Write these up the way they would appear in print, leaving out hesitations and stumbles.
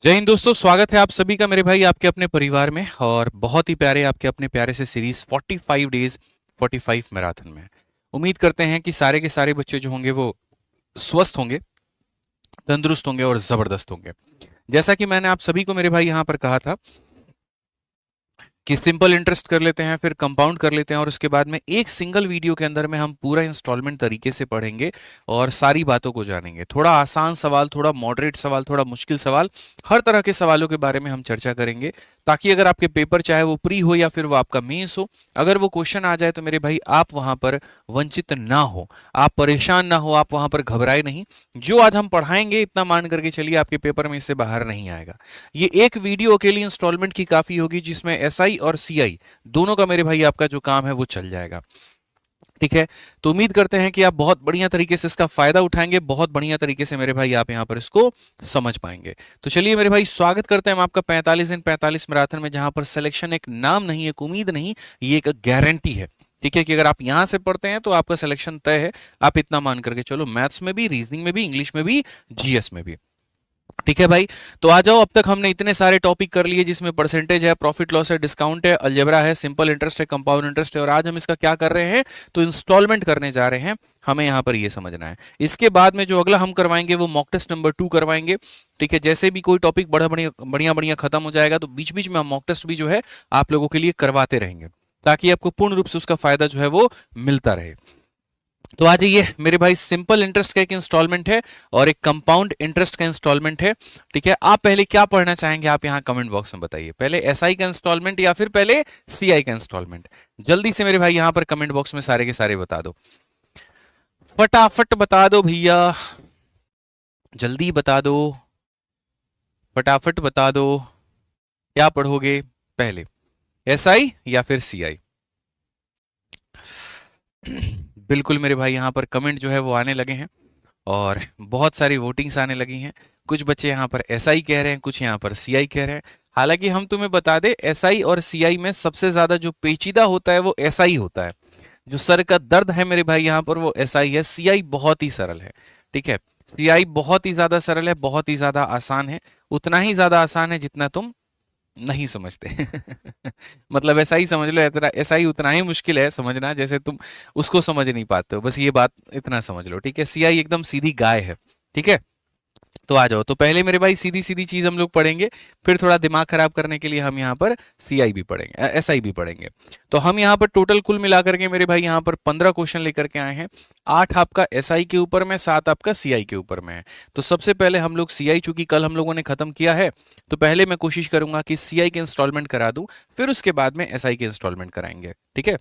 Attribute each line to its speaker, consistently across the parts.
Speaker 1: जय हिंद दोस्तों, स्वागत है आप सभी का मेरे भाई आपके अपने परिवार में और बहुत ही प्यारे आपके अपने प्यारे से सीरीज 45 डेज 45 मैराथन में। उम्मीद करते हैं कि सारे के सारे बच्चे जो होंगे वो स्वस्थ होंगे, तंदुरुस्त होंगे और जबरदस्त होंगे। जैसा कि मैंने आप सभी को मेरे भाई यहाँ पर कहा था कि सिंपल इंटरेस्ट कर लेते हैं, फिर कंपाउंड कर लेते हैं और उसके बाद में एक सिंगल वीडियो के अंदर में हम पूरा इंस्टॉलमेंट तरीके से पढ़ेंगे और सारी बातों को जानेंगे। थोड़ा आसान सवाल, थोड़ा मॉडरेट सवाल, थोड़ा मुश्किल सवाल, हर तरह के सवालों के बारे में हम चर्चा करेंगे, ताकि अगर आपके पेपर चाहे वो प्री हो या फिर वो आपका मेंस हो, अगर वो क्वेश्चन आ जाए तो मेरे भाई आप वहां पर वंचित ना हो, आप परेशान ना हो, आप वहां पर घबराए नहीं। जो आज हम पढ़ाएंगे इतना मान करके चलिए आपके पेपर में इससे बाहर नहीं आएगा। ये एक वीडियो अकेली इंस्टॉलमेंट की काफी होगी, जिसमें एसआई और सीआई दोनों का मेरे भाई आपका जो काम है वो चल जाएगा। ठीक है, तो उम्मीद करते हैं कि आप बहुत बढ़िया तरीके से इसका फायदा उठाएंगे, बहुत बढ़िया तरीके से मेरे भाई आप यहां पर इसको समझ पाएंगे। तो चलिए मेरे भाई, स्वागत करते हैं हम आपका 45 दिन 45 मैराथन में, जहां पर सिलेक्शन एक नाम नहीं, एक उम्मीद नहीं, ये एक गारंटी है। ठीक है, कि अगर आप यहां से पढ़ते हैं तो आपका सिलेक्शन तय है। आप इतना मान करके चलो, मैथ्स में भी, रीजनिंग में भी, इंग्लिश में भी, जीएस में भी। ठीक है भाई, तो आ जाओ। अब तक हमने इतने सारे टॉपिक कर लिए, जिसमें परसेंटेज है, प्रॉफिट लॉस है, डिस्काउंट है, अलजेब्रा है, सिंपल इंटरेस्ट है, कंपाउंड इंटरेस्ट है, और आज हम इसका क्या कर रहे हैं, तो इंस्टॉलमेंट करने जा रहे हैं। हमें यहां पर ये समझना है। इसके बाद में जो अगला हम करवाएंगे वो मॉक टेस्ट नंबर 2 करवाएंगे। ठीक है, जैसे भी कोई टॉपिक बड़ा बढ़िया बढ़िया बढ़िया खत्म हो जाएगा तो बीच बीच में हम मॉक टेस्ट भी जो है आप लोगों के लिए करवाते रहेंगे, ताकि आपको पूर्ण रूप से उसका फायदा जो है वो मिलता रहे। तो आ जाइए मेरे भाई, सिंपल इंटरेस्ट का एक इंस्टॉलमेंट है और एक कंपाउंड इंटरेस्ट का इंस्टॉलमेंट है। ठीक है, आप पहले क्या पढ़ना चाहेंगे, आप यहां कमेंट बॉक्स में बताइए। पहले एसआई का इंस्टॉलमेंट या फिर पहले सीआई का इंस्टॉलमेंट? जल्दी से मेरे भाई यहां पर कमेंट बॉक्स में सारे के सारे बता दो, फटाफट बता दो भैया, जल्दी बता दो, फटाफट बता दो। क्या पढ़ोगे पहले, एसआई या फिर सीआई? बिल्कुल मेरे भाई, यहाँ पर कमेंट जो है वो आने लगे हैं और बहुत सारी वोटिंग्स आने लगी हैं। कुछ बच्चे यहाँ पर एसआई कह रहे हैं, कुछ यहाँ पर सीआई कह रहे हैं। हालांकि हम तुम्हें बता दें, एसआई और सीआई में सबसे ज्यादा जो पेचीदा होता है वो एसआई होता है। जो सर का दर्द है मेरे भाई यहाँ पर वो एसआई है। सीआई बहुत ही सरल है। ठीक है, सीआई बहुत ही ज्यादा सरल है, बहुत ही ज्यादा आसान है। उतना ही ज्यादा आसान है जितना तुम नहीं समझते। मतलब ऐसा ही समझ लो, ऐसा ही उतना ही मुश्किल है समझना जैसे तुम उसको समझ नहीं पाते हो। बस ये बात इतना समझ लो। ठीक है, सीआई एकदम सीधी गाय है। ठीक है, तो आ जाओ। तो पहले मेरे भाई सीधी सीधी चीज हम लोग पढ़ेंगे, फिर थोड़ा दिमाग खराब करने के लिए हम यहाँ पर सीआई भी पढ़ेंगे, एसआई भी पढ़ेंगे। तो हम यहाँ पर टोटल कुल मिलाकर के मेरे भाई यहाँ पर 15 क्वेश्चन लेकर के आए हैं। 8 आपका एसआई के ऊपर में, 7 आपका सीआई के ऊपर में है। तो सबसे पहले हम लोग सीआई, चूंकि कल हम लोगों ने खत्म किया है, तो पहले मैं कोशिश करूंगा कि सीआई के इंस्टॉलमेंट करा दूं, फिर उसके बाद में एसआई के इंस्टॉलमेंट कराएंगे। ठीक है,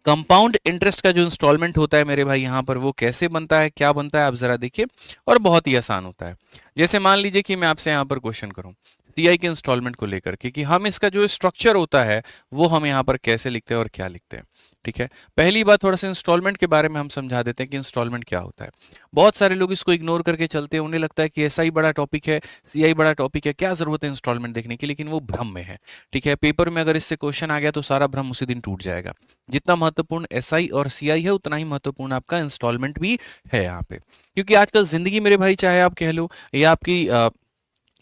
Speaker 1: कंपाउंड इंटरेस्ट का जो इंस्टॉलमेंट होता है मेरे भाई यहाँ पर, वो कैसे बनता है, क्या बनता है, आप जरा देखिए। और बहुत ही आसान होता है। जैसे मान लीजिए कि मैं आपसे यहाँ पर क्वेश्चन करूं सीआई के इंस्टॉलमेंट को लेकर के, कि हम इसका जो स्ट्रक्चर होता है वो हम यहाँ पर कैसे लिखते हैं और क्या लिखते हैं। ठीक है, पहली बात थोड़ा सा इंस्टॉलमेंट के बारे में हम समझा देते हैं कि इंस्टॉलमेंट क्या होता है। बहुत सारे लोग इसको इग्नोर करके चलते हैं, उन्हें लगता है कि एसआई बड़ा टॉपिक है, सीआई बड़ा टॉपिक है, क्या जरूरत है इंस्टॉलमेंट देखने की, लेकिन वो भ्रम में है। ठीक है, पेपर में अगर इससे क्वेश्चन आ गया तो सारा भ्रम उसी दिन टूट जाएगा। जितना महत्वपूर्ण एसआई और सीआई है, उतना ही महत्वपूर्ण आपका इंस्टॉलमेंट भी है यहाँ पे। क्योंकि आजकल जिंदगी मेरे भाई, चाहे आप कह लो या आपकी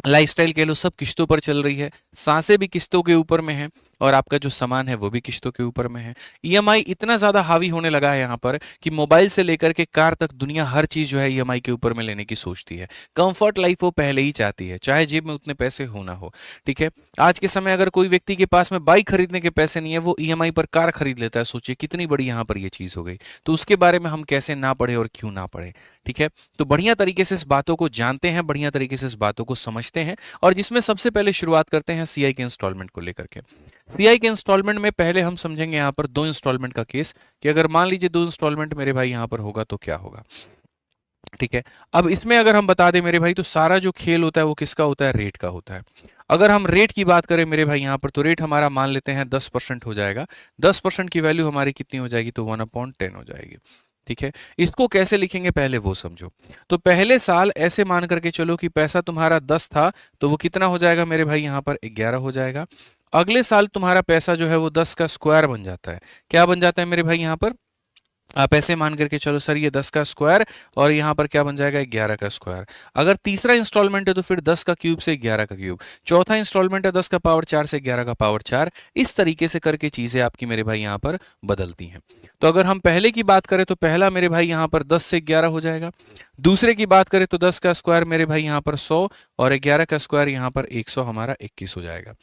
Speaker 1: लाइफस्टाइल कह लो, सब किस्तों पर चल रही है। सांसें भी किस्तों के ऊपर में है और आपका जो सामान है वो भी किस्तों के ऊपर में है। ईएमआई इतना ज्यादा हावी होने लगा है यहाँ पर कि मोबाइल से लेकर के कार तक दुनिया हर चीज जो है ईएमआई के ऊपर में लेने की सोचती है। कंफर्ट लाइफ वो पहले ही चाहती है, चाहे जेब में उतने पैसे हो ना हो। ठीक है, आज के समय अगर कोई व्यक्ति के पास में बाइक खरीदने के पैसे नहीं है, वो ईएमआई पर कार खरीद लेता है। सोचिए कितनी बड़ी यहाँ पर ये चीज हो गई। तो उसके बारे में हम कैसे ना पढ़े और क्यों ना पढ़े। ठीक है, तो बढ़िया तरीके से इस बातों को जानते हैं, बढ़िया तरीके से इस बातों को समझते हैं, और जिसमें सबसे पहले शुरुआत करते हैं सीआई के इंस्टॉलमेंट को लेकर के। सीआई के इंस्टॉलमेंट में पहले हम समझेंगे यहाँ पर 2 इंस्टॉलमेंट का केस, कि अगर मान लीजिए 2 इंस्टॉलमेंट मेरे भाई यहाँ पर होगा तो क्या होगा। ठीक है, अब इसमें अगर हम बता दें मेरे भाई, तो सारा जो खेल होता है वो किसका होता है, रेट का होता है। अगर हम रेट की बात करें मेरे भाई यहाँ पर, तो रेट हमारा मान लेते हैं 10% हो जाएगा। 10% की वैल्यू हमारी कितनी हो जाएगी, तो 1/10 हो जाएगी। ठीक है, इसको कैसे लिखेंगे पहले वो समझो। तो पहले साल ऐसे मान करके चलो कि पैसा तुम्हारा 10 था, तो वो कितना हो जाएगा मेरे भाई यहाँ पर, 11 हो जाएगा। अगले साल तुम्हारा पैसा जो है वो 10 का स्क्वायर बन जाता है। क्या बन जाता है मेरे भाई यहाँ पर, आप ऐसे मान करके चलो सर ये 10 का स्क्वायर और यहाँ पर क्या बन जाएगा 11 का स्क्वायर। अगर तीसरा इंस्टॉलमेंट है तो फिर 10 का क्यूब से 11 का क्यूब। चौथा इंस्टॉलमेंट है 10 का पावर 4 से 11 का पावर 4। इस तरीके से करके चीजें आपकी मेरे भाई यहाँ पर बदलती हैं। तो अगर हम पहले की बात करें तो पहला मेरे भाई यहाँ पर 10 से 11 हो जाएगा। दूसरे की बात करें तो 10 का स्क्वायर मेरे भाई यहाँ पर 100 और 11 का स्क्वायर यहाँ पर 100 हमारा 21 हो जाएगा।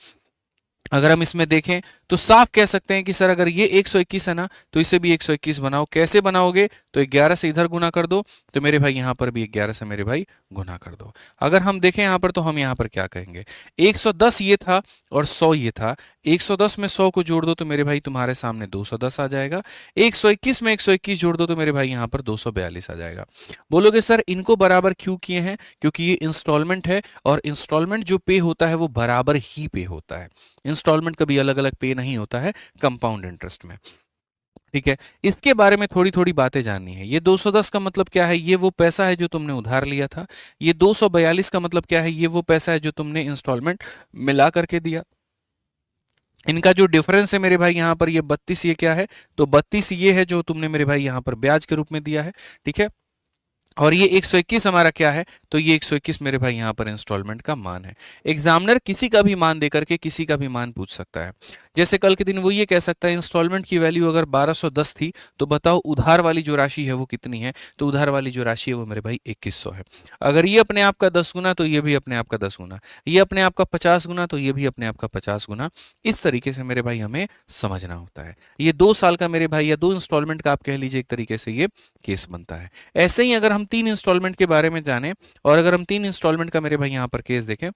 Speaker 1: अगर हम इसमें देखें तो साफ कह सकते हैं कि सर अगर ये 121 है ना तो इसे भी 121 बनाओ। कैसे बनाओगे? तो 11 से इधर गुना कर दो तो मेरे भाई यहाँ पर भी 11 से मेरे भाई गुना कर दो। अगर हम देखें यहाँ पर तो हम यहाँ पर क्या कहेंगे, 110 ये था और 100 ये था। 110 में 100 को जोड़ दो तो मेरे भाई तुम्हारे सामने 210 आ जाएगा। 121 में 121 जोड़ दो तो मेरे भाई यहाँ पर 242 आ जाएगा। बोलोगे सर इनको बराबर क्यों किए हैं? क्योंकि ये इंस्टॉलमेंट है और इंस्टॉलमेंट जो पे होता है वो बराबर ही पे होता है। इंस्टॉलमेंट कभी अलग अलग पे नहीं होता है कंपाउंड इंटरेस्ट में। ठीक है, इसके बारे में थोड़ी थोड़ी बातें जाननी है। ये 210 का मतलब क्या है? ये वो पैसा है जो तुमने उधार लिया था। ये 242 का मतलब क्या है? ये वो पैसा है जो तुमने इंस्टॉलमेंट मिला करके दिया। इनका जो डिफरेंस है मेरे भाई यहाँ पर ये 32 ये क्या है? तो 32 ये है जो तुमने मेरे भाई यहाँ पर ब्याज के रूप में दिया है। ठीक है, और ये 121 हमारा क्या है? तो ये 121 मेरे भाई यहाँ पर इंस्टॉलमेंट का मान है। एग्जामिनर किसी का भी मान देकर के किसी का भी मान पूछ सकता है। जैसे कल के दिन वो ये कह सकता है इंस्टॉलमेंट की वैल्यू अगर 1210 थी तो बताओ उधार वाली जो राशि है वो कितनी है? तो उधार वाली जो राशि है वो मेरे भाई 2100 है। अगर ये अपने आप का 10 गुना तो ये भी अपने आप का 10 गुना, ये अपने आप का 50 गुना तो ये भी अपने आप का 50 गुना। इस तरीके से मेरे भाई हमें समझना होता है। ये 2 साल का मेरे भाई या 2 इंस्टॉलमेंट का आप कह लीजिए एक तरीके से ये केस बनता है। ऐसे ही अगर हम 3 इंस्टॉलमेंट के बारे में जाने और अगर हम 3 इंस्टॉलमेंट का मेरे भाई यहाँ पर केस देखें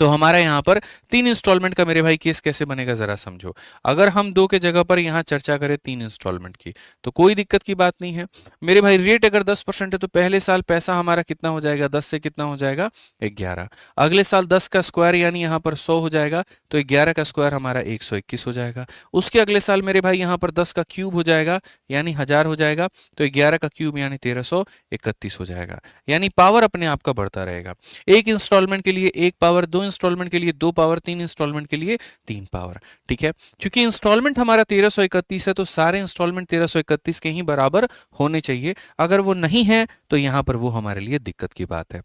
Speaker 1: तो हमारा यहाँ पर 3 इंस्टॉलमेंट का मेरे भाई केस कैसे बनेगा जरा समझो। अगर हम 2 के जगह पर यहाँ चर्चा करें 3 इंस्टॉलमेंट की तो कोई दिक्कत की बात नहीं है। मेरे भाई रेट अगर 10% है तो पहले साल पैसा हमारा कितना हो जाएगा? 10 से कितना हो जाएगा? 11। अगले साल 10 का स्क्वायर यानी यहाँ पर 100 हो जाएगा तो 11 का स्क्वायर हमारा 121 हो जाएगा। उसके अगले साल मेरे भाई यहाँ पर 10 का क्यूब हो जाएगा यानी 1000 हो जाएगा तो 11 का क्यूब यानी 1331 हो जाएगा। यानी पावर अपने आप का बढ़ता रहेगा। एक इंस्टॉलमेंट के लिए 1 पावर, 2 इंस्टॉलमेंट के लिए 2 पावर, 3 इंस्टॉलमेंट के लिए 3 पावर। ठीक है, क्योंकि इंस्टॉलमेंट हमारा 1331 है तो सारे इंस्टॉलमेंट 1331 के ही बराबर होने चाहिए। अगर वो नहीं है तो यहां पर वो हमारे लिए दिक्कत की बात है।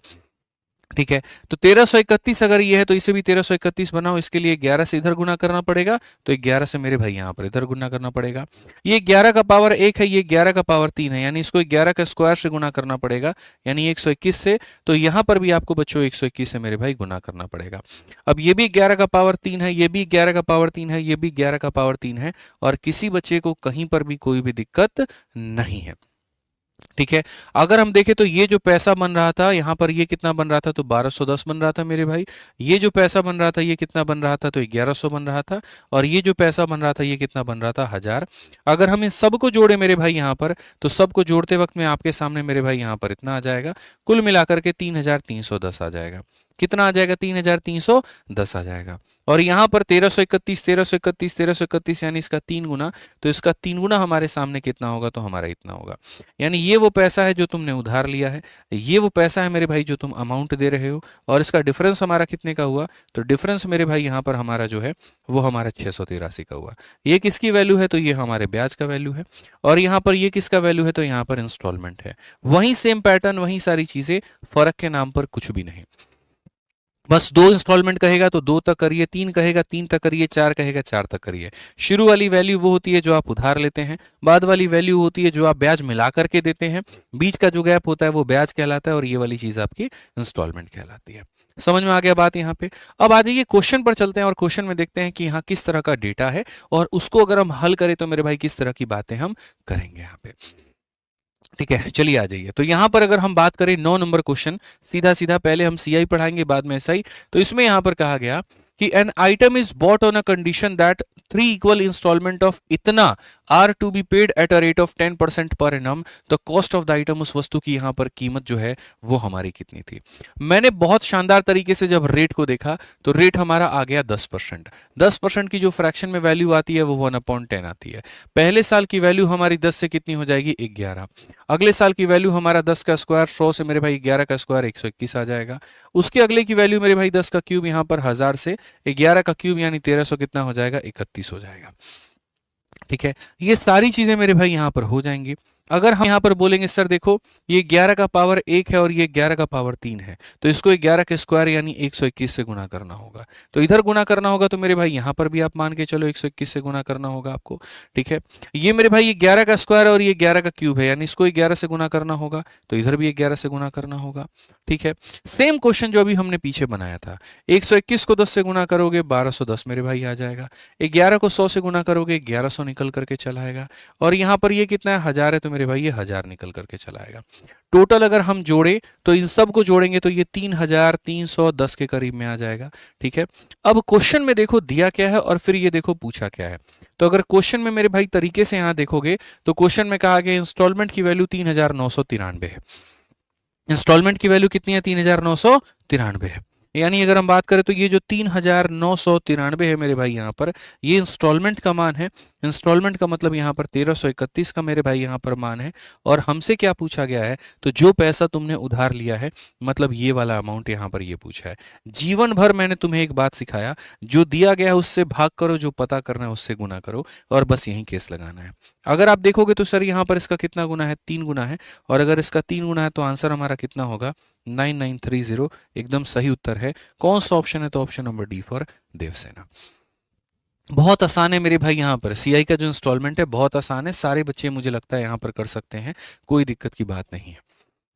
Speaker 1: ठीक है, तो 1331 अगर ये है तो इसे भी 1331 बनाओ। इसके लिए 11 से इधर गुना करना पड़ेगा तो 11 से मेरे भाई यहाँ पर इधर गुना करना पड़ेगा। ये 11 का पावर 1 है, ये 11 का पावर 3 है यानी इसको 11 का स्क्वायर से गुना करना पड़ेगा यानी 121 से। तो यहाँ पर भी आपको बच्चों 121 से मेरे भाई गुना करना पड़ेगा। अब ये भी 11 का पावर 3 है, ये भी 11 का पावर 3 है, ये भी 11 का पावर 3 है और किसी बच्चे को कहीं पर भी कोई भी दिक्कत नहीं है। ठीक है, अगर हम देखें तो ये जो पैसा बन रहा था यहाँ पर ये कितना बन रहा था? तो 1210 बन रहा था मेरे भाई। ये जो पैसा बन रहा था ये कितना बन रहा था? तो 1100 बन रहा था। और ये जो पैसा बन रहा था ये कितना बन रहा था? 1000। अगर हम इन सबको जोड़े मेरे भाई यहाँ पर तो सबको जोड़ते वक्त में आपके सामने मेरे भाई यहाँ पर इतना आ जाएगा, कुल मिलाकर के 3310 आ जाएगा। कितना आ जाएगा? 3310 आ जाएगा। और यहाँ पर 1331 1331 1331 यानी इसका 3 गुना, तो इसका 3 गुना हमारे सामने कितना होगा? तो हमारा इतना होगा। यानी ये वो पैसा है जो तुमने उधार लिया है, ये वो पैसा है मेरे भाई जो तुम अमाउंट दे रहे हो और इसका डिफरेंस हमारा कितने का हुआ? तो डिफरेंस मेरे भाई यहाँ पर हमारा जो है वो हमारा 683 का हुआ। ये किसकी वैल्यू है? तो ये हमारे ब्याज का वैल्यू है। और यहाँ पर ये किसका वैल्यू है? तो यहाँ पर इंस्टॉलमेंट है। वही सेम पैटर्न, वही सारी चीजें, फर्क के नाम पर कुछ भी नहीं। बस 2 इंस्टॉलमेंट कहेगा तो 2 तक करिए, 3 कहेगा 3 तक करिए, 4 कहेगा 4 तक करिए। शुरू वाली वैल्यू वो होती है जो आप उधार लेते हैं, बाद वाली वैल्यू होती है जो आप ब्याज मिला करके देते हैं, बीच का जो गैप होता है वो ब्याज कहलाता है और ये वाली चीज आपकी इंस्टॉलमेंट कहलाती है। समझ में आ गया बात यहाँ पे? अब आ जाइए क्वेश्चन पर चलते हैं और क्वेश्चन में देखते हैं कि यहाँ किस तरह का डेटा है और उसको अगर हम हल करें तो मेरे भाई किस तरह की बातें हम करेंगे यहाँ पे। ठीक है, चलिए आ जाइए। तो यहां पर अगर हम बात करें 9 नंबर क्वेश्चन, सीधा सीधा पहले हम सीआई पढ़ाएंगे बाद में एसआई। तो इसमें यहां पर कहा गया कि an item is bought on a condition that 3 equal instalment of इतना are to be paid at a rate of 10% per annum. The cost of the item, उस वस्तु की यहाँ पर कीमत जो है वो हमारी कितनी थी? मैंने बहुत शानदार तरीके से जब रेट को देखा तो रेट हमारा आ गया 10%। 10% की जो फ्रैक्शन में वैल्यू आती है वो 1/10 आती है। पहले साल की वैल्यू हमारी 10 से कितनी हो जाएगी? 11। अगले साल की वैल्यू हमारा 10 का स्क्वायर 100 से मेरे भाई 11 का स्क्वायर 121 आ जाएगा। उसके अगले की वैल्यू मेरे भाई 10 का क्यूब यहाँ पर 1000 से 11 का क्यूब यानी 1300 कितना हो जाएगा? 31 हो जाएगा। ठीक है, ये सारी चीजें मेरे भाई यहाँ पर हो जाएंगी। अगर हम यहाँ पर बोलेंगे सर देखो ये 11 का पावर 1 है और ये 11 का पावर 3 है, तो इसको 11 के स्क्वायर यानी 121 से गुना करना होगा। तो इधर गुना करना होगा, तो मेरे भाई यहाँ पर भी आप मान के चलो 121 से गुना करना होगा आपको। ठीक है, ये मेरे भाई ये 11 का स्क्वायर और ये 11 का क्यूब है, यानी इसको 11 से गुना करना होगा, तो इधर भी 11 से गुना करना होगा। ठीक है, सेम क्वेश्चन जो अभी हमने पीछे बनाया था, 121 को 10 से गुना करोगे 1210 मेरे भाई आ जाएगा, 11 को 100 से गुना करोगे 1100 निकल करके चला आएगा, और यहाँ पर ये कितना है 1000 है, तो मेरे भाई ये 1000 निकल करके चला आएगा। टोटल अगर हम जोड़े तो इन सब को जोड़ेंगे तो ये 3310 के करीब में आ जाएगा। ठीक है, अब क्वेश्चन में देखो दिया क्या है और फिर ये देखो पूछा क्या है। तो अगर क्वेश्चन में मेरे भाई तरीके से यहां देखोगे तो क्वेश्चन में कहा गया इंस्टॉलमेंट की वैल्यू 3993 है। इंस्टॉलमेंट की वैल्यू कितनी है 3993 है, यानी अगर हम बात करें तो ये जो 3993 है मेरे भाई यहाँ पर ये इंस्टॉलमेंट का मान है। इंस्टॉलमेंट का मतलब यहाँ पर 1331 का मेरे भाई यहाँ पर मान है। और हमसे क्या पूछा गया है, तो जो पैसा तुमने उधार लिया है मतलब ये वाला अमाउंट यहाँ पर ये पूछा है। जीवन भर मैंने तुम्हें एक बात सिखाया, जो दिया गया है उससे भाग करो, जो पता करना है उससे गुना करो, और बस यही केस लगाना है। अगर आप देखोगे तो सर यहाँ पर इसका कितना गुना है, 3 गुना है, और अगर इसका 3 गुना है तो आंसर हमारा कितना होगा 9930। एकदम सही उत्तर है। कौन सा ऑप्शन है, तो option number D for Devasena. बहुत आसान है मेरे भाई, यहाँ पर सीआई का जो इंस्टॉलमेंट है बहुत आसान है, सारे बच्चे मुझे लगता है यहाँ पर कर सकते हैं, कोई दिक्कत की बात नहीं है।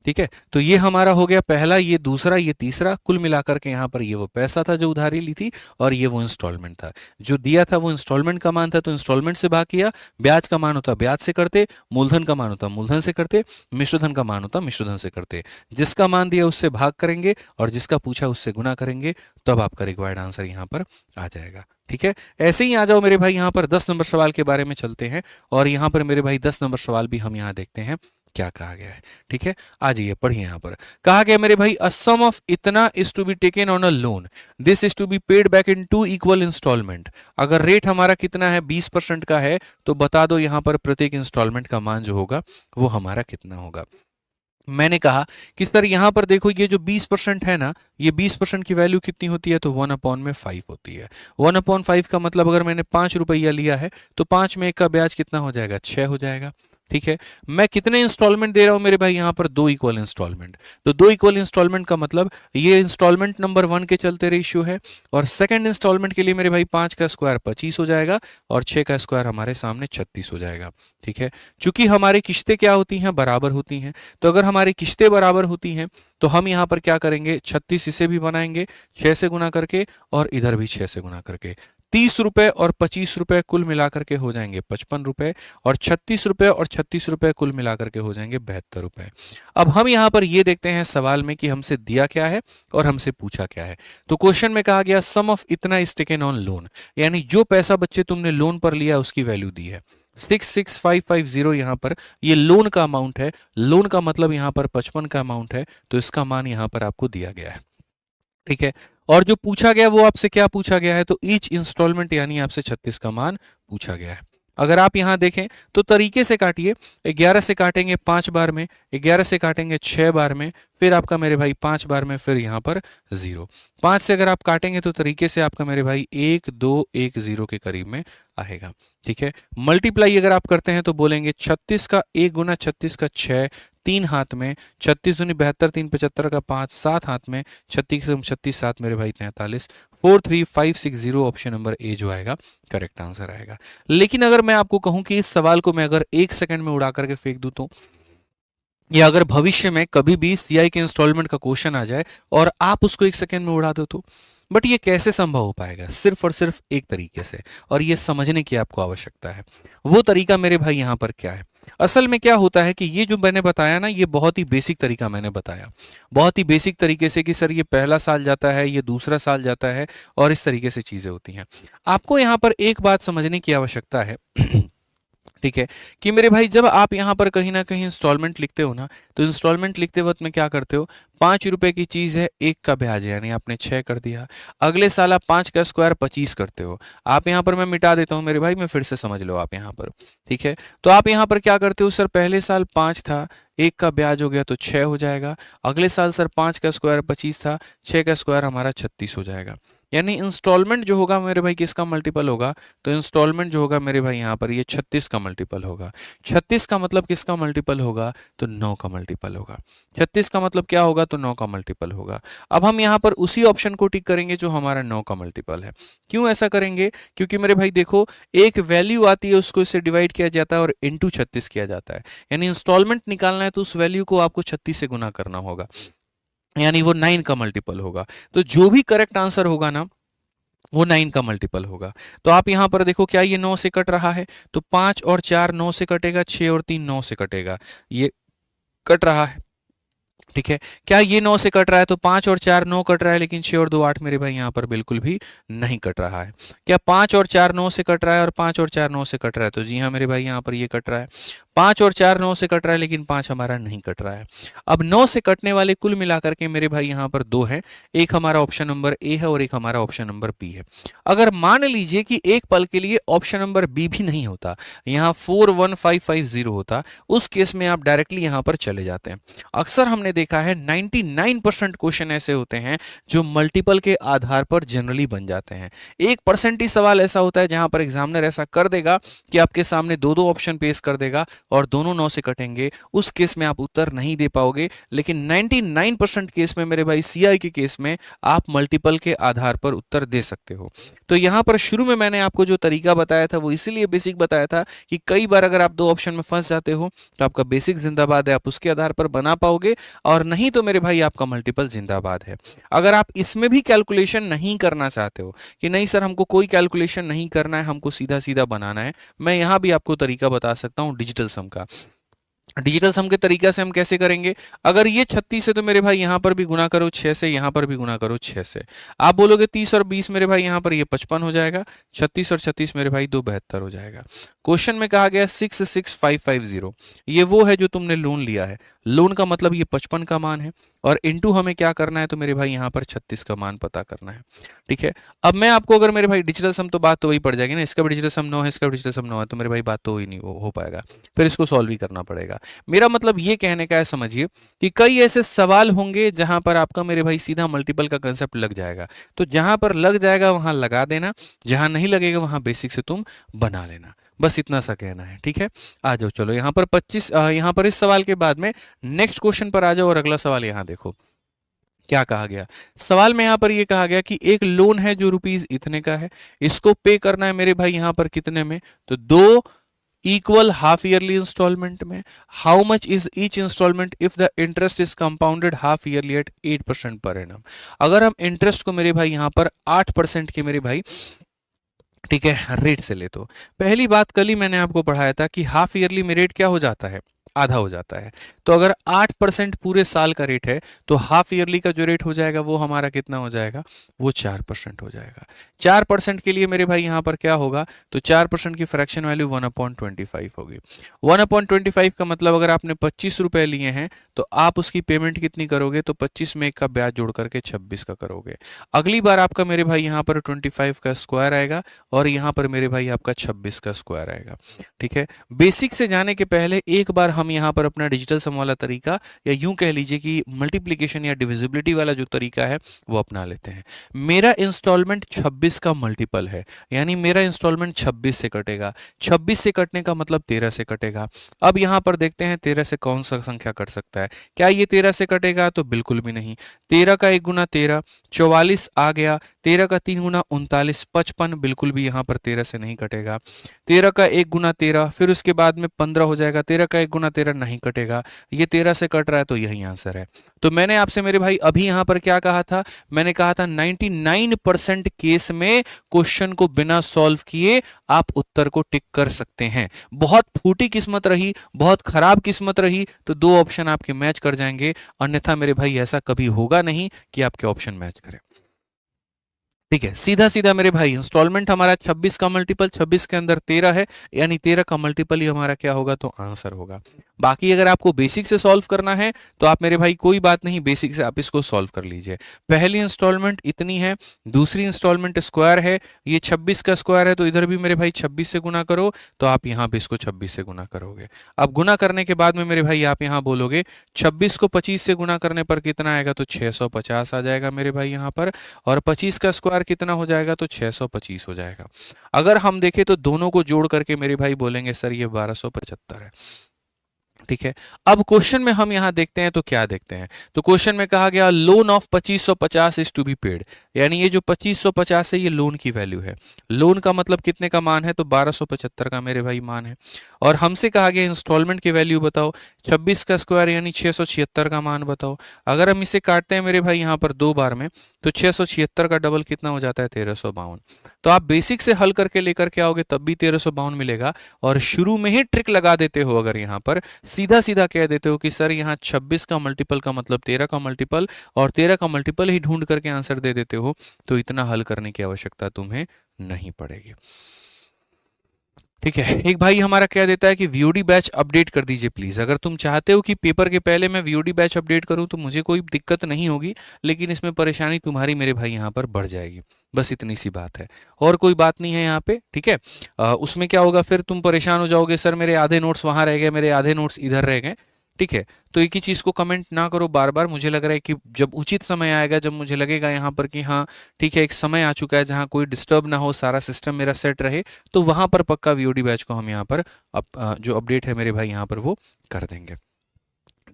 Speaker 1: ठीक है, तो ये हमारा हो गया पहला, ये दूसरा, ये तीसरा, कुल मिलाकर के यहाँ पर ये वो पैसा था जो उधारी ली थी, और ये वो इंस्टॉलमेंट था जो दिया था, वो इंस्टॉलमेंट का मान था तो इंस्टॉलमेंट से भाग किया, ब्याज का मान होता ब्याज से करते, मूलधन का मान होता मूलधन से करते, मिश्रधन का मान होता मिश्रधन से करते। जिसका मान दिया उससे भाग करेंगे और जिसका पूछा उससे गुना करेंगे, तब आपका रिक्वायर्ड आंसर यहाँ पर आ जाएगा। ठीक है, ऐसे ही आ जाओ मेरे भाई, यहाँ पर 10 नंबर सवाल के बारे में चलते हैं, और यहाँ पर मेरे भाई 10 नंबर सवाल भी हम यहाँ देखते हैं क्या कहा गया है। ठीक है, आ जाइए पढ़िए। यहाँ पर कहा गया मेरे भाई अ सम ऑफ इतना is to be taken on a loan, this is to be paid back in 2 equal instalment. अगर रेट हमारा कितना है 20% का है, तो बता दो यहाँ पर प्रत्येक इंस्टॉलमेंट का मान जो होगा वो हमारा कितना होगा। मैंने कहा कि सर यहाँ पर देखो ये जो 20% है ना, ये 20% की वैल्यू कितनी होती है, तो 1/5 होती है। 1/5 का मतलब अगर मैंने 5 रुपया लिया है तो 5 में 1 का ब्याज कितना हो जाएगा, 6 हो जाएगा। ठीक है, मैं कितने इंस्टॉलमेंट दे रहा हूं मेरे भाई, यहाँ पर 2 इक्वल इंस्टॉलमेंट। तो 2 इक्वल इंस्टॉलमेंट का मतलब ये इंस्टॉलमेंट नंबर 1 के चलते रेशियो है, और सेकंड इंस्टॉलमेंट के लिए मेरे भाई 5 का स्क्वायर 25 हो जाएगा, और 6 का स्क्वायर हमारे सामने 36 हो जाएगा। ठीक है, चूंकि हमारी किस्तें क्या होती हैं, बराबर होती हैं, तो अगर हमारी किस्तें बराबर होती हैं तो हम यहाँ पर क्या करेंगे, 36 इसे भी बनाएंगे 6 से गुना करके, और इधर भी 6 से गुना करके। 30 रुपए और 25 रुपए कुल मिलाकर के हो जाएंगे 55 रुपए, और 36 रुपए और 36 रुपए कुल मिलाकर के हो जाएंगे 72 रुपए। अब हम यहाँ पर ये देखते हैं सवाल में कि हमसे दिया क्या है और हमसे पूछा क्या है। तो क्वेश्चन में कहा गया सम ऑफ इतना इज टेकन ऑन लोन, यानी जो पैसा बच्चे तुमने लोन पर लिया उसकी वैल्यू दी है 66550। यहाँ पर ये लोन का अमाउंट है, लोन का मतलब यहाँ पर 55 का अमाउंट है, तो इसका मान यहाँ पर आपको दिया गया है। ठीक है, और जो पूछा गया वो आपसे क्या पूछा गया है, तो ईच इंस्टॉलमेंट यानी आपसे 36 का मान पूछा गया है। अगर आप यहां देखें तो तरीके से काटिए, 11 से काटेंगे 5 बार में, 11 से काटेंगे 6 बार में, फिर आपका मेरे भाई 5 बार में, फिर यहाँ पर 0। 5 से अगर आप काटेंगे तो तरीके से आपका मेरे भाई 1 2 1 0 के करीब में आएगा। ठीक है, मल्टीप्लाई अगर आप करते हैं तो बोलेंगे 36 का 1 गुना 36 का 6, 3 हाथ में, 36 दूनी 72, 3 75 का 5, 7 हाथ में, 36 36 7 मेरे भाई 43, 43560 ऑप्शन नंबर ए जो आएगा करेक्ट आंसर आएगा। लेकिन अगर मैं आपको कहूं कि इस सवाल को मैं अगर 1 सेकंड में उड़ा करके फेंक दूं तो, या अगर भविष्य में कभी भी सीआई के इंस्टॉलमेंट का क्वेश्चन आ जाए और आप उसको 1 सेकंड में उड़ा दो तो, बट ये कैसे संभव हो पाएगा, सिर्फ और सिर्फ एक तरीके से, और ये समझने की आपको आवश्यकता है। वो तरीका मेरे भाई यहाँ पर क्या है, असल में क्या होता है कि ये जो मैंने बताया ना, ये बहुत ही बेसिक तरीका मैंने बताया, बहुत ही बेसिक तरीके से कि सर ये पहला साल जाता है, ये दूसरा साल जाता है, और इस तरीके से चीजें होती हैं। आपको यहाँ पर एक बात समझने की आवश्यकता है ठीक है, कि मेरे भाई जब आप यहाँ पर कहीं ना कहीं इंस्टॉलमेंट लिखते हो ना, तो इंस्टॉलमेंट लिखते वक्त में क्या करते हो, 5 रुपए की चीज है, 1 का ब्याज है, यानी आपने 6 कर दिया। अगले साल आप 5 का स्क्वायर 25 करते हो। आप यहाँ पर मैं मिटा देता हूँ मेरे भाई, मैं फिर से समझ लो आप यहाँ पर। ठीक है, तो आप यहाँ पर क्या करते हो, सर पहले साल 5 था, 1 का ब्याज हो गया तो 6 हो जाएगा। अगले साल सर 5 का स्क्वायर 25 था, 6 का स्क्वायर हमारा 36 हो जाएगा। यानी इंस्टॉलमेंट जो होगा मेरे भाई किसका मल्टीपल होगा, तो इंस्टॉलमेंट जो होगा मेरे भाई यहाँ पर ये 36 का मल्टीपल होगा। 36 का मतलब किसका मल्टीपल होगा, तो 9 का मल्टीपल होगा। 36 का मतलब क्या होगा, तो 9 का मल्टीपल होगा। अब हम यहाँ पर उसी ऑप्शन को टिक करेंगे जो हमारा 9 का मल्टीपल है। क्यों ऐसा करेंगे, क्योंकि मेरे भाई देखो एक वैल्यू आती है, उसको इससे डिवाइड किया जाता है और इंटू 36 किया जाता है। यानी इंस्टॉलमेंट निकालना है तो उस वैल्यू को आपको 36 से गुना करना होगा, यानी वो 9 का मल्टीपल होगा। तो जो भी करेक्ट आंसर होगा ना वो 9 का मल्टीपल होगा। तो आप यहां पर देखो क्या ये 9 से कट रहा है, तो 5 और 4 9 से कटेगा, 6 और 3 9 से कटेगा, ये कट रहा है। ठीक है, क्या ये 9 से कट रहा है, तो 5 और 4 9 कट रहा है, लेकिन 6 और 2 8 मेरे भाई यहाँ पर बिल्कुल भी नहीं कट रहा है। क्या 5 और 4 9 से कट रहा है और 5 और 4 9 से कट रहा है, तो जी हाँ मेरे भाई यहाँ पर ये कट रहा है। 5 और 4 9 से कट रहा है, लेकिन 5 हमारा नहीं कट रहा है। अब 9 से कटने वाले कुल मिलाकर के मेरे भाई यहाँ पर 2 है, एक हमारा ऑप्शन नंबर ए है और एक हमारा ऑप्शन नंबर बी है। अगर मान लीजिए कि एक पल के लिए ऑप्शन नंबर बी भी नहीं होता, यहाँ 41550 होता, उस केस में आप डायरेक्टली यहाँ पर चले जाते हैं। अक्सर हमने देखा है 99% क्वेश्चन ऐसे होते हैं जो मल्टीपल के आधार पर जनरली बन जाते हैं। 1% ही सवाल ऐसा होता है जहां पर एग्जामिनर ऐसा कर देगा कि आपके सामने दो दो ऑप्शन पेश कर देगा और दोनों 9 से कटेंगे, उस केस में आप उत्तर नहीं दे पाओगे। लेकिन 99% केस में मेरे भाई सीआई के केस में आप मल्टीपल के आधार पर उत्तर दे सकते हो। तो यहां पर शुरू में मैंने आपको जो तरीका बताया था वो इसीलिए बेसिक बताया था कि कई बार अगर आप दो ऑप्शन में फंस जाते हो तो आपका बेसिक जिंदाबाद है, आप उसके आधार पर बना पाओगे, और नहीं तो मेरे भाई आपका मल्टीपल जिंदाबाद है। अगर आप इसमें भी कैलकुलेशन नहीं करना चाहते हो कि नहीं सर हमको कोई कैलकुलेशन नहीं करना है, हमको सीधा सीधा बनाना है, मैं यहां भी आपको तरीका बता सकता हूं डिजिटल सम का। डिजिटल सम के तरीका से हम कैसे करेंगे, अगर ये 36 है तो मेरे भाई यहां पर भी गुना करो 6 से, यहां पर भी गुना करो 6 से। आप बोलोगे 30 और 20 मेरे भाई यहां पर ये 55 हो जाएगा, 36 और 36 मेरे भाई 2 72 हो जाएगा। क्वेश्चन में कहा गया 66550, ये वो है जो तुमने लोन लिया है, लोन का मतलब ये 55 का मान है, और इनटू हमें क्या करना है, तो मेरे भाई यहाँ पर 36 का मान पता करना है। ठीक है, अब मैं आपको अगर मेरे भाई डिजिटल सम, तो बात तो वही पड़ जाएगी ना, इसका भी डिजिटल सम 9 है, इसका भी डिजिटल सम 9 है, तो मेरे भाई बात तो ही नहीं हो पाएगा, फिर इसको सॉल्व ही करना पड़ेगा। मेरा मतलब ये कहने का है, समझिए कि कई ऐसे सवाल होंगे जहां पर आपका मेरे भाई सीधा मल्टीपल का कंसेप्ट लग जाएगा, तो जहां पर लग जाएगा वहां लगा देना, जहां नहीं लगेगा वहां बेसिक से तुम बना लेना, बस इतना सा कहना है। ठीक है, आ जाओ, चलो यहाँ पर 25, यहाँ पर इस सवाल के बाद में नेक्स्ट क्वेश्चन पर आ जाओ, और अगला सवाल यहाँ देखो क्या कहा गया। सवाल में यहाँ पर ये कहा गया कि एक लोन है जो रुपीज इतने का है, इसको पे करना है मेरे भाई यहाँ पर कितने में, तो 2 इक्वल हाफ ईयरली इंस्टॉलमेंट में। How much is each instalment if the interest is compounded half yearly at 8% per annum. अगर हम इंटरेस्ट को मेरे भाई यहाँ पर 8% के मेरे भाई, ठीक है, रेट से ले, तो पहली बात कल ही मैंने आपको पढ़ाया था कि हाफ ईयरली में रेट क्या हो जाता है, आधा हो जाता है। तो अगर 8% पूरे साल का रेट है तो हाफ ईयरली का जो रेट हो जाएगा वो हमारा कितना हो जाएगा, वो 4% हो जाएगा। 4% के लिए मेरे भाई यहाँ पर क्या होगा, तो 4% की फ्रैक्शन वैल्यू 1/25 होगी। 1/25 का मतलब अगर आपने 25 रुपए लिए हैं तो आप उसकी पेमेंट कितनी करोगे, तो 25 में एक का ब्याज जोड़ करके 26 का करोगे। अगली बार आपका मेरे भाई यहाँ पर 25 का स्क्वायर आएगा और यहाँ पर मेरे भाई आपका 26 का स्क्वायर आएगा। ठीक है, बेसिक से जाने के पहले एक बार हम यहाँ पर अपना डिजिटल सम वाला तरीका, या यूं कह लीजिए कि मल्टीप्लिकेशन या डिविजिबिलिटी वाला जो तरीका है वो अपना लेते हैं। मेरा इंस्टॉलमेंट 26 का मल्टीपल है, यानी मेरा इंस्टॉलमेंट 26 से कटेगा। 26 से कटने का मतलब 13 से कटेगा। अब यहाँ पर देखते हैं 13 से कौन सा संख्या कट सकता है, क्या ये 13 से कटेगा, तो बिल्कुल भी नहीं। 13 का 1 गुना 13 44 आ गया, 13 का 3 गुना 39 55, बिल्कुल भी यहाँ पर 13 से नहीं कटेगा। 13 का 1 गुना 13, फिर उसके बाद में 15 हो जाएगा, 13 का 1 गुना 13 नहीं कटेगा, ये 13 से कट रहा है, तो यही आंसर है। तो मैंने आपसे मेरे भाई अभी यहाँ पर क्या कहा था, मैंने कहा था 99% केस में क्वेश्चन को बिना सॉल्व किए आप उत्तर को टिक कर सकते हैं। बहुत फूटी किस्मत रही, बहुत खराब किस्मत रही तो दो ऑप्शन आपके मैच कर जाएंगे, अन्यथा मेरे भाई ऐसा कभी होगा नहीं कि आपके ऑप्शन मैच करें। ठीक है, सीधा सीधा मेरे भाई इंस्टॉलमेंट हमारा 26 का मल्टीपल 26 के अंदर 13 है, यानी 13 का मल्टीपल ही हमारा क्या होगा, तो आंसर होगा। बाकी अगर आपको बेसिक से सॉल्व करना है तो आप मेरे भाई कोई बात नहीं, बेसिक से आप इसको सॉल्व कर लीजिए। पहली इंस्टॉलमेंट इतनी है, दूसरी इंस्टॉलमेंट स्क्वायर है, ये 26 का स्क्वायर है, तो इधर भी मेरे भाई 26 से गुना करो, तो आप यहाँ भी इसको 26 से गुना करोगे। अब गुना करने के बाद में मेरे भाई आप यहाँ बोलोगे 26 को 25 से गुना करने पर कितना आएगा, तो 650 आ जाएगा मेरे भाई यहाँ पर, और 25 का स्क्वायर स्क्वायर कितना हो जाएगा, तो 625 हो जाएगा। अगर हम देखें तो दोनों को जोड़ करके मेरे भाई बोलेंगे सर ये 1275 है। ठीक है, अब क्वेश्चन में हम यहां देखते हैं तो क्या देखते हैं, तो क्वेश्चन में कहा गया loan of 2550 is to be paid, यानी ये जो 2550 है ये लोन की वैल्यू है। लोन का मतलब कितने का मान है, तो 1275 का मेरे भाई मान है। और हमसे कहा गया इंस्टॉलमेंट की वैल्यू बताओ, 26 का स्क्वायर यानी 676 का मान बताओ। अगर हम इसे काटते हैं मेरे भाई यहाँ पर 2 बार में, तो 676 का डबल कितना हो जाता है, 1352। तो आप बेसिक से हल करके लेकर के आओगे तब भी 1352 मिलेगा, और शुरू में ही ट्रिक लगा देते हो, अगर यहाँ पर सीधा सीधा कह देते हो कि सर यहाँ 26 का मल्टीपल का मतलब 13 का मल्टीपल, और 13 का मल्टीपल ही ढूंढ करके आंसर दे देते हो, तो इतना हल करने की आवश्यकता तुम्हें नहीं पड़ेगी। ठीक है, एक भाई हमारा कह देता है कि वीओडी बैच अपडेट कर दीजिए प्लीज। अगर तुम चाहते हो कि पेपर के पहले मैं वीओडी बैच अपडेट करूं तो मुझे कोई दिक्कत नहीं होगी, लेकिन इसमें परेशानी तुम्हारी मेरे भाई यहाँ पर बढ़ जाएगी, बस इतनी सी बात है, और कोई बात नहीं है यहाँ पे। ठीक है, उसमें क्या होगा, फिर तुम परेशान हो जाओगे सर मेरे आधे नोट्स वहां रह गए, मेरे आधे नोट्स इधर रह गए। ठीक है, तो एक ही चीज को कमेंट ना करो बार बार। मुझे लग रहा है कि जब उचित समय आएगा, जब मुझे लगेगा यहाँ पर कि हाँ ठीक है एक समय आ चुका है जहाँ कोई डिस्टर्ब ना हो, सारा सिस्टम मेरा सेट रहे, तो वहां पर पक्का वीओडी बैच को हम यहाँ पर जो अपडेट है मेरे भाई यहाँ पर वो कर देंगे।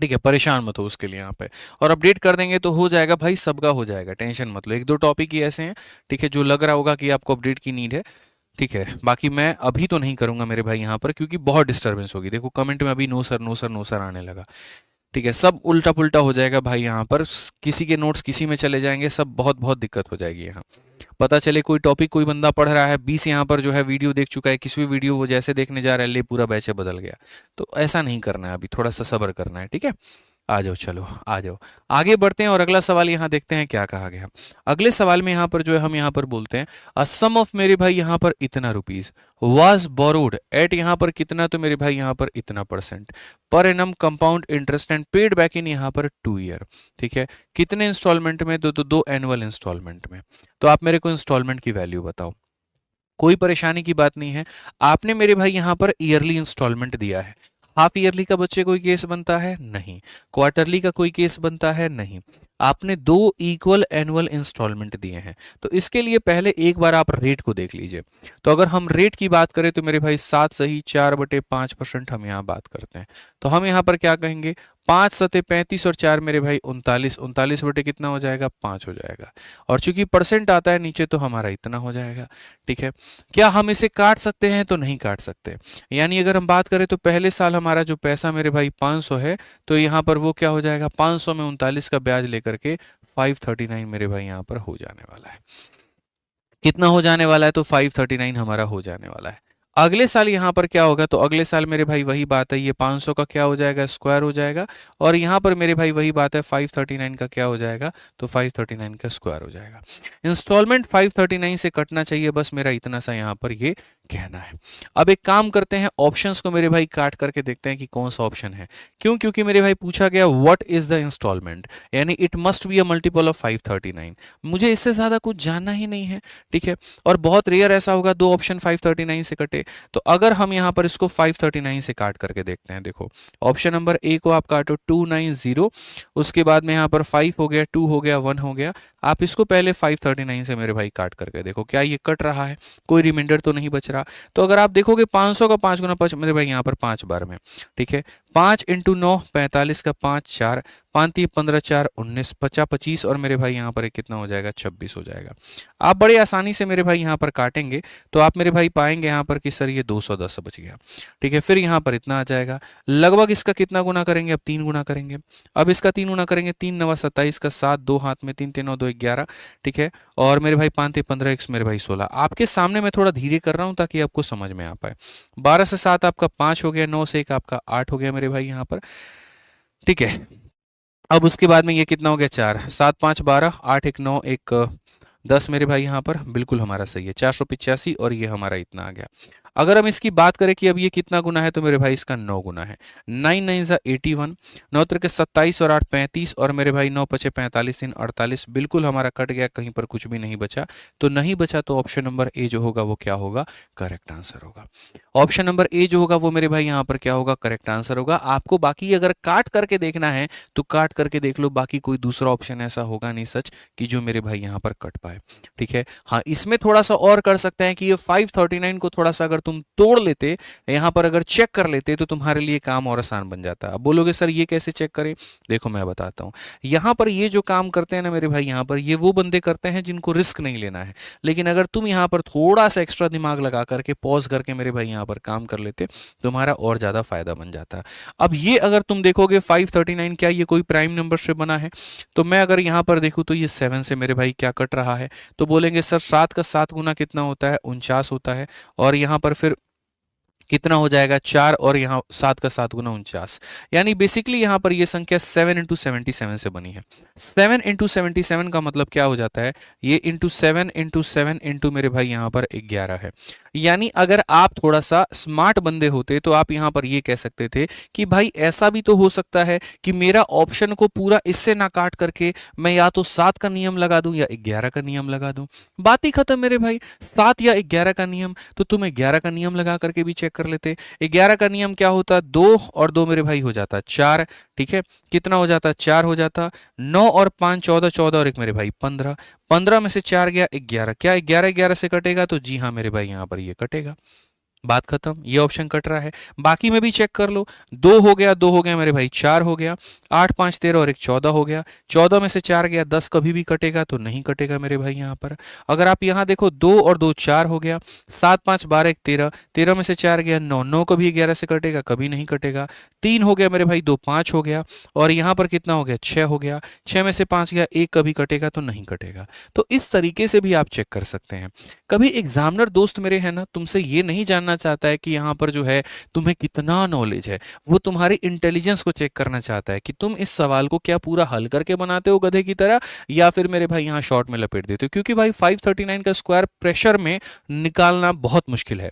Speaker 1: ठीक है, परेशान मत हो उसके लिए यहाँ पे, और अपडेट कर देंगे तो हो जाएगा भाई, सबका हो जाएगा, टेंशन मत लो। एक दो टॉपिक ही ऐसे हैं ठीक है जो लग रहा होगा कि आपको अपडेट की नीड है। ठीक है, बाकी मैं अभी तो नहीं करूंगा मेरे भाई यहाँ पर, क्योंकि बहुत डिस्टर्बेंस होगी। देखो कमेंट में अभी no sir no sir no sir आने लगा। ठीक है, सब उल्टा पुल्टा हो जाएगा भाई यहाँ पर, किसी के नोट्स किसी में चले जाएंगे, सब बहुत बहुत दिक्कत हो जाएगी यहाँ। पता चले कोई टॉपिक कोई बंदा पढ़ रहा है, 20 यहाँ पर जो है वीडियो देख चुका है, किसी भी वीडियो वो जैसे देखने जा रहा है ले पूरा बैच बदल गया, तो ऐसा नहीं करना है, अभी थोड़ा सा सब्र करना है। ठीक है, आ जाओ, चलो आ जाओ, आगे बढ़ते हैं और अगला सवाल यहाँ देखते हैं क्या कहा गया। अगले सवाल में यहाँ पर जो है हम यहाँ पर बोलते हैं अ सम ऑफ मेरे भाई यहाँ पर इतना रुपीज वाज बोरोड एट यहाँ पर कितना, तो मेरे भाई यहाँ पर इतना percent per annum compound interest and paid back इन यहाँ पर 2 ईयर। ठीक है, कितने इंस्टॉलमेंट में, दो एनुअल इंस्टॉलमेंट में। तो आप मेरे को इंस्टॉलमेंट की वैल्यू बताओ। कोई परेशानी की बात नहीं है, आपने मेरे भाई यहाँ पर ईयरली इंस्टॉलमेंट दिया है। हाफ ईयरली का बच्चे कोई केस बनता है नहीं, क्वार्टरली का कोई केस बनता है नहीं, आपने 2 इक्वल एनुअल इंस्टॉलमेंट दिए हैं। तो इसके लिए पहले एक बार आप रेट को देख लीजिए। तो अगर हम रेट की बात करें तो मेरे भाई 7 सही 4/5% हम यहाँ बात करते हैं। तो हम यहाँ पर क्या कहेंगे, 5 सते 35 और 4 मेरे भाई 39, 39 बटे कितना हो जाएगा, 5 हो जाएगा। और चूंकि परसेंट आता है नीचे तो हमारा इतना हो जाएगा। ठीक है, क्या हम इसे काट सकते हैं, तो नहीं काट सकते। यानी अगर हम बात करें तो पहले साल हमारा जो पैसा मेरे भाई 500 है, तो यहाँ पर वो क्या हो जाएगा, 500 में 39 का ब्याज लेकर के 539 मेरे भाई यहाँ पर हो जाने वाला है। कितना हो जाने वाला है, तो 539 हमारा हो जाने वाला है। अगले साल यहाँ पर क्या होगा, तो अगले साल मेरे भाई वही बात है, ये 500 का क्या हो जाएगा, स्क्वायर हो जाएगा, और यहाँ पर मेरे भाई वही बात है 539 का क्या हो जाएगा, तो 539 का स्क्वायर हो जाएगा। इंस्टॉलमेंट 539 से कटना चाहिए, बस मेरा इतना सा यहाँ पर ये कहना है। अब एक काम करते हैं, ऑप्शंस को मेरे भाई काट करके देखते हैं कि कौन सा ऑप्शन है। क्यों, क्योंकि मेरे भाई पूछा गया व्हाट इज द इंस्टॉलमेंट, यानी it must be a multiple of 539। मुझे इससे ज्यादा कुछ जानना ही नहीं है। ठीक है, और बहुत रेयर ऐसा होगा 2 ऑप्शन 539 से कटे। तो अगर हम यहाँ पर इसको 539 से काट करके देखते हैं, देखो ऑप्शन नंबर ए को आप काटो 290, उसके बाद में यहाँ पर 5 हो गया, 2 हो गया, 1 हो गया। आप इसको पहले 539 से मेरे भाई काट करके देखो क्या ये कट रहा है, कोई रिमाइंडर तो नहीं बच रहा। तो अगर आप देखोगे 500 का 5 गुना 5 मेरे भाई यहाँ पर 5 बार में। ठीक है, 5 × 9 45 का 5 4 5 15 4 19 50 25 और मेरे भाई यहाँ पर कितना हो जाएगा, 26 हो जाएगा। आप बड़े आसानी से मेरे भाई यहाँ पर काटेंगे तो आप मेरे भाई पाएंगे यहाँ पर कि सर ये 210 बच गया। ठीक है, फिर यहाँ पर इतना आ जाएगा, लगभग इसका कितना गुना करेंगे, अब 3 गुना करेंगे। अब इसका 3 गुना करेंगे, 3 9 27 का 7 2 हाथ में 3 3 9 2 11। ठीक है, और मेरे भाई 5 3 15 x मेरे भाई 16। आपके सामने मैं थोड़ा धीरे कर रहा हूँ ताकि आपको समझ में आ पाए। 12 से 7 आपका 5 हो गया, 9 से 1 आपका 8 हो गया मेरे भाई यहाँ पर। ठीक है, अब उसके बाद में ये कितना हो गया, 4 7 5 12 8 1 9 1 10 मेरे भाई यहाँ पर बिल्कुल हमारा सही है, 485 और ये हमारा इतना आ गया। अगर हम इसकी बात करें कि अब ये कितना गुना है, तो मेरे भाई इसका 9 गुना है। 9 9 ज़ा 81, 9 त्रिक 27 और 8 35, और मेरे भाई 9 पचे 45, 3 48, बिल्कुल हमारा कट गया, कहीं पर कुछ भी नहीं बचा। तो नहीं बचा तो ऑप्शन नंबर ए जो होगा वो क्या होगा, करेक्ट आंसर होगा। ऑप्शन नंबर ए जो होगा वो मेरे भाई यहाँ पर क्या होगा, करेक्ट आंसर होगा। आपको बाकी अगर काट करके देखना है तो काट करके देख लो, बाकी कोई दूसरा ऑप्शन ऐसा होगा नहीं सच कि जो मेरे भाई यहाँ पर कट पाए। ठीक है, हाँ इसमें थोड़ा सा और कर सकते हैं कि ये 539 को थोड़ा सा अगर तुम तोड़ लेते, यहाँ पर अगर चेक कर लेते, तो तुम्हारे लिए काम और आसान बन जाता। अब बोलोगे सर ये कैसे चेक करें, देखो मैं बताता हूँ। यहाँ पर ये जो काम करते हैं ना मेरे भाई, यहाँ पर ये वो बंदे करते हैं जिनको रिस्क नहीं लेना है। लेकिन अगर तुम यहाँ पर थोड़ा सा एक्स्ट्रा दिमाग लगा करके पॉज करके मेरे भाई यहाँ पर काम कर लेते, तुम्हारा और ज़्यादा फायदा बन जाता। अब ये अगर तुम देखोगे 539 क्या ये कोई प्राइम नंबर से बना है, तो मैं अगर यहाँ पर देखूँ तो ये 7 से मेरे भाई क्या कट रहा है, तो बोलेंगे सर 7 का 7 गुना कितना होता है, 49 होता है। और यहाँ पर फिर कितना हो जाएगा, 4, और यहाँ 7 का 7 गुना 49, यानी बेसिकली यहाँ पर ये संख्या 7 इंटू 77 से बनी है। 7 इंटू 77 का मतलब क्या हो जाता है, ये इंटू 7 इंटू 7 इंटू मेरे भाई यहाँ पर 11 है। यानी अगर आप थोड़ा सा स्मार्ट बंदे होते तो आप यहाँ पर ये कह सकते थे कि भाई ऐसा भी तो हो सकता है कि मेरा ऑप्शन को पूरा इससे ना काट करके मैं या तो 7 का नियम लगा दूं या 11 का नियम लगा दूं। बात ही खत्म मेरे भाई, 7 या 11 का नियम, तो तुम 11 का नियम लगा करके भी चेक कर लेते। 11 का नियम क्या होता, 2 और 2 मेरे भाई हो जाता 4। ठीक है, कितना हो जाता, 4 हो जाता। 9 और 5 14, 14 और 1 मेरे भाई 15, 15 में से 4 गया 11, क्या 11 11 से कटेगा, तो जी हाँ मेरे भाई यहाँ पर ये कटेगा। बात खत्म, ये ऑप्शन कट रहा है। बाकी में भी चेक कर लो, 2 हो गया, 2 हो गया मेरे भाई, 4 हो गया, 8 5 13 और 1 14 हो गया, 14 में से 4 गया, 10 कभी भी कटेगा, तो नहीं कटेगा मेरे भाई यहाँ पर। अगर आप यहाँ देखो 2 और 2 4 हो गया, 7 5 12 1 13, 13 में से 4 गया 9, 9 कभी 11 से कटेगा, कभी नहीं कटेगा। 3 हो गया मेरे भाई, 2 5 हो गया, और यहाँ पर कितना हो गया, 6 हो गया, 6 में से 5 गया, 1 कभी कटेगा, तो नहीं कटेगा। तो इस तरीके से भी आप चेक कर सकते हैं। कभी एग्जामिनर दोस्त मेरे है ना, तुमसे ये नहीं जानना चाहता है कि यहाँ पर जो है तुम्हें कितना नॉलेज है, वो तुम्हारी इंटेलिजेंस को चेक करना चाहता है कि तुम इस सवाल को क्या पूरा हल करके बनाते हो गधे की तरह, या फिर मेरे भाई यहाँ शॉर्ट में लपेट देते हो। क्योंकि भाई 539 का स्क्वायर प्रेशर में निकालना बहुत मुश्किल है।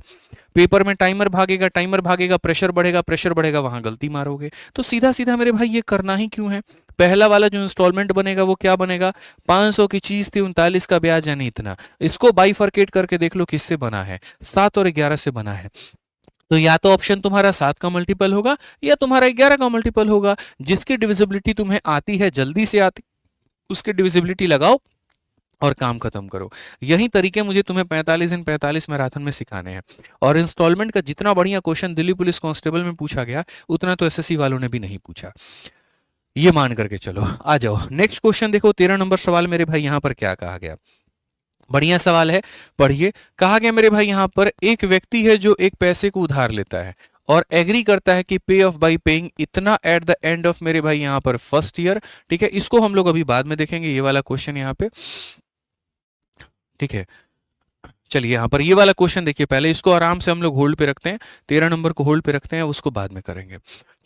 Speaker 1: पेपर में टाइमर भागेगा, टाइमर भागेगा, प्रेशर बढ़ेगा, प्रेशर बढ़ेगा, वहां गलती मारोगे। तो सीधा सीधा मेरे भाई ये करना ही क्यों है। पहला वाला जो इंस्टॉलमेंट बनेगा वो क्या बनेगा, 500 की चीज थी, 39 का ब्याज यानी इतना। इसको बाइफरकेट करके देख लो किससे बना है, 7 और 11 से बना है। तो या तो ऑप्शन तुम्हारा 7 का मल्टीपल होगा या तुम्हारा 11 का मल्टीपल होगा। जिसकी डिविजिबिलिटी तुम्हें आती है, जल्दी से आती, उसकी डिविजिबिलिटी लगाओ और काम खत्म करो। यही तरीके मुझे तुम्हें 45 इन 45 मैराथन में सिखाने हैं। और इंस्टॉलमेंट का जितना बढ़िया क्वेश्चन दिल्ली पुलिस कांस्टेबल में पूछा गया, उतना तो एसएससी वालों ने भी नहीं पूछा, ये मान करके चलो। आ जाओ नेक्स्ट क्वेश्चन देखो, 13 नंबर सवाल मेरे भाई यहाँ पर क्या कहा गया, बढ़िया सवाल है, पढ़िए। कहा गया मेरे भाई यहाँ पर, एक व्यक्ति है जो एक पैसे को उधार लेता है और एग्री करता है कि पे ऑफ बाई पेइंग इतना एट द एंड ऑफ मेरे भाई यहाँ पर फर्स्ट ईयर। ठीक है, इसको हम लोग अभी बाद में देखेंगे, ये वाला क्वेश्चन यहाँ पे। ठीक है, चलिए यहाँ पर ये वाला क्वेश्चन देखिए, पहले इसको आराम से हम लोग होल्ड पे रखते हैं, 13 नंबर को होल्ड पे रखते हैं, उसको बाद में करेंगे।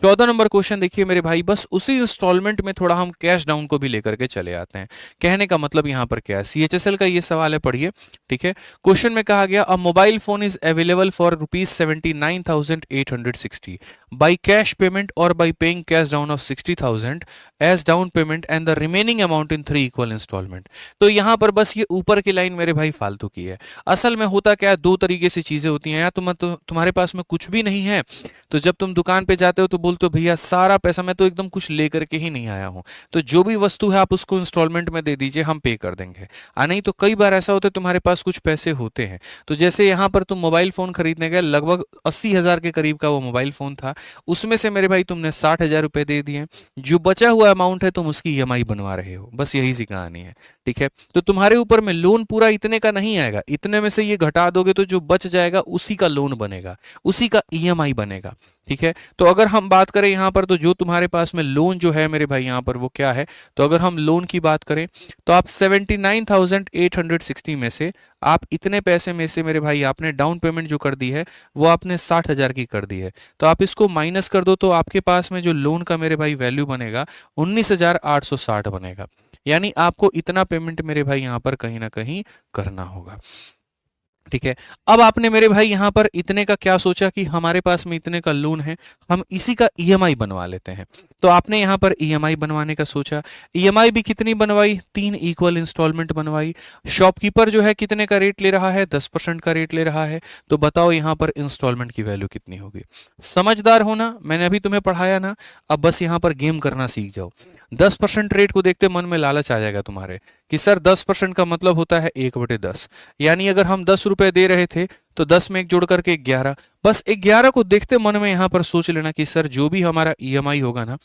Speaker 1: 14 नंबर क्वेश्चन देखिए मेरे भाई, बस उसी इंस्टॉलमेंट में थोड़ा हम कैश डाउन को भी लेकर के चले आते हैं। कहने का मतलब यहाँ पर क्या है, सीएचएसएल का ये सवाल है, पढ़िए। ठीक है, क्वेश्चन में कहा गया, a mobile phone is available for ₹79,860 by cash payment और by paying cash down of 60,000 as down payment and the remaining amount in 3 equal instalment. तो यहाँ पर बस ये ऊपर की लाइन मेरे भाई फालतू की है। असल में होता क्या है, दो तरीके से चीजें होती हैं, या तुम्हारे पास में कुछ भी नहीं है, तो जब तुम दुकान पे जाते हो तो बोलते हो भैया सारा पैसा, मैं तो एकदम कुछ लेकर के ही नहीं आया हूं, तो जो भी वस्तु है आप उसको इंस्टॉलमेंट में दे दीजिए, हम पे कर देंगे। नहीं तो कई बार ऐसा होता है तुम्हारे पास कुछ पैसे होते हैं, तो जैसे यहाँ पर तुम मोबाइल फोन खरीदने गए, लगभग 80,000 के करीब का वो मोबाइल फोन था, उसमें से मेरे भाई तुमने 60,000 रुपए दे दिए, जो बचा हुआ अमाउंट है तुम उसकी ईएमआई बनवा रहे हो, बस यही सी कहानी है। ठीक है, तो तुम्हारे ऊपर में लोन पूरा इतने का नहीं आएगा, इतने में से ये घटा दोगे तो जो बच जाएगा उसी का लोन बनेगा, उसी का ईएमआई बनेगा। ठीक है, तो अगर हम बात करें यहाँ पर, तो जो तुम्हारे पास में लोन जो है मेरे भाई यहाँ पर वो क्या है, तो अगर हम लोन की बात करें तो आप 79,860 में से आप इतने पैसे में से मेरे भाई आपने डाउन पेमेंट जो कर दी है वो आपने 60,000 की कर दी है, तो आप इसको माइनस कर दो तो आपके पास में जो लोन का मेरे भाई वैल्यू बनेगा 19,860 बनेगा। यानी आपको इतना पेमेंट मेरे भाई यहाँ पर कहीं ना कहीं करना होगा। ठीक है। अब आपने मेरे भाई यहाँ पर इतने का क्या सोचा कि हमारे पास में इतने का लोन है, हम इसी का ईएमआई बनवा लेते हैं। तो आपने यहाँ पर ईएमआई बनवाने का सोचा, ईएमआई भी कितनी बनवाई, 3 इक्वल इंस्टॉलमेंट बनवाई। शॉपकीपर जो है कितने का रेट ले रहा है, 10% का रेट ले रहा है। तो बताओ यहाँ पर इंस्टॉलमेंट की वैल्यू कितनी होगी। समझदार होना, मैंने अभी तुम्हें पढ़ाया ना, अब बस यहाँ पर गेम करना सीख जाओ। 10% रेट को देखते मन में लालच आ जाएगा तुम्हारे कि सर 10% का मतलब होता है 1/10, यानी अगर हम 10 रुपए दे रहे थे तो 10 में एक जोड़ करके 11, बस 11 को देखते मन में यहां पर सोच लेना कि सर जो भी हमारा ईएमआई होगा ना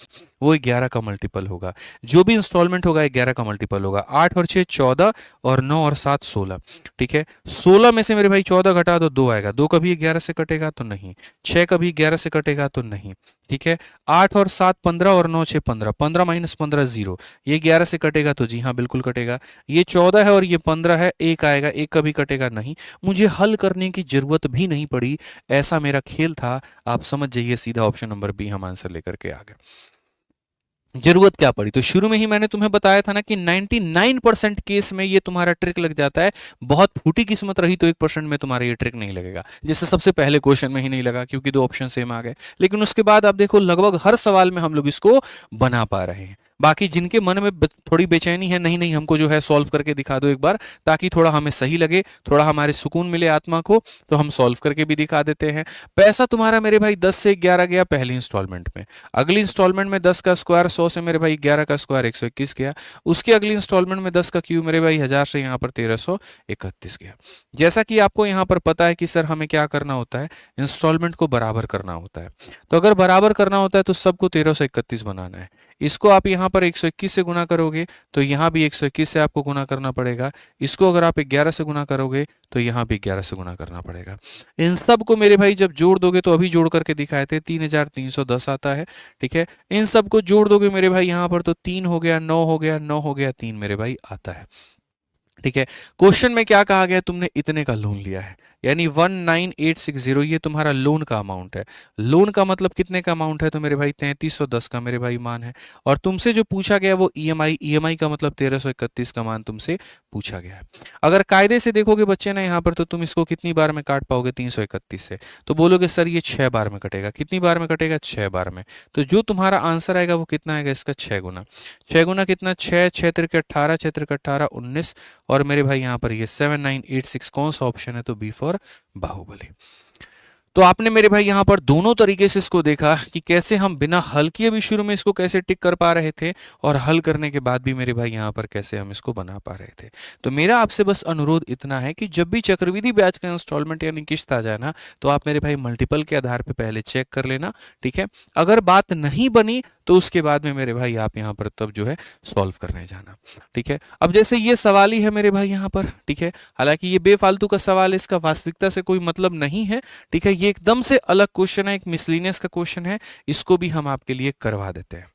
Speaker 1: वो 11 का मल्टीपल होगा, जो भी इंस्टॉलमेंट होगा 11 का मल्टीपल होगा। 8 और 6 14 और 9 और 7 16। ठीक है, 16 में से मेरे भाई 14 घटा दो, 2 आएगा, 2 कभी 11 से कटेगा तो नहीं, 6 कभी 11 से कटेगा तो नहीं। ठीक है, 8 और 7 15 और 9 6 15, 15 माइनस 15 0, ये 11 से कटेगा तो जी हाँ बिल्कुल कटेगा। ये 14 है और ये 15 है, एक आएगा, एक कभी कटेगा नहीं। मुझे हल करने की जरूरत भी नहीं पड़ी, ऐसा मेरा खेल था। आप समझ जाइए, सीधा ऑप्शन नंबर बी हम आंसर लेकर के आ गए। जरूरत क्या पड़ी, तो शुरू में ही मैंने तुम्हें बताया था ना कि 99% केस में ये तुम्हारा ट्रिक लग जाता है। बहुत फूटी किस्मत रही तो 1% में तुम्हारा ये ट्रिक नहीं लगेगा, जैसे सबसे पहले क्वेश्चन में ही नहीं लगा क्योंकि 2 ऑप्शन सेम आ गए। लेकिन उसके बाद आप देखो लगभग हर सवाल में हम लोग इसको बना पा रहे हैं। बाकी जिनके मन में थोड़ी बेचैनी है, नहीं नहीं हमको जो है सॉल्व करके दिखा दो एक बार, ताकि थोड़ा हमें सही लगे, थोड़ा हमारे सुकून मिले आत्मा को, तो हम सॉल्व करके भी दिखा देते हैं। पैसा तुम्हारा मेरे भाई 10 से 11 गया पहली इंस्टॉलमेंट में, अगली इंस्टॉलमेंट में 10 का स्क्वायर 100 से मेरे भाई 11 का स्क्वायर 121 गया, उसकी अगली इंस्टॉलमेंट में 10 का क्यूब मेरे भाई 1000 से यहाँ पर 1331 गया। जैसा कि आपको यहाँ पर पता है कि सर हमें क्या करना होता है, इंस्टॉलमेंट को बराबर करना होता है। तो अगर बराबर करना होता है तो सबको 1331 बनाना है। इसको आप यहाँ पर 121 से गुना करोगे तो यहाँ भी 121 से आपको गुना करना पड़ेगा। इसको अगर आप 11 से गुना करोगे तो यहाँ भी 11 से गुना करना पड़ेगा। इन सब को मेरे भाई जब जोड़ दोगे, तो अभी जोड़ करके दिखाए थे 3310 आता है। ठीक है, इन सब को जोड़ दोगे मेरे भाई यहाँ पर तो 3 हो गया, 9 हो गया, 9 हो गया, 3 मेरे भाई आता है। ठीक है, क्वेश्चन में क्या कहा गया, तुमने इतने का लोन लिया है, यानी 19860, ये तुम्हारा लोन का अमाउंट है। लोन का मतलब कितने का अमाउंट है, तो मेरे भाई 3310 का मेरे भाई मान है। और तुमसे जो पूछा गया वो ईएमआई, ईएमआई का मतलब 1331 का मान तुमसे पूछा गया है। अगर कायदे से देखोगे बच्चे ना यहाँ पर, तो तुम इसको कितनी बार में काट पाओगे 331 से, तो बोलोगे सर ये 6 बार में कटेगा। कितनी बार में कटेगा, 6 बार में। तो जो तुम्हारा आंसर आएगा वो कितना आएगा, इसका 6 गुना। 6 गुना कितना, 6 6 तिरके 18, 6 तिरके 18 19, और मेरे भाई यहाँ पर ये 7986 कौन सा ऑप्शन है, तो बी फॉर बाहुबली। तो आपने मेरे भाई यहाँ पर दोनों तरीके से इसको देखा कि कैसे हम बिना हल किए भी शुरू में इसको कैसे टिक कर पा रहे थे, और हल करने के बाद भी मेरे भाई यहाँ पर कैसे हम इसको बना पा रहे थे। तो मेरा आपसे बस अनुरोध इतना है कि जब भी चक्रवृद्धि ब्याज का इंस्टॉलमेंट यानी किस्त आ जाए ना, तो आप मेरे भाई मल्टीपल के आधार पर पहले चेक कर लेना। ठीक है, अगर बात नहीं बनी तो उसके बाद में मेरे भाई आप यहाँ पर तब जो है सॉल्व करने जाना। ठीक है, अब जैसे ये सवाल ही है मेरे भाई यहाँ पर, ठीक है, हालांकि ये बेफालतू का सवाल है, इसका वास्तविकता से कोई मतलब नहीं है। ठीक है, ये एकदम से अलग क्वेश्चन है, एक मिसलिनियस का क्वेश्चन है, इसको भी हम आपके लिए करवा देते हैं।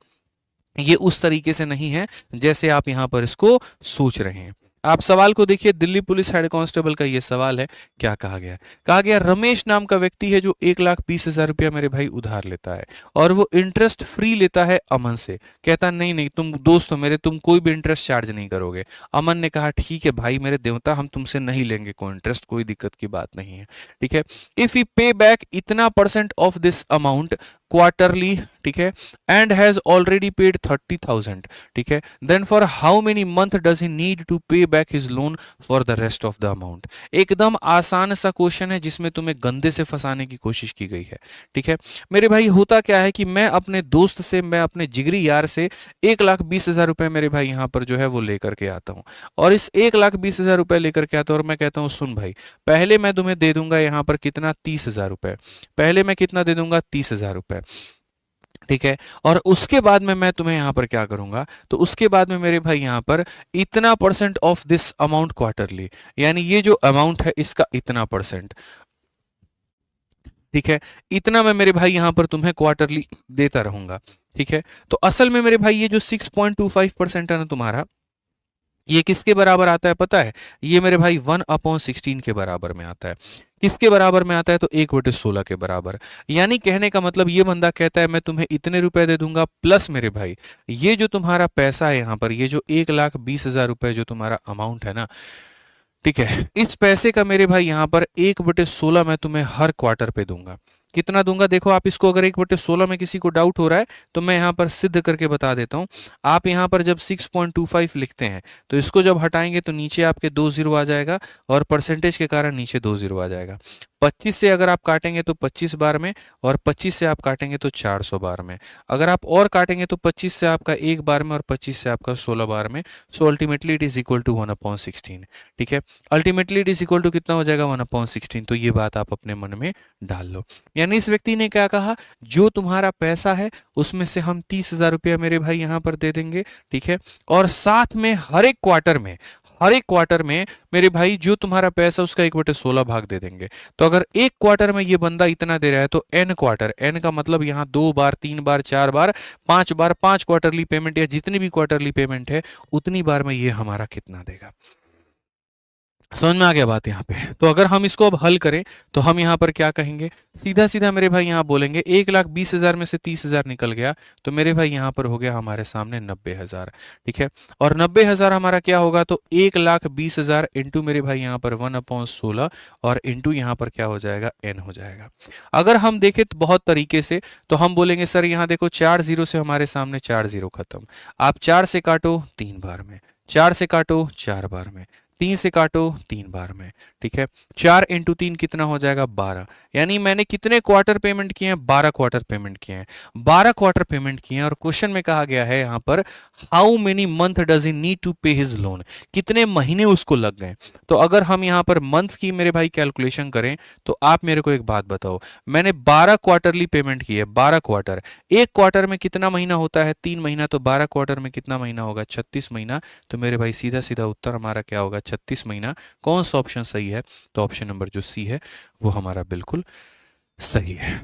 Speaker 1: ये उस तरीके से नहीं है जैसे आप यहां पर इसको सोच रहे हैं। आप सवाल को देखिए, दिल्ली पुलिस हेड कांस्टेबल का ये सवाल है। क्या कहा गया, कहा गया रमेश नाम का व्यक्ति है जो 1,20,000 रुपया मेरे भाई उधार लेता है, और वो इंटरेस्ट फ्री लेता है अमन से। कहता नहीं नहीं तुम दोस्त हो मेरे, तुम कोई भी इंटरेस्ट चार्ज नहीं करोगे। अमन ने कहा ठीक है भाई मेरे देवता, हम तुमसे नहीं लेंगे कोई इंटरेस्ट, कोई दिक्कत की बात नहीं है। ठीक है, इफ यू पे बैक इतना % ऑफ दिस अमाउंट क्वार्टरली, ठीक है, एंड हैज ऑलरेडी पेड 30,000, ठीक है, then for how many month does he need to pay back his loan for the rest of the amount. एकदम आसान सा क्वेश्चन है जिसमें तुम्हें गंदे से फंसाने की कोशिश की गई है। ठीक है मेरे भाई, होता क्या है कि मैं अपने दोस्त से, मैं अपने जिगरी यार से 1,20,000 रुपए मेरे भाई यहाँ पर जो है वो लेकर के आता हूँ, और इस 1,20,000 रुपए लेकर के आता हूँ, और मैं कहता हूँ सुन भाई, पहले मैं तुम्हें दे दूंगा यहाँ पर कितना, 30,000 रुपए। पहले मैं कितना दे दूंगा, 30,000 रुपए। ठीक है, और उसके बाद में मैं तुम्हें यहां पर क्या करूंगा, तो उसके बाद में मेरे भाई यहां पर इतना % ऑफ दिस अमाउंट क्वार्टरली, यानी ये जो अमाउंट है इसका इतना %। ठीक है, इतना मैं मेरे भाई यहां पर तुम्हें क्वार्टरली देता रहूंगा। ठीक है, तो असल में मेरे भाई ये जो 6.25% है ना तुम्हारा, ये किसके बराबर आता है पता है, ये मेरे भाई 1/16 के बराबर में आता है। किसके बराबर में आता है, तो 1/16 के बराबर। यानी कहने का मतलब ये बंदा कहता है मैं तुम्हें इतने रुपए दे दूंगा, प्लस मेरे भाई ये जो तुम्हारा पैसा है यहाँ पर, ये जो 1,20,000 रुपए जो तुम्हारा अमाउंट है ना, ठीक है, इस पैसे का मेरे भाई यहाँ पर 1/16 मैं तुम्हें हर क्वार्टर पे दूंगा। कितना दूंगा देखो, आप इसको अगर 1/16 में किसी को डाउट हो रहा है तो मैं यहाँ पर सिद्ध करके बता देता हूँ। आप यहाँ पर जब 6.25 लिखते हैं तो इसको जब हटाएंगे तो नीचे आपके 2 जीरो आ जाएगा और परसेंटेज के कारण नीचे 2 जीरो आ जाएगा। 25 से अगर आप काटेंगे तो 25 बार में, और 25 से आप काटेंगे तो 400 बार में। अगर आप और काटेंगे तो 25 से आपका 1 बार में और 25 से आपका 16 बार में। So ultimately it is equal to 1/16। ठीक है, ultimately it is equal to कितना हो जाएगा 1/16। तो ये बात आप अपने मन में डाल लो। यानी इस व्यक्ति ने क्या कहा, जो तुम्हारा पैसा है उसमें से हम 30,000 रुपया मेरे भाई यहां पर दे देंगे। ठीक है, और साथ में हर एक क्वार्टर में मेरे भाई जो तुम्हारा पैसा उसका 1/16 भाग दे देंगे। तो अगर एक क्वार्टर में ये बंदा इतना दे रहा है तो एन क्वार्टर, एन का मतलब यहाँ 2 बार 3 बार 4 बार 5 बार 5 क्वार्टरली पेमेंट या जितनी भी क्वार्टरली पेमेंट है उतनी बार में ये हमारा कितना देगा। समझ में आ गया बात यहाँ पे। तो अगर हम इसको अब हल करें तो हम यहाँ पर क्या कहेंगे, सीधा सीधा मेरे भाई यहाँ बोलेंगे 1,20,000 में से 30,000 निकल गया तो मेरे भाई यहाँ पर हो गया हमारे सामने 90,000। ठीक है, और 90,000 हमारा क्या होगा, तो 1,20,000 इंटू मेरे भाई यहाँ पर 1/16 और इंटू यहाँ पर क्या हो जाएगा, n हो जाएगा। अगर हम देखें तो बहुत तरीके से, तो हम बोलेंगे सर यहाँ देखो 4 जीरो से हमारे सामने 4 जीरो खत्म। आप 4 से काटो 3 बार में, 4 से काटो 4 बार में, 3 से काटो 3 बार में। ठीक है, 4 इंटू 3 कितना हो जाएगा 12। यानी मैंने कितने क्वार्टर पेमेंट किए हैं, 12 क्वार्टर पेमेंट किए हैं, 12 क्वार्टर पेमेंट किए हैं। और क्वेश्चन में कहा गया है यहाँ पर how many month does he need to pay his loan, कितने महीने उसको लग गए। तो अगर हम यहाँ पर मंथ्स की मेरे भाई कैलकुलेशन करें तो आप मेरे को एक बात बताओ, मैंने 12 क्वार्टरली पेमेंट की है, 12 क्वार्टर, एक क्वार्टर में कितना महीना होता है, 3 महीना, तो 12 क्वार्टर में कितना महीना होगा, 36 महीना। तो मेरे भाई सीधा सीधा उत्तर हमारा क्या होगा, 36 महीना। कौन सा ऑप्शन सही है, तो ऑप्शन नंबर जो सी है वो हमारा बिल्कुल सही है।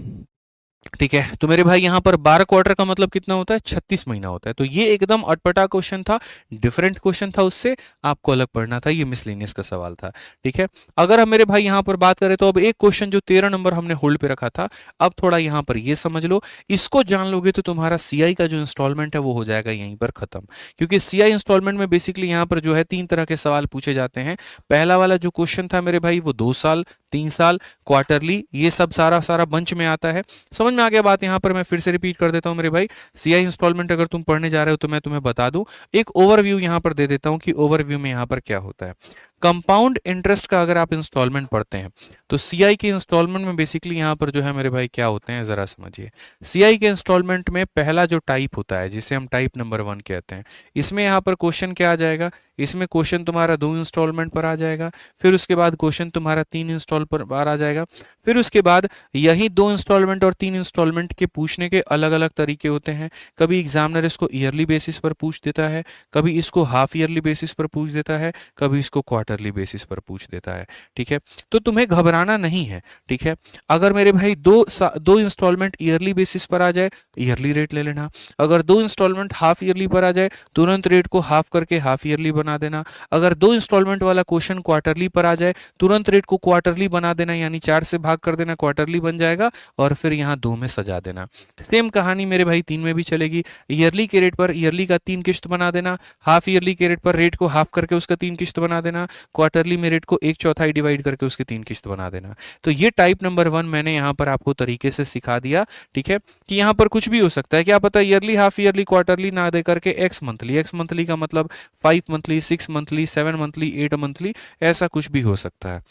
Speaker 1: ठीक है, तो मेरे भाई यहाँ पर 12 क्वार्टर का मतलब कितना होता है, 36 महीना होता है। तो ये एकदम अटपटा क्वेश्चन था, डिफरेंट क्वेश्चन था, उससे आपको अलग पढ़ना था, ये मिसलेनियस का सवाल था। ठीक है, अगर हम मेरे भाई यहाँ पर बात करें तो अब एक क्वेश्चन जो 13 नंबर हमने होल्ड पे रखा था, अब थोड़ा यहाँ पर ये समझ लो, इसको जान लोगे तो तुम्हारा सीआई का जो इंस्टॉलमेंट है वो हो जाएगा यहीं पर खत्म। क्योंकि सीआई इंस्टॉलमेंट में बेसिकली यहाँ पर जो है 3 तरह के सवाल पूछे जाते हैं। पहला वाला जो क्वेश्चन था मेरे भाई वो 2 साल 3 साल क्वार्टरली, ये सब सारा बंच में आता है। समझ में आ गया बात। यहाँ पर मैं फिर से रिपीट कर देता हूँ मेरे भाई, सीआई इंस्टॉलमेंट अगर तुम पढ़ने जा रहे हो तो मैं तुम्हें बता दूं, एक ओवरव्यू यहाँ पर दे देता हूँ कि ओवरव्यू में यहाँ पर क्या होता है। कंपाउंड इंटरेस्ट का अगर आप इंस्टॉलमेंट पढ़ते हैं तो सीआई के इंस्टॉलमेंट में बेसिकली यहाँ पर जो है मेरे भाई क्या होते हैं जरा समझिए। सीआई के इंस्टॉलमेंट में पहला जो टाइप होता है जिसे हम टाइप नंबर 1 कहते हैं, इसमें यहाँ पर क्वेश्चन क्या आ जाएगा, इसमें क्वेश्चन तुम्हारा 2 इंस्टॉलमेंट पर आ जाएगा, फिर उसके बाद क्वेश्चन तुम्हारा 3 इंस्टॉल पर आ जाएगा, फिर उसके बाद यही 2 इंस्टॉलमेंट और 3 इंस्टॉलमेंट के पूछने के अलग अलग तरीके होते हैं। कभी एग्जामिनर इसको ईयरली बेसिस पर पूछ देता है, कभी इसको हाफ ईयरली बेसिस पर पूछ देता है, कभी इसको क्वार्टरली बेसिस पर पूछ देता है। ठीक है, तो तुम्हें घबराना नहीं है। ठीक है, अगर मेरे भाई दो इंस्टॉलमेंट ईयरली बेसिस पर आ जाए ईयरली रेट ले लेना, अगर 2 इंस्टॉलमेंट हाफ ईयरली पर आ जाए तुरंत रेट को हाफ करके हाफ ईयरली बना देना, अगर 2 इंस्टॉलमेंट वाला क्वेश्चन क्वार्टरली पर आ जाए तुरंत रेट को क्वार्टरली बना देना, यानी 4 से भाग कर देना, क्वार्टरली बन जाएगा और फिर यहाँ 2 में सजा देना। सेम कहानी मेरे भाई 3 में भी चलेगी, ईयरली के रेट पर ईयरली का 3 किश्त बना देना, हाफ ईयरली के रेट पर रेट को हाफ करके उसका 3 किश्त बना देना, क्वार्टरली में रेट को 1/4 डिवाइड करके उसके 3 किश्त बना देना। तो ये टाइप नंबर 1 मैंने यहाँ पर आपको तरीके से सिखा दिया। ठीक है, कि यहाँ पर कुछ भी हो सकता है, क्या पता ईयरली हाफ ईयरली क्वार्टरली ना दे करके एक्स मंथली का मतलब 5 मंथली 6 मंथली 7 मंथली 8 मंथली, ऐसा कुछ भी हो सकता है।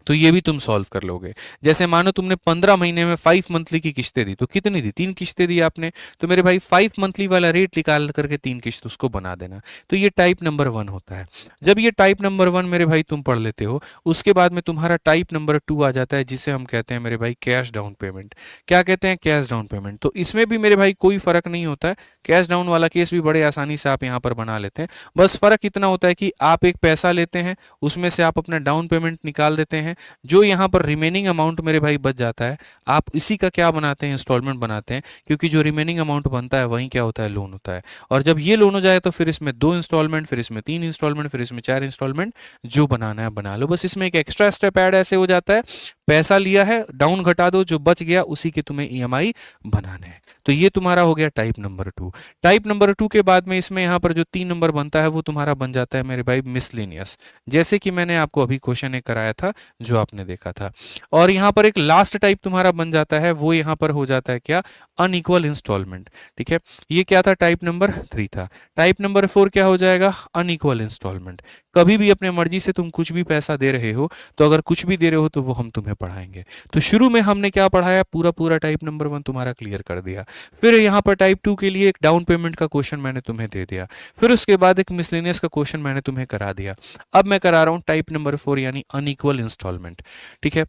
Speaker 1: तो ये भी तुम सॉल्व कर लोगे। जैसे मानो तुमने 15 महीने में 5 मंथली की किस्तें दी, तो कितनी दी, 3 किस्तें दी आपने, तो मेरे भाई 5 मंथली वाला रेट निकाल करके 3 किस्त उसको बना देना। तो ये टाइप नंबर 1 होता है। जब ये टाइप नंबर 1 मेरे भाई तुम पढ़ लेते हो, उसके बाद में तुम्हारा टाइप नंबर 2 आ जाता है, जिसे हम कहते हैं मेरे भाई कैश डाउन पेमेंट। क्या कहते हैं, कैश डाउन पेमेंट। तो इसमें भी मेरे भाई कोई फर्क नहीं होता है, कैश डाउन वाला केस भी बड़े आसानी से आप यहाँ पर बना लेते हैं। बस फर्क इतना होता है कि आप एक पैसा लेते हैं, उसमें से आप अपना डाउन पेमेंट निकाल देते हैं, हैं, जो यहाँ पर रिमेनिंग अमाउंट मेरे भाई बच जाता है, आप इसी का क्या बनाते हैं, इंस्टॉलमेंट बनाते हैं, क्योंकि जो रिमेनिंग अमाउंट बनता है वही क्या होता है, लोन होता है। और जब ये लोन हो जाए तो फिर इसमें 2 इंस्टॉलमेंट, फिर इसमें 3 इंस्टॉलमेंट, फिर इसमें 4 इंस्टॉलमेंट, जो बनाना है बना लो। बस इसमें एक एक्स्ट्रा स्टेप ऐड ऐसे हो जाता है, पैसा लिया है डाउन घटा दो, जो बच गया उसी के तुम्हें ईएमआई बनाने हैं। तो ये तुम्हारा हो गया टाइप नंबर 2। टाइप नंबर 2 के बाद में इसमें यहाँ पर जो 3 नंबर बनता है वो तुम्हारा बन जाता है मेरे भाई मिसलेनियस, जैसे कि मैंने आपको अभी क्वेश्चन एक कराया था जो आपने देखा था। और यहाँ पर एक लास्ट टाइप तुम्हारा बन जाता है, वो यहाँ पर हो जाता है क्या, अनइक्वल इंस्टॉलमेंट। ठीक है, ये क्या था, टाइप नंबर 3 था। टाइप नंबर 4 क्या हो जाएगा, अनइक्वल इंस्टॉलमेंट। कभी भी अपने मर्जी से तुम कुछ भी पैसा दे रहे हो, तो अगर कुछ भी दे रहे हो तो वो हम तुम्हें पढ़ाएंगे। तो शुरू में हमने क्या पढ़ाया, पूरा पूरा टाइप नंबर 1 तुम्हारा क्लियर कर दिया। फिर यहाँ पर टाइप 2 के लिए एक डाउन पेमेंट का क्वेश्चन मैंने तुम्हें दे दिया। फिर उसके बाद एक मिसलेनियस का क्वेश्चन मैंने तुम्हें करा दिया। अब मैं करा रहा हूँ टाइप नंबर 4 यानी अनइक्वल इंस्टॉलमेंट। ठीक है,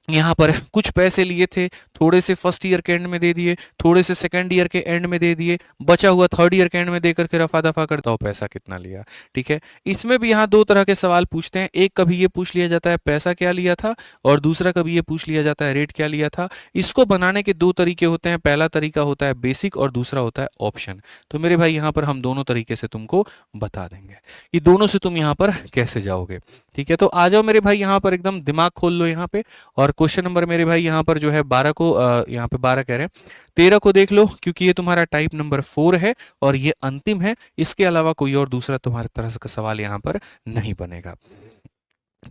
Speaker 1: यहाँ पर कुछ पैसे लिए थे, थोड़े से फर्स्ट ईयर के एंड में दे दिए, थोड़े से सेकंड ईयर के एंड में दे दिए, बचा हुआ थर्ड ईयर के एंड में देकर के रफा दफा करता हो पैसा कितना लिया। ठीक है, इसमें भी यहाँ 2 तरह के सवाल पूछते हैं, एक कभी ये पूछ लिया जाता है पैसा क्या लिया था, और दूसरा कभी ये पूछ लिया जाता है रेट क्या लिया था। इसको बनाने के 2 तरीके होते हैं, पहला तरीका होता है बेसिक और दूसरा होता है ऑप्शन। तो मेरे भाई यहाँ पर हम दोनों तरीके से तुमको बता देंगे कि दोनों से तुम यहाँ पर कैसे जाओगे। ठीक है, तो आ जाओ मेरे भाई यहाँ पर एकदम दिमाग खोल लो यहाँ पे। और क्वेश्चन नंबर मेरे भाई यहाँ पर जो है 12 को यहाँ पे 12 कह रहे हैं, 13 को देख लो, क्योंकि ये तुम्हारा टाइप नंबर 4 है और ये अंतिम है। इसके अलावा कोई और दूसरा तुम्हारे तरह का सवाल यहाँ पर नहीं बनेगा।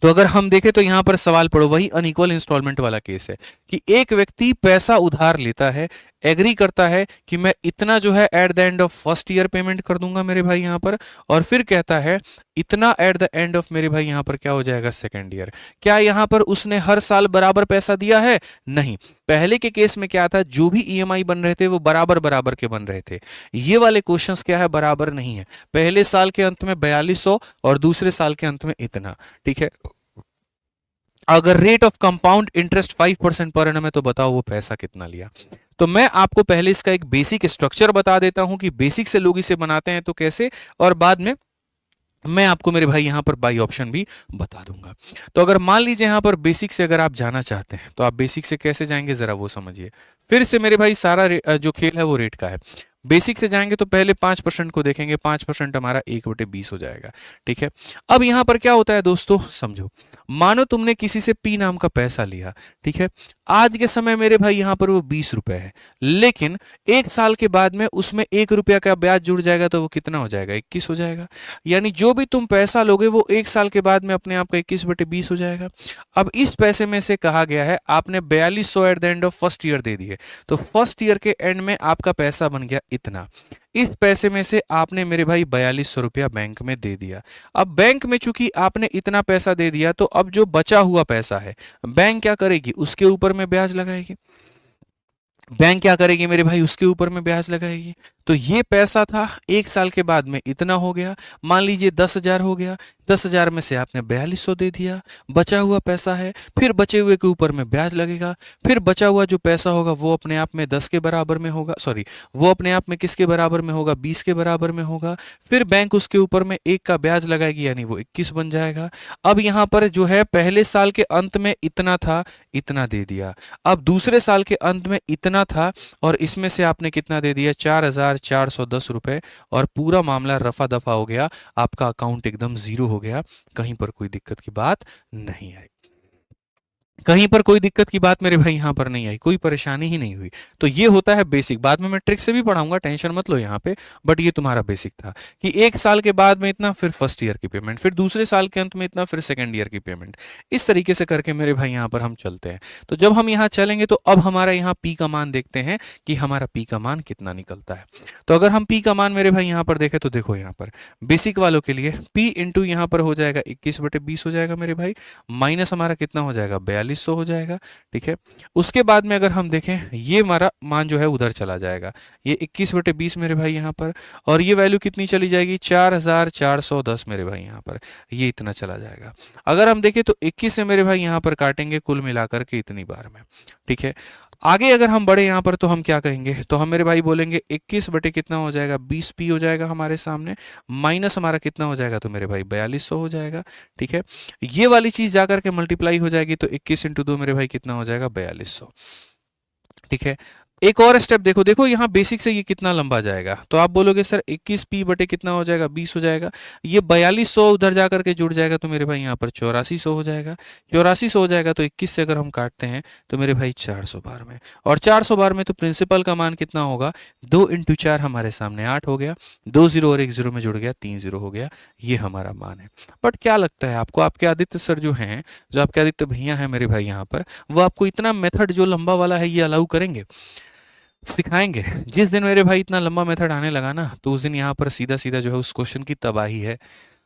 Speaker 1: तो अगर हम देखें तो यहाँ पर सवाल पढ़ो, वही अनइक्वल इंस्टॉलमेंट वाला केस है कि एक व्यक्ति पैसा उधार लेता है, एग्री करता है कि मैं इतना जो है eight the end of first year payment कर दूंगा मेरे भाई यहाँ पर, और फिर कहता है इतना एट द एंड ऑफ मेरे भाई यहाँ पर क्या हो जाएगा, सेकेंड ईयर। क्या यहाँ पर उसने हर साल बराबर पैसा दिया है? नहीं। पहले के केस में क्या था, जो भी ईएमआई बन रहे थे वो बराबर बराबर के बन रहे थे। ये वाले क्वेश्चंस क्या है, बराबर नहीं है। पहले साल के अंत में 4200 और दूसरे साल के अंत में इतना। ठीक है, अगर rate of compound interest 5% per annum है तो बताओ वो पैसा कितना लिया। तो मैं आपको पहले इसका एक बेसिक स्ट्रक्चर बता देता हूं कि बेसिक से लोग इसे बनाते हैं तो कैसे, और बाद में मैं आपको मेरे भाई यहाँ पर बाई ऑप्शन भी बता दूंगा। तो अगर मान लीजिए यहाँ पर बेसिक से अगर आप जाना चाहते हैं तो आप बेसिक से कैसे जाएंगे जरा वो समझिए। फिर से मेरे भाई सारा जो खेल है वो रेट का है। बेसिक से जाएंगे तो पहले 5% को देखेंगे, 5% हमारा 1/20 हो जाएगा। ठीक है, अब यहाँ पर क्या होता है दोस्तों, समझो। मानो तुमने किसी से पी नाम का पैसा लिया। ठीक है, आज के समय मेरे भाई यहाँ पर वो 20 रुपए है, लेकिन 1 साल के बाद में उसमें 1 रुपया का ब्याज जुड़ जाएगा तो वो कितना हो जाएगा, 21 हो जाएगा। यानी जो भी तुम पैसा लोगे वो 1 साल के बाद में अपने आप का 21/20 हो जाएगा। अब इस पैसे में से कहा गया है आपने 4200 at the end of first year दे दिए, तो फर्स्ट ईयर के एंड में आपका पैसा बन गया इतना। इस पैसे में से आपने मेरे भाई 4200 रुपया बैंक में दे दिया। अब बैंक में चूंकि आपने इतना पैसा दे दिया, तो अब जो बचा हुआ पैसा है बैंक क्या करेगी, उसके ऊपर में ब्याज लगाएगी। बैंक क्या करेगी मेरे भाई, उसके ऊपर में ब्याज लगाएगी। तो ये पैसा था, 1 साल के बाद में इतना हो गया। मान लीजिए 10,000 हो गया, 10,000 में से आपने 4200 दे दिया, बचा हुआ पैसा है, फिर बचे हुए के ऊपर में ब्याज लगेगा। फिर बचा हुआ जो पैसा होगा वो अपने आप में 10 के बराबर में होगा, सॉरी वो अपने आप में किसके बराबर में होगा, 20 के बराबर में होगा। फिर बैंक उसके ऊपर में 1 का ब्याज लगाएगी, यानी वो 21 बन जाएगा। अब यहाँ पर जो है पहले साल के अंत में इतना था, इतना दे दिया। अब दूसरे साल के अंत में इतना था और इसमें से आपने कितना दे दिया, 4410 रुपए, और पूरा मामला रफा दफा हो गया, आपका अकाउंट एकदम जीरो हो गया। कहीं पर कोई दिक्कत की बात नहीं आई, कहीं पर कोई दिक्कत की बात मेरे भाई यहाँ पर नहीं आई, कोई परेशानी ही नहीं हुई। तो ये होता है बेसिक। बाद में मैं ट्रिक से भी पढ़ाऊंगा, टेंशन मत लो यहाँ पे। बट ये तुम्हारा बेसिक था कि 1 साल के बाद में इतना, फिर फर्स्ट ईयर की पेमेंट, फिर दूसरे साल के अंत में इतना, फिर सेकंड ईयर की पेमेंट। इस तरीके से करके मेरे भाई यहाँ पर हम चलते हैं। तो जब हम यहाँ चलेंगे तो अब हमारा यहाँ पी का मान देखते हैं कि हमारा पी का मान कितना निकलता है। तो अगर हम पी का मान मेरे भाई यहाँ पर देखें तो देखो, यहाँ पर बेसिक वालों के लिए पी इंटू यहाँ पर हो जाएगा 21/20 हो जाएगा मेरे भाई, माइनस हमारा कितना हो जाएगा, 4200 हो जाएगा। ठीक है, उसके बाद में अगर हम देखें ये हमारा मान जो है उधर चला जाएगा, ये 21/20 मेरे भाई यहाँ पर, और ये वैल्यू कितनी चली जाएगी, 4410 मेरे भाई यहाँ पर, ये इतना चला जाएगा। अगर हम देखें तो 21 से मेरे भाई यहाँ पर काटेंगे कुल मिलाकर के इतनी बार में। ठीक है, आगे अगर हम बढ़े यहाँ पर तो हम क्या कहेंगे, तो हम मेरे भाई बोलेंगे 21 बटे कितना हो जाएगा 20p हो जाएगा हमारे सामने, माइनस हमारा कितना हो जाएगा तो मेरे भाई 4200 हो जाएगा। ठीक है, ये वाली चीज जाकर के मल्टीप्लाई हो जाएगी तो 21 इंटू 2 मेरे भाई कितना हो जाएगा 4200। ठीक है, एक और स्टेप देखो, देखो यहाँ बेसिक से ये कितना लंबा जाएगा, तो आप बोलोगे सर 21p बटे कितना हो जाएगा 20 हो जाएगा, ये 4200 उधर जाकर के जुड़ जाएगा तो मेरे भाई यहाँ पर 8400 हो जाएगा। 8400 हो जाएगा तो 21 से अगर हम काटते हैं तो मेरे भाई 400 बार में, और 400 बार में तो प्रिंसिपल का मान कितना होगा 2 इंटू 4 हमारे सामने 8 हो गया, 2 जीरो और 1 जीरो में जुड़ गया 3 जीरो हो गया, ये हमारा मान है। बट क्या लगता है आपको, आपके आदित्य सर जो हैं, जो आपके आदित्य भैया हैं मेरे भाई यहाँ पर, वो आपको इतना मेथड जो लंबा वाला है ये अलाउ करेंगे, सिखाएंगे? जिस दिन मेरे भाई इतना लंबा मेथड आने लगा ना, तो उस दिन यहाँ पर सीधा सीधा जो है उस क्वेश्चन की तबाही है,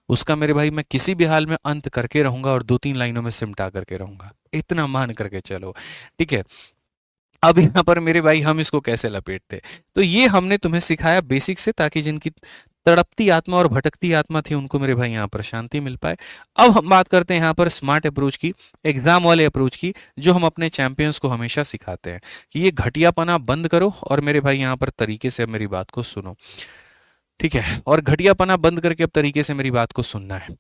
Speaker 1: उसका मेरे भाई मैं किसी भी हाल में अंत करके रहूंगा और 2-3 लाइनों में सिमटा करके रहूंगा, इतना मान करके चलो। ठीक है, अब यहाँ पर मेरे भाई हम इसको कैसे लपेटते, तो ये हमने तुम्हें सिखाया बेसिक से, ताकि जिनकी तड़पती आत्मा और भटकती आत्मा थी उनको मेरे भाई यहाँ पर शांति मिल पाए। अब हम बात करते हैं यहाँ पर स्मार्ट अप्रोच की, एग्जाम वाले अप्रोच की, जो हम अपने चैंपियंस को हमेशा सिखाते हैं कि ये घटियापना बंद करो और मेरे भाई यहाँ पर तरीके से अब मेरी बात को सुनो। ठीक है, और घटियापना बंद करके अब तरीके से मेरी बात को सुनना है।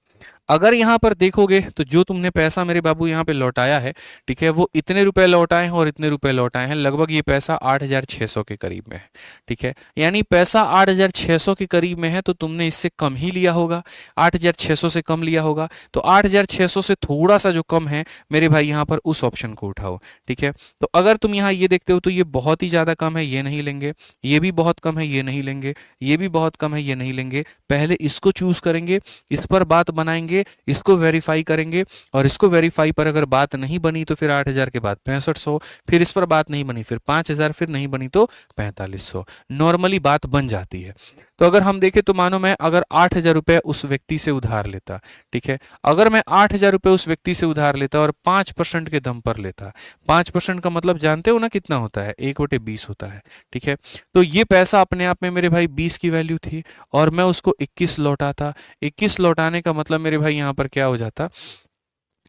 Speaker 1: अगर यहाँ पर देखोगे तो जो तुमने पैसा मेरे बाबू यहाँ पे लौटाया है, ठीक है, वो इतने रुपए लौटाए हैं और इतने रुपए लौटाए हैं, लगभग ये पैसा 8600 के करीब में है। ठीक है, यानी पैसा 8600 के करीब में है, तो तुमने इससे कम ही लिया होगा, 8600 से कम लिया होगा, तो 8600 से थोड़ा सा जो कम है मेरे भाई यहाँ पर उस ऑप्शन को उठाओ। ठीक है, तो अगर तुम यहाँ ये देखते हो तो ये बहुत ही ज़्यादा कम है, ये नहीं लेंगे, ये भी बहुत कम है, ये नहीं लेंगे, ये भी बहुत कम है, ये नहीं लेंगे, पहले इसको चूज करेंगे, इस पर बात बनाएंगे, इसको वेरीफाई करेंगे, और इसको वेरीफाई पर अगर बात नहीं बनी तो फिर 8000 के बाद 6500, फिर इस पर बात नहीं बनी फिर 5000, फिर नहीं बनी तो 4500, नॉर्मली बात बन जाती है। तो अगर हम देखें तो मानो मैं अगर 8000 रुपये उस व्यक्ति से उधार लेता, ठीक है, अगर मैं 8000 रुपये उस व्यक्ति से उधार लेता और 5% के दम पर लेता, 5% का मतलब जानते हो ना कितना होता है, 1/20 होता है। ठीक है, तो ये पैसा अपने आप में मेरे भाई 20 की वैल्यू थी, और मैं उसको 21 लौटाता, 21 लौटाने का मतलब मेरे भाई यहाँ पर क्या हो जाता,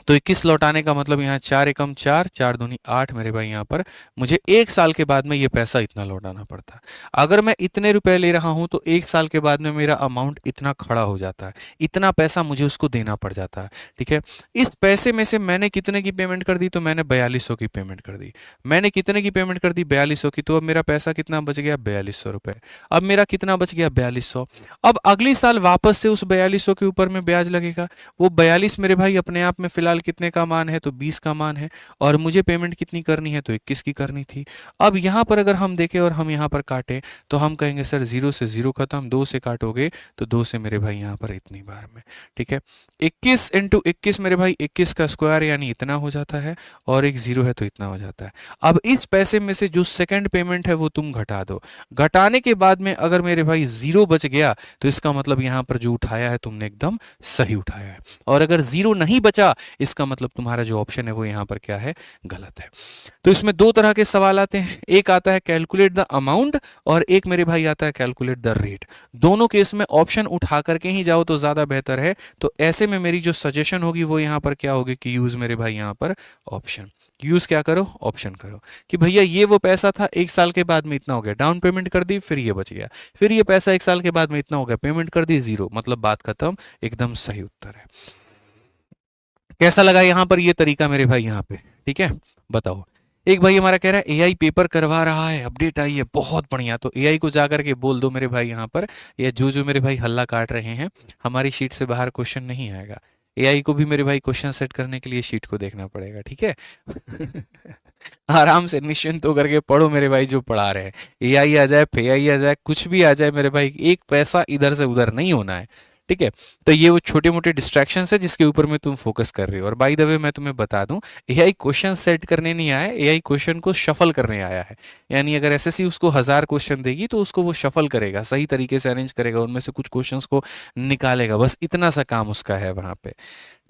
Speaker 1: तो 21 लौटाने का मतलब यहाँ 4 एकम 4, 4 दूनी 8 मेरे भाई यहाँ पर मुझे 1 साल के बाद में ये पैसा इतना लौटाना पड़ता। अगर मैं इतने रुपए ले रहा हूँ तो 1 साल के बाद में मेरा अमाउंट इतना खड़ा हो जाता है, इतना पैसा मुझे उसको देना पड़ जाता है। ठीक है, इस पैसे में से मैंने कितने की पेमेंट कर दी, तो मैंने 4200 की पेमेंट कर दी। मैंने कितने की पेमेंट कर दी, 4200 की, तो अब मेरा पैसा कितना बच गया 4200 रुपये। अब मेरा कितना बच गया 4200। अब अगली साल वापस से उस 4200 के ऊपर में ब्याज लगेगा, वो 42 मेरे भाई अपने आप में फिलहाल कितने का मान है, तो 20 का मान है, और मुझे पेमेंट कितनी करनी है, तो 21 की करनी थी। अब यहाँ पर अगर हम देखें और हम यहाँ पर काटें तो हम कहेंगे सर 0 से 0 खत्म, 2 से काटोगे तो 2 से मेरे भाई यहाँ पर इतनी बार में। ठीक है, 21 इंटू 21 मेरे भाई 21 का स्क्वायर यानी इतना हो जाता है, और एक 0 है तो इतना हो जाता है। अब इस पैसे में से जो सेकंड पेमेंट है वो तुम घटा दो, घटाने के बाद में अगर मेरे भाई 0 बच गया तो इसका मतलब यहाँ पर जो उठाया है तुमने एकदम सही उठाया है, और अगर 0 नहीं बचा इसका मतलब तुम्हारा जो ऑप्शन है वो यहाँ पर क्या है, गलत है। तो इसमें दो तरह के सवाल आते हैं, एक आता है कैलकुलेट द अमाउंट, और एक मेरे भाई आता है कैलकुलेट द रेट। दोनों केस में ऑप्शन उठा करके ही जाओ तो ज्यादा बेहतर है। तो ऐसे में मेरी जो सजेशन होगी वो यहाँ पर क्या होगी कि यूज मेरे भाई यहाँ पर ऑप्शन, यूज क्या करो, ऑप्शन करो, कि भैया ये वो पैसा था 1 साल के बाद में इतना हो गया, डाउन पेमेंट कर दी, फिर ये बच गया, फिर ये पैसा 1 साल के बाद में इतना हो गया, पेमेंट कर दी 0, मतलब बात खत्म, एकदम सही उत्तर है। कैसा लगा यहाँ पर ये तरीका मेरे भाई यहाँ पे, ठीक है, बताओ। एक भाई हमारा कह रहा है एआई पेपर करवा रहा है, अपडेट आई है, बहुत बढ़िया, तो एआई को जाकर के बोल दो मेरे भाई यहाँ पर, या जो जो मेरे भाई हल्ला काट रहे हैं, हमारी शीट से बाहर क्वेश्चन नहीं आएगा, एआई को भी मेरे भाई क्वेश्चन सेट करने के लिए शीट को देखना पड़ेगा, ठीक है। आराम से निश्चिंत होकर के पढ़ो मेरे भाई जो पढ़ा रहे हैं, एआई आ जाए, फेआई आ जाए, कुछ भी आ जाए मेरे भाई, एक पैसा इधर से उधर नहीं होना है, ठीक है। तो ये वो छोटे मोटे डिस्ट्रैक्शंस है जिसके ऊपर में तुम फोकस कर रहे हो। और बाय द वे मैं तुम्हें बता दूं, एआई क्वेश्चन सेट करने नहीं आया, एआई क्वेश्चन को शफल करने आया है। यानी अगर एसएससी उसको 1000 क्वेश्चन देगी तो उसको वो शफल करेगा, सही तरीके से अरेंज करेगा, उनमें से कुछ क्वेश्चंस को निकालेगा, बस इतना सा काम उसका है वहां पे,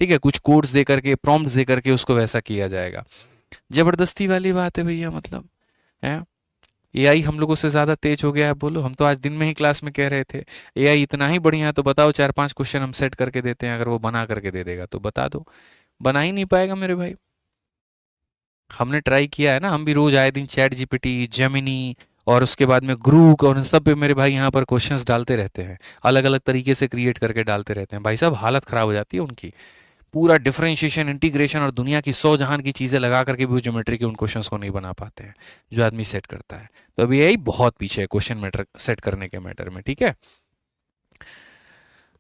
Speaker 1: ठीक है। कुछ कोड्स दे करके, प्रॉम्प्ट्स दे करके उसको वैसा किया जाएगा। जबरदस्ती वाली बात है भैया, मतलब है एआई हम लोगों से ज़्यादा तेज हो गया है, बोलो। हम तो आज दिन में ही क्लास में कह रहे थे एआई इतना ही बढ़िया है, तो बताओ 4-5 क्वेश्चन हम सेट करके देते हैं, अगर वो बना करके दे देगा तो बता दो, बना ही नहीं पाएगा मेरे भाई। हमने ट्राई किया है ना, हम भी रोज आए दिन चैट जीपीटी, जेमिनी और उसके बाद में ग्रूक और उन सब पे मेरे भाई यहाँ पर क्वेश्चंस डालते रहते हैं, अलग अलग तरीके से क्रिएट करके डालते रहते हैं। भाई साहब हालत खराब हो जाती है उनकी। पूरा डिफरेंशिएशन, इंटीग्रेशन और दुनिया की 100 जहान की चीज़ें लगा करके भी वो ज्योमेट्री के उन क्वेश्चंस को नहीं बना पाते हैं जो आदमी सेट करता है। तो अभी यही बहुत पीछे है क्वेश्चन मैटर सेट करने के मैटर में, ठीक है।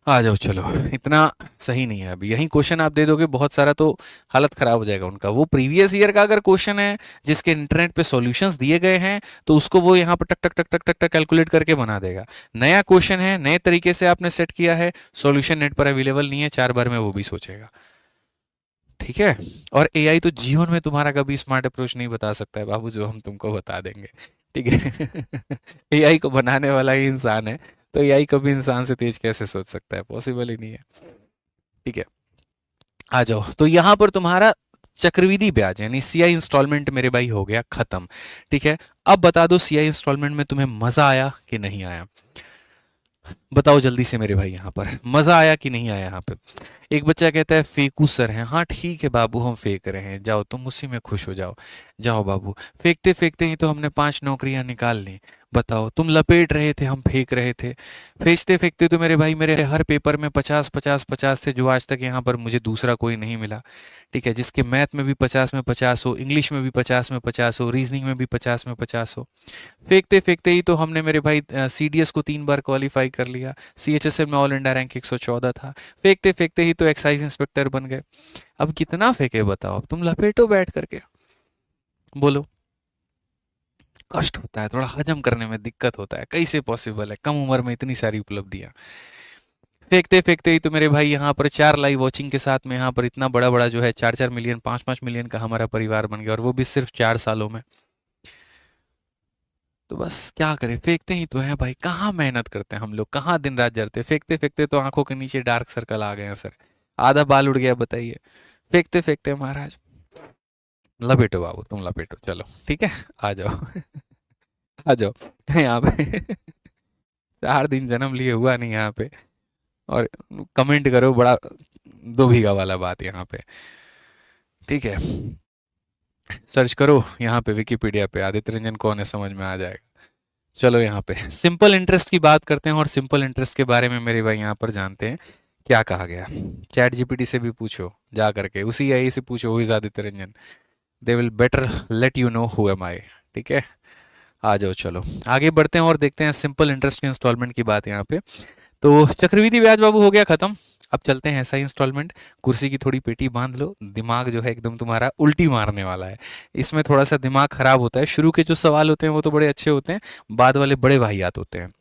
Speaker 1: आ जाओ चलो, इतना सही नहीं है। अभी यही क्वेश्चन आप दे दोगे बहुत सारा तो हालत खराब हो जाएगा उनका। वो प्रीवियस ईयर का अगर क्वेश्चन है जिसके इंटरनेट पे सॉल्यूशंस दिए गए हैं तो उसको वो यहाँ पर टक टक टक टक टक टक कैलकुलेट करके बना देगा। नया क्वेश्चन है, नए तरीके से आपने सेट किया है, सॉल्यूशन नेट पर अवेलेबल नहीं है, 4 बार में वो भी सोचेगा, ठीक है। और एआई तो जीवन में तुम्हारा कभी स्मार्ट अप्रोच नहीं बता सकता है बाबू, जो हम तुमको बता देंगे, ठीक है। एआई को बनाने वाला ही इंसान है, तो एआई कभी इंसान से तेज कैसे सोच सकता है, पॉसिबल ही नहीं है, ठीक है। आ जाओ, तो यहाँ पर तुम्हारा चक्रवृद्धि ब्याज यानी सीआई इंस्टॉलमेंट मेरे भाई हो गया खत्म, ठीक है। अब बता दो सीआई इंस्टॉलमेंट में तुम्हें मजा आया कि नहीं आया, बताओ जल्दी से मेरे भाई, यहाँ पर मजा आया कि नहीं आया। यहाँ पे एक बच्चा कहता है फेंकू सर हैं, हाँ ठीक है बाबू हम फेंक रहे हैं, जाओ तुम उसी में खुश हो जाओ, जाओ बाबू। फेंकते फेंकते ही तो हमने 5 नौकरियां निकाल ली, बताओ तुम लपेट रहे थे हम फेंक रहे थे, फेंकते फेंकते तो मेरे भाई मेरे हर पेपर में 50 50 50 थे, जो आज तक यहाँ पर मुझे दूसरा कोई नहीं मिला, ठीक है। जिसके मैथ में भी 50 में 50 हो, इंग्लिश में भी 50 में 50 हो, रीजनिंग में भी 50 में 50 हो। फेंकते फेंकते ही तो हमने मेरे भाई सीडीएस को 3 बार क्वालिफाई कर लिया, सीएचएसएल में ऑल इंडिया रैंक 114 था, फेंकते फेंकते ही तो एक्साइज इंस्पेक्टर बन गए। अब कितना फेंके बताओ, अब तुम लपेटो बैठ करके, बोलो। कष्ट होता है थोड़ा, हजम करने में दिक्कत होता है, कैसे पॉसिबल है कम उम्र में इतनी सारी उपलब्धियां। फेंकते फेंकते ही तो मेरे भाई यहाँ पर 4 लाइव वॉचिंग के साथ में यहाँ पर इतना बड़ा बड़ा जो है 4 4 मिलियन 5 5 मिलियन का हमारा परिवार बन गया, और वो भी सिर्फ 4 सालों में। तो बस क्या करें, फेंकते ही तो हैं भाई, कहाँ मेहनत करते हैं हम लोग, कहाँ दिन रात जरते, फेंकते फेंकते तो आंखों के नीचे डार्क सर्कल आ गए हैं सर, आधा बाल उड़ गया बताइए, फेंकते फेंकते महाराज। लपेटो बाबू तुम लपेटो, चलो ठीक है, आ जाओ। आ जाओ यहाँ पे। 4 दिन जन्म लिए हुआ नहीं यहाँ पे, और कमेंट करो बड़ा 2 बीघा वाला बात यहाँ पे, ठीक है। सर्च करो यहाँ पे विकिपीडिया पे आदित्य रंजन कौन है, समझ में आ जाएगा। चलो यहाँ पे सिंपल इंटरेस्ट की बात करते हैं, और सिंपल इंटरेस्ट के बारे में मेरे भाई यहाँ पर जानते हैं क्या कहा गया। चैट जीपीटी से भी पूछो जा करके, उसी आई से पूछो, who is Aditya Ranjan, they will better let you know who am I, ठीक है। आ जाओ चलो आगे बढ़ते हैं और देखते हैं सिंपल इंटरेस्ट की इंस्टॉलमेंट की बात यहाँ पे। तो चक्रवृद्धि ब्याज बाबू हो गया खत्म, अब चलते हैं ऐसा इंस्टॉलमेंट। कुर्सी की थोड़ी पेटी बांध लो, दिमाग जो है एकदम तुम्हारा उल्टी मारने वाला है, इसमें थोड़ा सा दिमाग खराब होता है। शुरू के जो सवाल होते हैं वो तो बड़े अच्छे होते हैं, बाद वाले बड़े वाहियात होते हैं।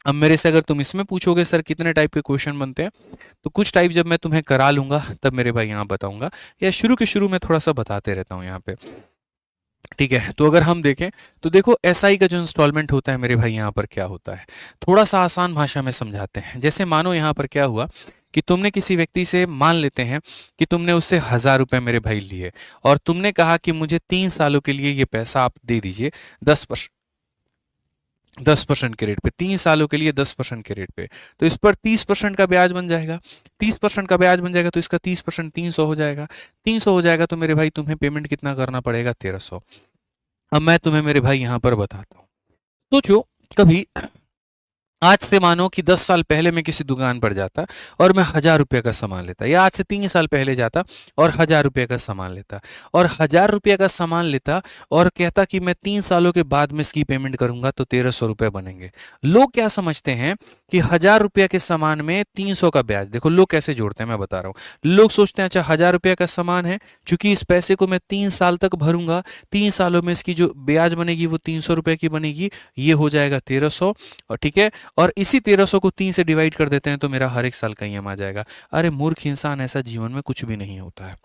Speaker 1: अब मेरे से अगर तुम इसमें पूछोगे सर कितने टाइप के क्वेश्चन बनते हैं, तो कुछ टाइप जब मैं तुम्हें करा लूंगा तब मेरे भाई यहाँ बताऊंगा, या शुरू के शुरू में थोड़ा सा बताते रहता हूँ यहाँ पे, ठीक है। तो अगर हम देखें तो देखो एसआई का जो इंस्टॉलमेंट होता है मेरे भाई यहाँ पर क्या होता है, थोड़ा सा आसान भाषा में समझाते हैं। जैसे मानो यहाँ पर क्या हुआ कि तुमने किसी व्यक्ति से, मान लेते हैं कि तुमने उससे 1000 रुपए मेरे भाई लिए, और तुमने कहा कि मुझे 3 सालों के लिए ये पैसा आप दे दीजिए 10% के रेट पे, 3 सालों के लिए 10% के रेट पे। तो इस पर 30% का ब्याज बन जाएगा, 30% का ब्याज बन जाएगा तो इसका 30% 300 हो जाएगा, 300 हो जाएगा तो मेरे भाई तुम्हें पेमेंट कितना करना पड़ेगा, 1300। अब मैं तुम्हें मेरे भाई यहाँ पर बताता हूँ, सोचो कभी आज से मानो कि 10 साल पहले मैं किसी दुकान पर जाता और मैं 1000 रुपये का सामान लेता, या आज से 3 साल पहले जाता और 1000 रुपये का सामान लेता, और 1000 रुपये का सामान लेता और कहता कि मैं 3 सालों के बाद में इसकी पेमेंट करूंगा तो 1300 रुपये बनेंगे। लोग क्या समझते हैं कि 1000 रुपये के सामान में 300 का ब्याज, देखो लोग कैसे जोड़ते हैं मैं बता रहा हूँ। लोग सोचते हैं अच्छा 1000 रुपये का सामान है, चूंकि इस पैसे को मैं 3 साल तक भरूंगा, 3 सालों में इसकी जो ब्याज बनेगी वो 300 रुपये की बनेगी, ये हो जाएगा 1300, और ठीक है, और इसी 1300 को 3 से डिवाइड कर देते हैं तो मेरा हर एक साल का ईएम आ जाएगा। अरे मूर्ख इंसान, ऐसा जीवन में कुछ भी नहीं होता है,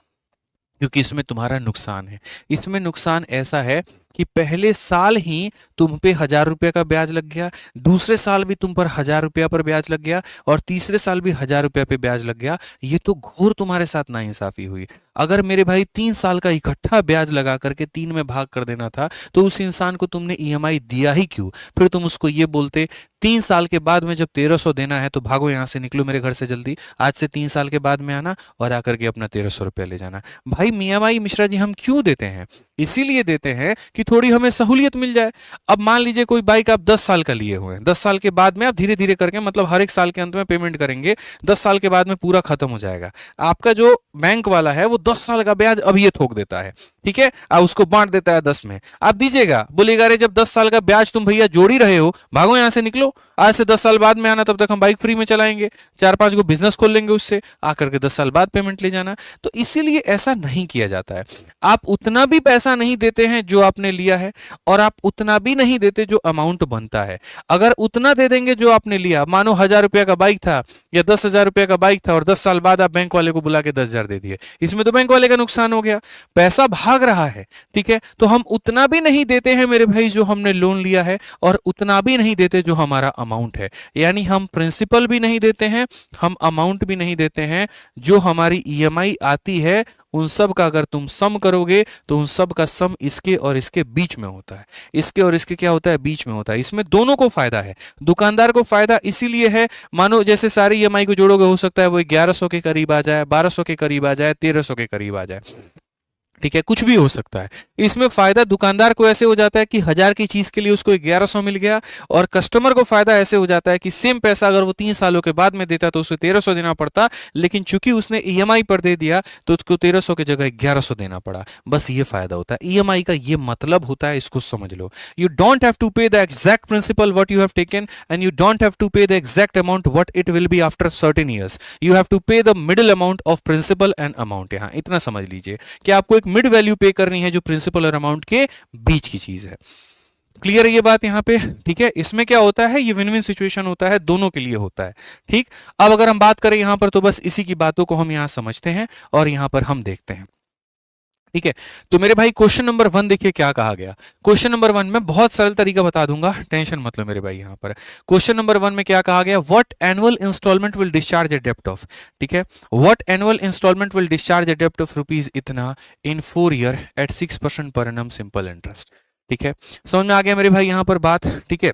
Speaker 1: क्योंकि इसमें तुम्हारा नुकसान है। इसमें नुकसान ऐसा है कि पहले साल ही तुम पे 1000 रुपये का ब्याज लग गया, दूसरे साल भी तुम पर 1000 रुपया पर ब्याज लग गया, और तीसरे साल भी 1000 रुपया पे ब्याज लग गया। ये तो घोर तुम्हारे साथ नाइंसाफी हुई। अगर मेरे भाई 3 साल का इकट्ठा ब्याज लगा करके 3 में भाग कर देना था तो उस इंसान को तुमने ईएमआई दिया ही क्यों? फिर तुम उसको ये बोलते 3 साल के बाद में जब 1300 देना है तो भागो यहाँ से, निकलो मेरे घर से जल्दी, आज से 3 साल के बाद में आना और आकर के अपना 1300 रुपया ले जाना। भाई मियाँ भाई मिश्रा जी हम क्यों देते हैं? इसीलिए देते हैं कि थोड़ी हमें सहूलियत मिल जाए। अब मान लीजिए कोई बाइक आप 10 साल का लिए हुए हैं, 10 साल के बाद में आप धीरे धीरे करके, मतलब हर एक साल के अंत में पेमेंट करेंगे, 10 साल के बाद में पूरा खत्म हो जाएगा। आपका जो बैंक वाला है वो 10 साल का ब्याज अब ये थोक देता है, ठीक है, और उसको बांट देता है 10 में। आप दीजिएगा, बोलेगा अरे जब 10 साल का ब्याज तुम भैया जोड़ ही रहे हो, भागो यहां से, निकलो, आज से 10 साल बाद में आना, तब तक हम बाइक फ्री में चलाएंगे, 4-5 को बिजनेस खोल लेंगे उससे, आकर के 10 साल बाद पेमेंट ले जाना। तो इसीलिए ऐसा नहीं किया जाता है। आप उतना भी पैसा नहीं देते हैं जो आपने लिया है, और आप उतना भी नहीं देते जो अमाउंट बनता है। अगर उतना दे देंगे जो आपने लिया, मानो 1000 रुपया का बाइक था या 10,000 रुपया का बाइक था, और 10 साल बाद आप बैंक वाले को बुला के 10,000 दे दिए, इसमें तो बैंक वाले का नुकसान हो गया, पैसा भाग रहा है, ठीक है। तो हम उतना भी नहीं देते हैं मेरे भाई जो हमने लोन लिया है, और उतना भी नहीं देते जो हमारा अमाउंट है। यानी हम प्रिंसिपल भी नहीं देते हैं, हम अमाउंट भी नहीं देते हैं। जो हमारी ईएमआई आती है उन सब का अगर तुम सम करोगे तो उन सब का सम इसके और इसके बीच में होता है। इसके और इसके क्या होता है, बीच में होता है। इसमें दोनों को फायदा है। दुकानदार को फायदा इसीलिए है, मानो जैसे सारी ईएमआई को जोड़ोगे, हो सकता है वो 1100 के करीब आ जाए, 1200 के करीब आ जाए, 1300 के करीब आ जाए, ठीक है, कुछ भी हो सकता है। इसमें फायदा दुकानदार को ऐसे हो जाता है कि 1000 की चीज के लिए उसको 1100 मिल गया, और कस्टमर को फायदा ऐसे हो जाता है कि सेम पैसा अगर वो 3 सालों के बाद में देता तो उसे 1300 देना पड़ता, लेकिन चूंकि उसने ईएमआई पर दे दिया तो उसको 1300 की जगह 1100 देना पड़ा। बस ये फायदा होता है ईएमआई का, ये मतलब होता है, इसको समझ लो। You don't have to pay the exact principal what you have taken, and you don't have to pay the exact amount what it will be after certain years. You have to pay the middle amount of principal and amount. यहां इतना समझ लीजिए कि आपको एक mid value पे करनी है जो प्रिंसिपल और अमाउंट के बीच की चीज है। क्लियर है ये बात यहां पे, ठीक है। इसमें क्या होता है, ये विन विन सिचुएशन होता है, दोनों के लिए होता है, ठीक। अब अगर हम बात करें यहां पर, तो बस इसी की बातों को हम यहां समझते हैं और यहां पर हम देखते हैं, ठीक है। तो मेरे भाई क्वेश्चन नंबर 1 देखिए क्या कहा गया। क्वेश्चन नंबर 1 में बहुत सरल तरीका बता दूंगा, टेंशन मत लो मेरे भाई। यहां पर क्वेश्चन नंबर 1 में क्या कहा गया, what annual instalment will discharge a डेप्ट ऑफ, ठीक है, what annual instalment will discharge a डेप्ट ऑफ रुपीज इतना in 4 year eight 6% per annum simple interest, ठीक है। समझ में आ गया मेरे भाई यहां पर बात, ठीक है।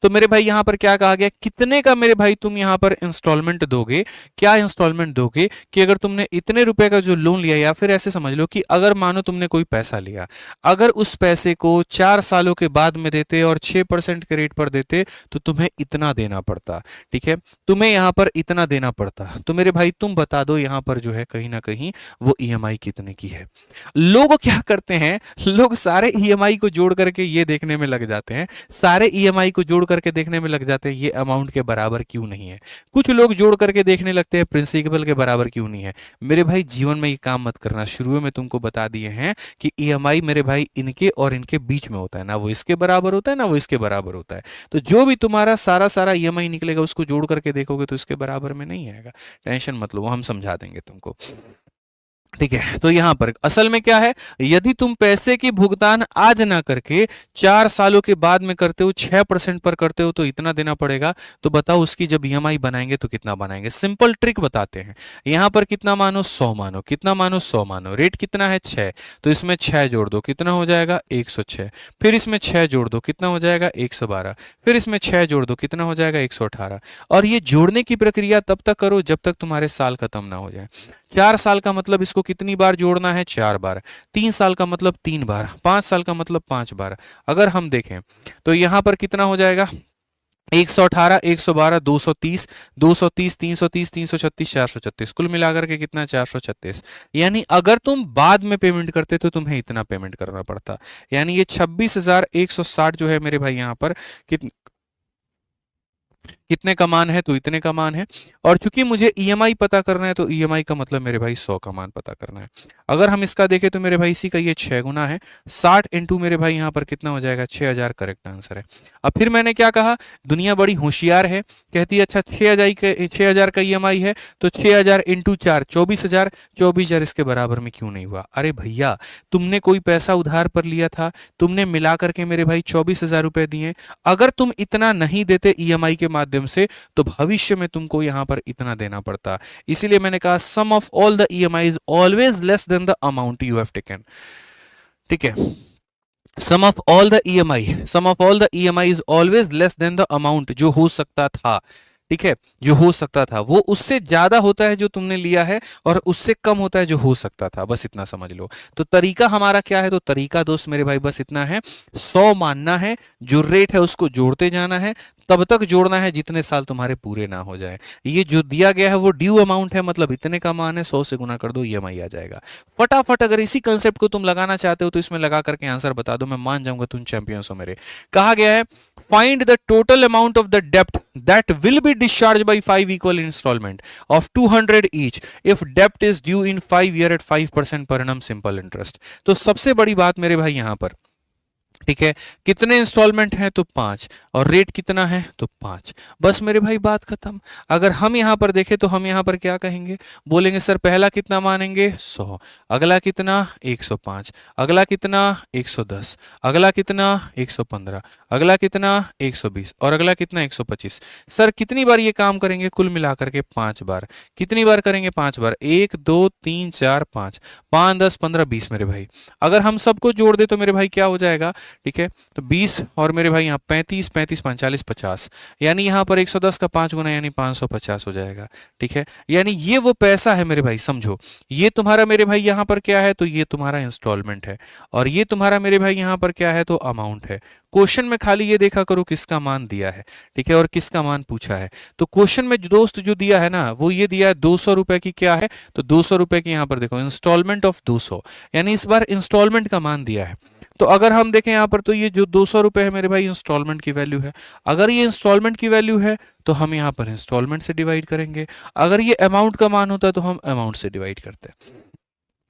Speaker 1: तो मेरे भाई यहां पर क्या कहा गया, कितने का मेरे भाई तुम यहां पर इंस्टॉलमेंट दोगे, क्या इंस्टॉलमेंट दोगे, कि अगर तुमने इतने रुपए का जो लोन लिया, या फिर ऐसे समझ लो कि अगर मानो तुमने कोई पैसा लिया, अगर उस पैसे को 4 सालों के बाद में देते और 6% के रेट पर देते तो तुम्हें इतना देना पड़ता, ठीक है, तुम्हें यहां पर इतना देना पड़ता। तो मेरे भाई तुम बता दो यहां पर जो है कहीं ना कहीं वो ईएमआई कितने की है। लोग क्या करते हैं, लोग सारे ईएमआई को जोड़ करके ये देखने में लग जाते हैं, सारे ईएमआई को जोड़ करके देखने में लग जाते हैं ये अमाउंट के बराबर क्यों नहीं है। कुछ लोग जोड़ करके देखने लगते हैं प्रिंसिपल के बराबर क्यों नहीं है। मेरे भाई जीवन में ये काम मत करना, शुरू में तुमको बता दिए हैं कि ईएमआई मेरे भाई इनके और इनके बीच में होता है, ना वो इसके बराबर होता है ना वो इसके बराबर होता है। तो जो भी तुम्हारा सारा सारा ईएमआई निकलेगा उसको जोड़ करके देखोगे तो इसके बराबर में नहीं आएगा। टेंशन मत लो, वो हम समझा देंगे तुमको, ठीक है। तो यहां पर असल में क्या है, यदि तुम पैसे की भुगतान आज ना करके 4 सालों के बाद में करते हो, 6% पर करते हो तो इतना देना पड़ेगा। तो बताओ उसकी जब ईएमआई बनाएंगे तो कितना बनाएंगे। सिंपल ट्रिक बताते हैं, यहां पर कितना मानो 100 मानो, कितना मानो 100 मानो, रेट कितना है 6, तो इसमें 6 जोड़ दो कितना हो जाएगा 106, फिर इसमें 6 जोड़ दो कितना हो जाएगा 112, फिर इसमें 6 जोड़ दो कितना हो जाएगा 118। और ये जोड़ने की प्रक्रिया तब तक करो जब तक तुम्हारे साल खत्म ना हो जाए। 4 साल का मतलब इसको कितनी बार जोड़ना है, 4 बार। 3 साल का मतलब 3 बार। 5 साल का मतलब 5 बार। अगर हम देखें तो यहां पर कितना हो जाएगा 118, 112, 230, 230, 330, 336, 436, कुल मिलाकर के कितना 436। यानी अगर तुम बाद में पेमेंट करते तो तुम्हें इतना पेमेंट करना पड़ता। यानी ये 26,160 जो है मेरे भाई यहां पर कितने का मान है, तो इतने का मान है। और चूंकि मुझे ईएमआई पता करना है तो ईएमआई का मतलब मेरे भाई 100 का मान पता करना है। अगर हम इसका देखें तो मेरे भाई इसी का ये 6 गुना है, 60 इंटू मेरे भाई यहाँ पर कितना हो जाएगा 6000 करेक्ट आंसर है। अब फिर मैंने क्या कहा, दुनिया बड़ी होशियार है, कहती है अच्छा 6000 का ईएमआई है तो 6000 इंटू 4 24,000, 24,000 इसके बराबर में क्यों नहीं हुआ। अरे भैया तुमने कोई पैसा उधार पर लिया था, तुमने मिला करके मेरे भाई 24,000 रुपए दिए। अगर तुम इतना नहीं देते ईएमआई के माध्यम से तो भविष्य में तुमको यहां पर इतना देना पड़ता। इसीलिए मैंने कहा sum of all the EMI is always less than the amount you have taken, ठीक है। Sum of all the EMI is always less than the amount जो हो सकता था, ठीक है, जो हो सकता था वो उससे ज्यादा होता है जो तुमने लिया है, और उससे कम होता है जो हो सकता था, बस इतना समझ लो। तो तरीका हमारा क्या है? तो तरीका दोस्त मेरे भाई बस इतना है, 100 मानना है, जो रेट है उसको जोड़ते जाना है, तब तक जोड़ना है जितने साल तुम्हारे पूरे ना हो जाए। ये जो दिया गया है वो ड्यू अमाउंट है, मतलब इतने का मान है, 100 से गुना कर दो, ईएमआई आ जाएगा। फटाफट अगर इसी कंसेप्ट को तुम लगाना चाहते हो तो इसमें लगा करके आंसर बता दो, मैं मान जाऊंगा तुम चैंपियंस हो मेरे। कहा गया है find the total amount of the डेप्ट that will be discharge by 5 equal instalment of 200 each if डेप्ट is due in 5 year at 5% per annum simple interest. तो सबसे बड़ी बात मेरे भाई यहां पर, ठीक है, कितने इंस्टॉलमेंट हैं? तो 5, और रेट कितना है? तो 5। बस मेरे भाई बात खत्म। अगर हम यहां पर देखें तो हम यहां पर क्या कहेंगे? बोलेंगे सर पहला कितना मानेंगे? 100, अगला कितना? 105, अगला कितना? 110, अगला कितना? 115, अगला कितना? 120, और अगला कितना? 125। सर कितनी बार ये काम करेंगे? कुल मिलाकर के 5 बार। कितनी बार करेंगे? 5 बार। 1 2 3 4 5, 5 10 15 20 मेरे भाई। अगर हम सबको जोड़ दे तो मेरे भाई क्या हो जाएगा? ठीक है, तो 20 और मेरे भाई यहाँ 35, 35 45 50, यानी यहाँ पर 110 का 5 गुना यानी 550 हो जाएगा। ठीक है, यानी ये वो पैसा है मेरे भाई, समझो ये तुम्हारा मेरे भाई यहाँ पर क्या है? तो ये तुम्हारा इंस्टॉलमेंट है, और ये तुम्हारा मेरे भाई यहाँ पर क्या है? तो अमाउंट है। क्वेश्चन में खाली ये देखा करो किसका मान दिया है, ठीक है, और किसका मान पूछा है। तो क्वेश्चन में दोस्त जो दिया है ना, वो ये दिया है 200 रुपए की, क्या है? तो 200 रुपए की यहाँ पर देखो इंस्टॉलमेंट ऑफ 200, यानी इस बार इंस्टॉलमेंट का मान दिया है। तो अगर हम देखें यहाँ पर तो ये जो 200 रुपए है मेरे भाई इंस्टॉलमेंट की वैल्यू है। अगर ये इंस्टॉलमेंट की वैल्यू है तो हम यहाँ पर इंस्टॉलमेंट से डिवाइड करेंगे। अगर ये अमाउंट का मान होता है तो हम अमाउंट से डिवाइड करते हैं।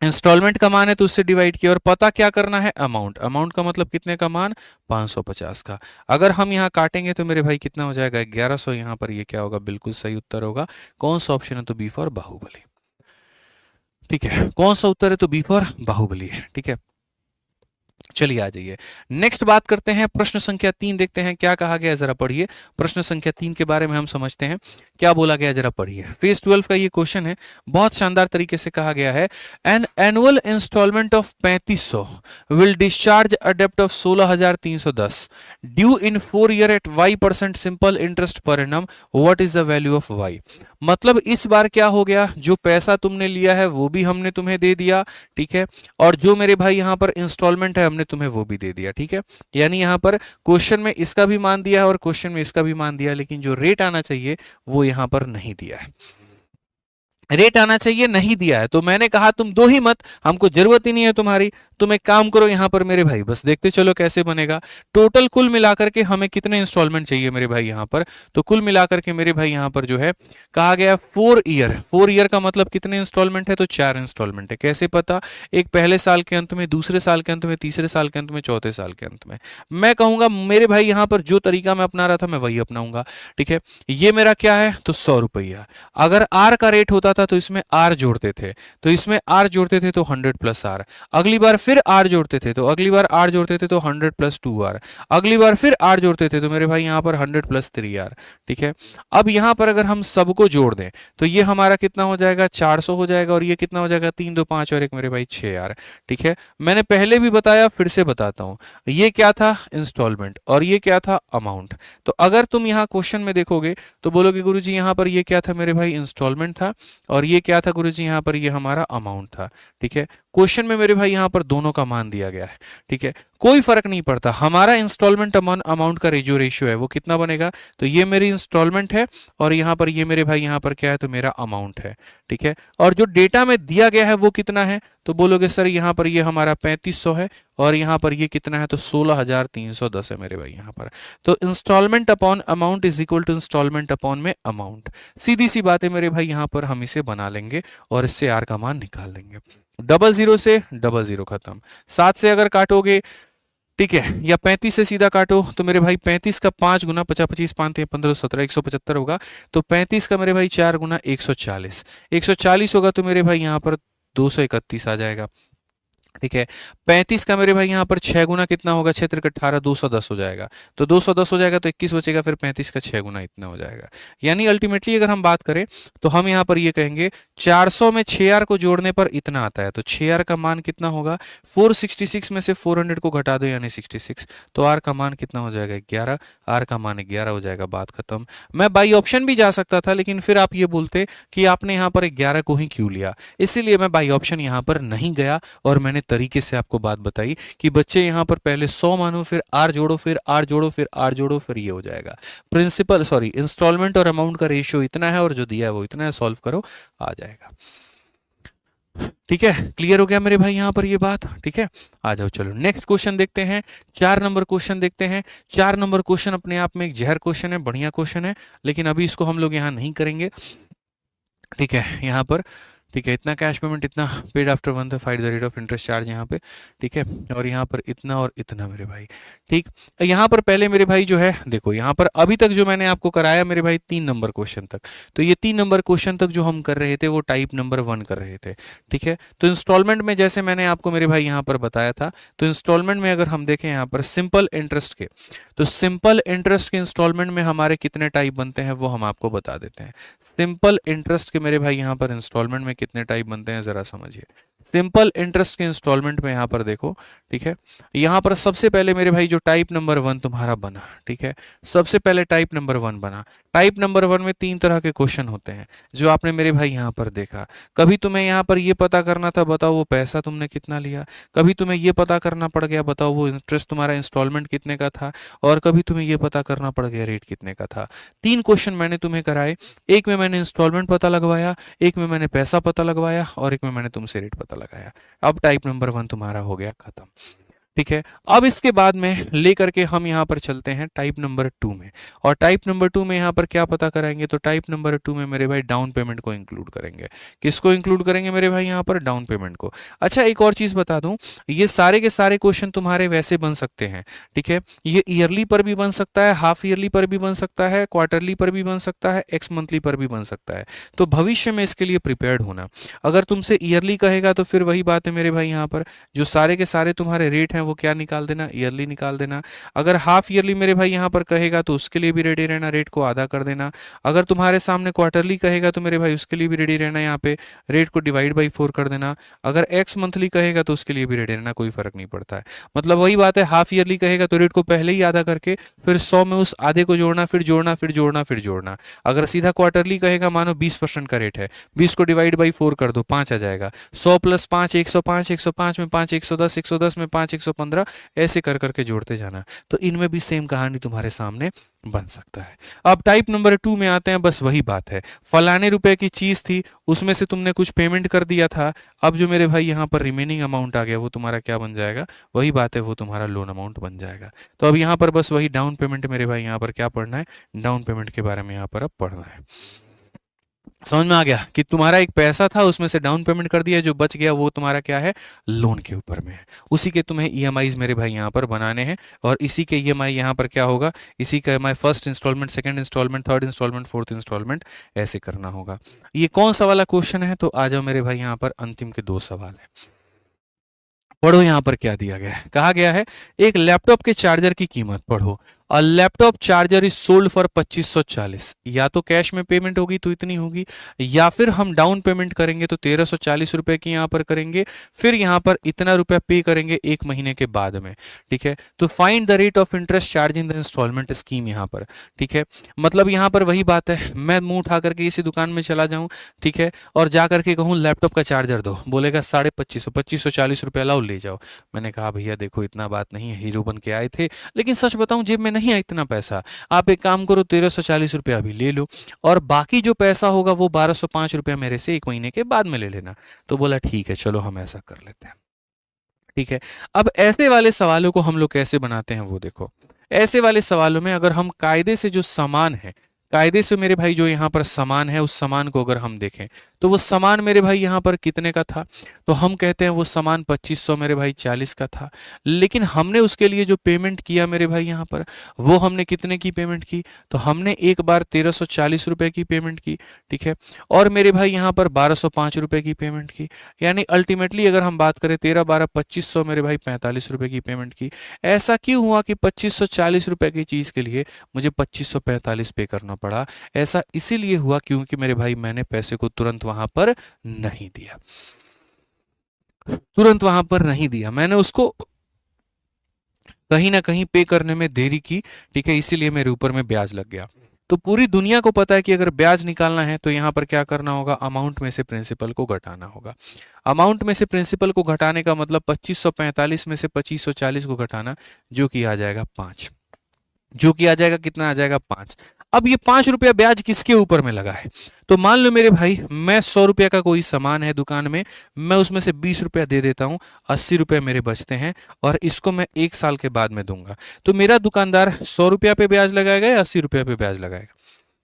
Speaker 1: इंस्टॉलमेंट का मान है तो उससे डिवाइड किया, और पता क्या करना है? अमाउंट। अमाउंट का मतलब कितने का मान? 550 का। अगर हम यहाँ काटेंगे तो मेरे भाई कितना हो जाएगा? 1100। यहाँ पर ये क्या होगा? बिल्कुल सही उत्तर होगा। कौन सा ऑप्शन है? तो बी फॉर बाहुबली। ठीक है, कौन सा उत्तर है? तो बी फॉर बाहुबली है। ठीक है, चलिए आ जाइए, नेक्स्ट बात करते हैं। प्रश्न संख्या 3 देखते हैं क्या कहा गया, जरा पढ़िए। प्रश्न संख्या 3 के बारे में हम समझते हैं क्या बोला गया, जरा पढ़िए। फेज 12 का ये क्वेश्चन है, बहुत शानदार तरीके से कहा गया है। An annual instalment of 3500 will discharge a डेब्ट of 16310 due in 4 year at y% simple interest per annum, what is the value of y। मतलब इस बार क्या हो गया? जो पैसा तुमने लिया है वो भी हमने तुम्हें दे दिया, ठीक है, और जो मेरे भाई यहाँ पर इंस्टॉलमेंट है हमने तुम्हें वो भी दे दिया। ठीक है, यानी यहाँ पर क्वेश्चन में इसका भी मान दिया है और क्वेश्चन में इसका भी मान दिया, लेकिन जो रेट आना चाहिए वो यहाँ पर नहीं दिया है। रेट आना चाहिए, नहीं दिया है। तो मैंने कहा तुम दो ही मत, हमको जरूरत ही नहीं है तुम्हारी। तुम एक काम करो यहाँ पर मेरे भाई, बस देखते चलो कैसे बनेगा। टोटल कुल मिलाकर के हमें कितने इंस्टॉलमेंट चाहिए मेरे भाई यहाँ पर? तो कुल मिलाकर के मेरे भाई यहाँ पर जो है कहा गया 4 ईयर। 4 ईयर का मतलब कितने इंस्टॉलमेंट है? तो 4 इंस्टॉलमेंट है। कैसे पता? एक पहले साल के अंत में, दूसरे साल के अंत में, तीसरे साल के अंत में, चौथे साल के अंत में। मैं कहूंगा मेरे भाई यहाँ पर जो तरीका मैं अपना रहा था मैं वही अपनाऊंगा। ठीक है, ये मेरा क्या है? तो 100 रुपया। अगर आर का रेट होता था तो इसमें आर जोड़ते थे, तो इसमें आर जोड़ते थे तो 100 प्लस आर। अगली बार फिर आर जोड़ते थे तो अगली बार आर जोड़ते थे तो 100 प्लस 2 आर। अगली बार फिर आर जोड़ते थे तो मेरे भाई यहाँ पर 100 प्लस 3 आर। ठीक है, अब यहाँ पर अगर हम सबको जोड़ दें तो ये हमारा कितना हो जाएगा? 400 हो जाएगा, और ये कितना हो जाएगा? 3 2 5 और एक मेरे भाई 6 आर। ठीक है, मैंने पहले भी बताया, फिर से बताता हूँ, ये क्या था? इंस्टॉलमेंट, और ये क्या था? अमाउंट। तो अगर तुम यहाँ क्वेश्चन में देखोगे तो बोलोगे गुरुजी यहाँ पर ये क्या था मेरे भाई? इंस्टॉलमेंट था, और ये क्या था गुरुजी? यहाँ पर ये हमारा अमाउंट था। ठीक है, क्वेश्चन में मेरे भाई यहाँ पर दोनों का मान दिया गया है। ठीक है, कोई फर्क नहीं पड़ता, हमारा इंस्टॉलमेंट अमाउंट का जो रेशियो है वो कितना बनेगा? तो ये मेरी इंस्टॉलमेंट है, और यहाँ पर ये मेरे भाई यहाँ पर क्या है? तो मेरा अमाउंट है। ठीक है, और जो डेटा में दिया गया है वो कितना है? तो बोलोगे सर यहाँ पर ये हमारा 3500 है, और यहाँ पर ये कितना है? तो 16310 है मेरे भाई यहाँ पर। तो instalment upon amount is equal to instalment upon में अमाउंट। सीधी सी बात है मेरे भाई, यहाँ पर हम इसे बना लेंगे और इससे आर का मान निकाल लेंगे। 00 से 00 खत्म। 7 से अगर काटोगे, ठीक है, या 35 से सीधा काटो तो मेरे भाई 35 का 5 गुना 50 25 5 15 17 175 होगा। तो 35 का मेरे भाई 4 गुना 140 140 होगा, तो मेरे भाई यहाँ पर 231 आ जाएगा। ठीक है। 35 का मेरे भाई यहाँ पर 6 गुना कितना होगा, 6 त्रिक 18, 210 हो जाएगा। तो 210 हो जाएगा तो 21 बचेगा, फिर 35 का 6 गुना इतना हो जाएगा। यानी अल्टीमेटली अगर हम बात करें तो हम यहाँ पर ये कहेंगे 400 में 6R को जोड़ने पर इतना आता है। तो 6R का मान कितना होगा, 466 में से 400 को घटा दो यानी 66, तो R का मान कितना हो जाएगा, 11। R का मान 11 हो जाएगा, बात खत्म। मैं बाई ऑप्शन भी जा सकता था, लेकिन फिर आप ये बोलते कि आपने यहाँ पर 11 को ही क्यों लिया, इसीलिए मैं बाई ऑप्शन यहाँ पर नहीं गया और मैंने तरीके से आपको बात बताई कि बच्चे यहाँ पर पहले 100 मानो, फिर आर जोड़ो, फिर आर जोड़ो, फिर आर जोड़ो, फिर ये हो जाएगा। प्रिंसिपल सॉरी इंस्टॉलमेंट और अमाउंट का रेशियो इतना है और जो दिया है वो इतना है, सॉल्व करो आ जाएगा। ठीक है, क्लियर हो गया मेरे भाई यहाँ पर ये बात। ठीक है, आ जाओ चलो नेक्स्ट क्वेश्चन देखते हैं। 4 नंबर क्वेश्चन देखते हैं। 4 नंबर क्वेश्चन अपने आप में एक जहर क्वेश्चन है, बढ़िया क्वेश्चन है, लेकिन अभी इसको हम लोग यहाँ नहीं करेंगे। ठीक है, यहाँ पर ठीक है, इतना कैश पेमेंट, इतना paid after 1 find the rate of interest charge यहाँ पे। ठीक है, और यहाँ पर इतना और इतना मेरे भाई। ठीक, यहाँ पर पहले मेरे भाई जो है देखो, यहाँ पर अभी तक जो मैंने आपको कराया मेरे भाई 3 नंबर क्वेश्चन तक, तो ये 3 नंबर क्वेश्चन तक जो हम कर रहे थे वो टाइप नंबर 1 कर रहे थे। ठीक है, तो इंस्टॉलमेंट में जैसे मैंने आपको मेरे भाई यहाँ पर बताया था, तो इंस्टॉलमेंट में अगर हम देखें यहाँ पर सिंपल इंटरेस्ट के, तो सिंपल इंटरेस्ट के इंस्टॉलमेंट में हमारे कितने टाइप बनते हैं वो हम आपको बता देते हैं। सिंपल इंटरेस्ट के मेरे भाई यहाँ पर इंस्टॉलमेंट में कितने टाइप बनते हैं जरा समझिए। सिंपल इंटरेस्ट के इंस्टॉलमेंट में यहाँ पर देखो, ठीक है, यहाँ पर सबसे पहले मेरे भाई जो टाइप नंबर 1 तुम्हारा बना, ठीक है, सबसे पहले टाइप नंबर 1 बना। टाइप नंबर 1 में 3 तरह के क्वेश्चन होते हैं जो आपने मेरे भाई यहाँ पर देखा। कभी तुम्हें यहाँ पर ये पता करना था, बताओ वो पैसा तुमने कितना लिया, कभी तुम्हें ये पता करना पड़ गया, बताओ वो इंटरेस्ट तुम्हारा इंस्टॉलमेंट कितने का था, और कभी तुम्हें ये पता करना पड़ गया रेट कितने का था। 3 क्वेश्चन मैंने तुम्हें कराए, एक में मैंने इंस्टॉलमेंट पता लगवाया, एक में मैंने पैसा पता लगवाया, और एक में मैंने तुमसे रेट पता लगाया। अब टाइप नंबर 1 तुम्हारा हो गया खत्म। ठीक है, अब इसके बाद में लेकर के हम यहाँ पर चलते हैं टाइप नंबर 2 में, और टाइप नंबर 2 में यहाँ पर क्या पता कराएंगे, तो टाइप नंबर 2 में मेरे भाई डाउन पेमेंट को इंक्लूड करेंगे। किसको इंक्लूड करेंगे मेरे भाई यहाँ पर, डाउन पेमेंट को। अच्छा एक और चीज़ बता दूं, ये सारे के सारे क्वेश्चन तुम्हारे वैसे बन सकते हैं। ठीक है, ये ईयरली पर भी बन सकता है, हाफ ईयरली पर भी बन सकता है, क्वार्टरली पर भी बन सकता है, एक्स मंथली पर भी बन सकता है। तो भविष्य में इसके लिए प्रिपेयर्ड होना। अगर तुमसे ईयरली कहेगा तो फिर वही बात है मेरे भाई, यहाँ पर जो सारे के सारे तुम्हारे रेट हैं वो क्या निकाल देना, ईयरली निकाल देना। अगर हाफ ईयरली मेरे भाई यहाँ पर कहेगा तो उसके लिए भी रेडी रहना, रेट को आधा कर देना। अगर तुम्हारे सामने क्वार्टरली कहेगा तो मेरे भाई उसके लिए भी रेडी रहना, यहाँ पे रेट को डिवाइड बाई 4 कर देना। अगर एक्स मंथली कहेगा तो उसके लिए भी रेडी रहना, कोई फर्क नहीं पड़ता है। मतलब वही बात है, हाफ ईयरली कहेगा तो रेट को पहले ही आधा करके फिर 100 में उस आधे को जोड़ना, फिर जोड़ना, फिर जोड़ना, फिर जोड़ना। अगर सीधा क्वार्टरली कहेगा, मानो 20% का रेट है, 20 को डिवाइड बाई 4 कर दो, 5 आ जाएगा। 100 प्लस 5 105, 105 में 5 110, 110 में 5 115, ऐसे कर करके जोड़ते जाना। तो इनमें भी सेम कहानी तुम्हारे सामने बन सकता है। अब टाइप नंबर 2 में आते हैं, बस वही बात है, फलाने रुपए की चीज थी, उसमें से तुमने कुछ पेमेंट कर दिया था, अब जो मेरे भाई यहाँ पर रिमेनिंग अमाउंट आ गया वो तुम्हारा क्या बन जाएगा, वही बात है, वो तुम्हारा लोन अमाउंट बन जाएगा। तो अब यहाँ पर बस वही डाउन पेमेंट मेरे भाई यहाँ पर क्या पढ़ना है, डाउन पेमेंट के बारे में यहाँ पर अब पढ़ना है। समझ में आ गया कि तुम्हारा एक पैसा था, उसमें से डाउन पेमेंट कर दिया, जो बच गया वो तुम्हारा क्या है, लोन के ऊपर में है। उसी के तुम्हें ईएमआईज मेरे भाई यहाँ पर बनाने हैं, और इसी के ईएमआई यहाँ पर क्या होगा, इसी का EMI first instalment, second instalment, third instalment, fourth instalment, ऐसे करना होगा। ये कौन सा वाला क्वेश्चन है, तो आ जाओ मेरे भाई यहाँ पर अंतिम के 2 सवाल है। पढ़ो यहाँ पर क्या दिया गया है, कहा गया है एक लैपटॉप के चार्जर की कीमत पढ़ो। और laptop charger is sold for 2540। या तो कैश में पेमेंट होगी तो इतनी होगी, या फिर हम डाउन पेमेंट करेंगे तो 1340 रुपए की यहाँ पर करेंगे, फिर यहाँ पर इतना रुपया पे करेंगे 1 महीने के बाद में। ठीक है, तो find the rate of interest charge in the instalment scheme यहाँ पर। ठीक है, मतलब यहाँ पर वही बात है, मैं मुंह उठा करके इसी दुकान में चला जाऊँ, ठीक है, और जा करके कहूँ लैपटॉप का चार्जर दो, बोलेगा 2550, 2540 रुपया लाओ ले जाओ। मैंने कहा भैया देखो इतना बात नहीं है, हीरो बन के आए थे, लेकिन सच बताऊं जेब में नहीं है इतना पैसा, आप एक काम करो 1340 रुपया अभी ले लो, और बाकी जो पैसा होगा वो 1205 रुपया मेरे से 1 महीने के बाद में ले लेना। तो बोला ठीक है चलो हम ऐसा कर लेते हैं। ठीक है, अब ऐसे वाले सवालों को हम लोग कैसे बनाते हैं वो देखो। ऐसे वाले सवालों में अगर हम कायदे से जो सामान है, कायदे से मेरे भाई जो यहाँ पर सामान है, उस सामान को अगर हम देखें तो वो सामान मेरे भाई यहाँ पर कितने का था, तो हम कहते हैं वो सामान 2500 मेरे भाई 40 का था। लेकिन हमने उसके लिए जो पेमेंट किया मेरे भाई यहाँ पर, वो हमने कितने की पेमेंट की, तो हमने एक बार 1340 रुपए की पेमेंट की, ठीक है। और मेरे भाई यहाँ पर 1205 रुपए की पेमेंट की, यानी अल्टीमेटली अगर हम बात करें 13 12 2500 मेरे भाई 45 रुपए की पेमेंट की। ऐसा क्यों हुआ कि 2540 रुपए की चीज़ के लिए मुझे 2545 पे करना पड़ा? ऐसा इसीलिए हुआ क्योंकि मेरे भाई मैंने पैसे को तुरंत वहां पर नहीं दिया, तुरंत वहां पर नहीं दिया, मैंने उसको कहीं ना कहीं पे करने में देरी की, ठीक है, इसीलिए मेरे ऊपर में ब्याज लग गया। तो पूरी दुनिया को पता है कि अगर ब्याज निकालना है तो यहाँ पर क्या करना होगा, अमाउंट में से प्रिंसिपल को घटाना होगा। अमाउंट में से प्रिंसिपल को घटाने का मतलब 2545 में से 2540 को घटाना, जो कि आ जाएगा 5, जो कि आ जाएगा कितना, आ जाएगा 5। अब ये 5 रुपया ब्याज किसके ऊपर में लगा है, तो मान लो मेरे भाई मैं 100 रुपया का कोई सामान है दुकान में, मैं उसमें से 20 रुपया दे देता हूँ, 80 रुपये मेरे बचते हैं, और इसको मैं 1 साल के बाद में दूंगा। तो मेरा दुकानदार 100 रुपया पे ब्याज लगाएगा या 80 रुपया पे ब्याज लगाएगा?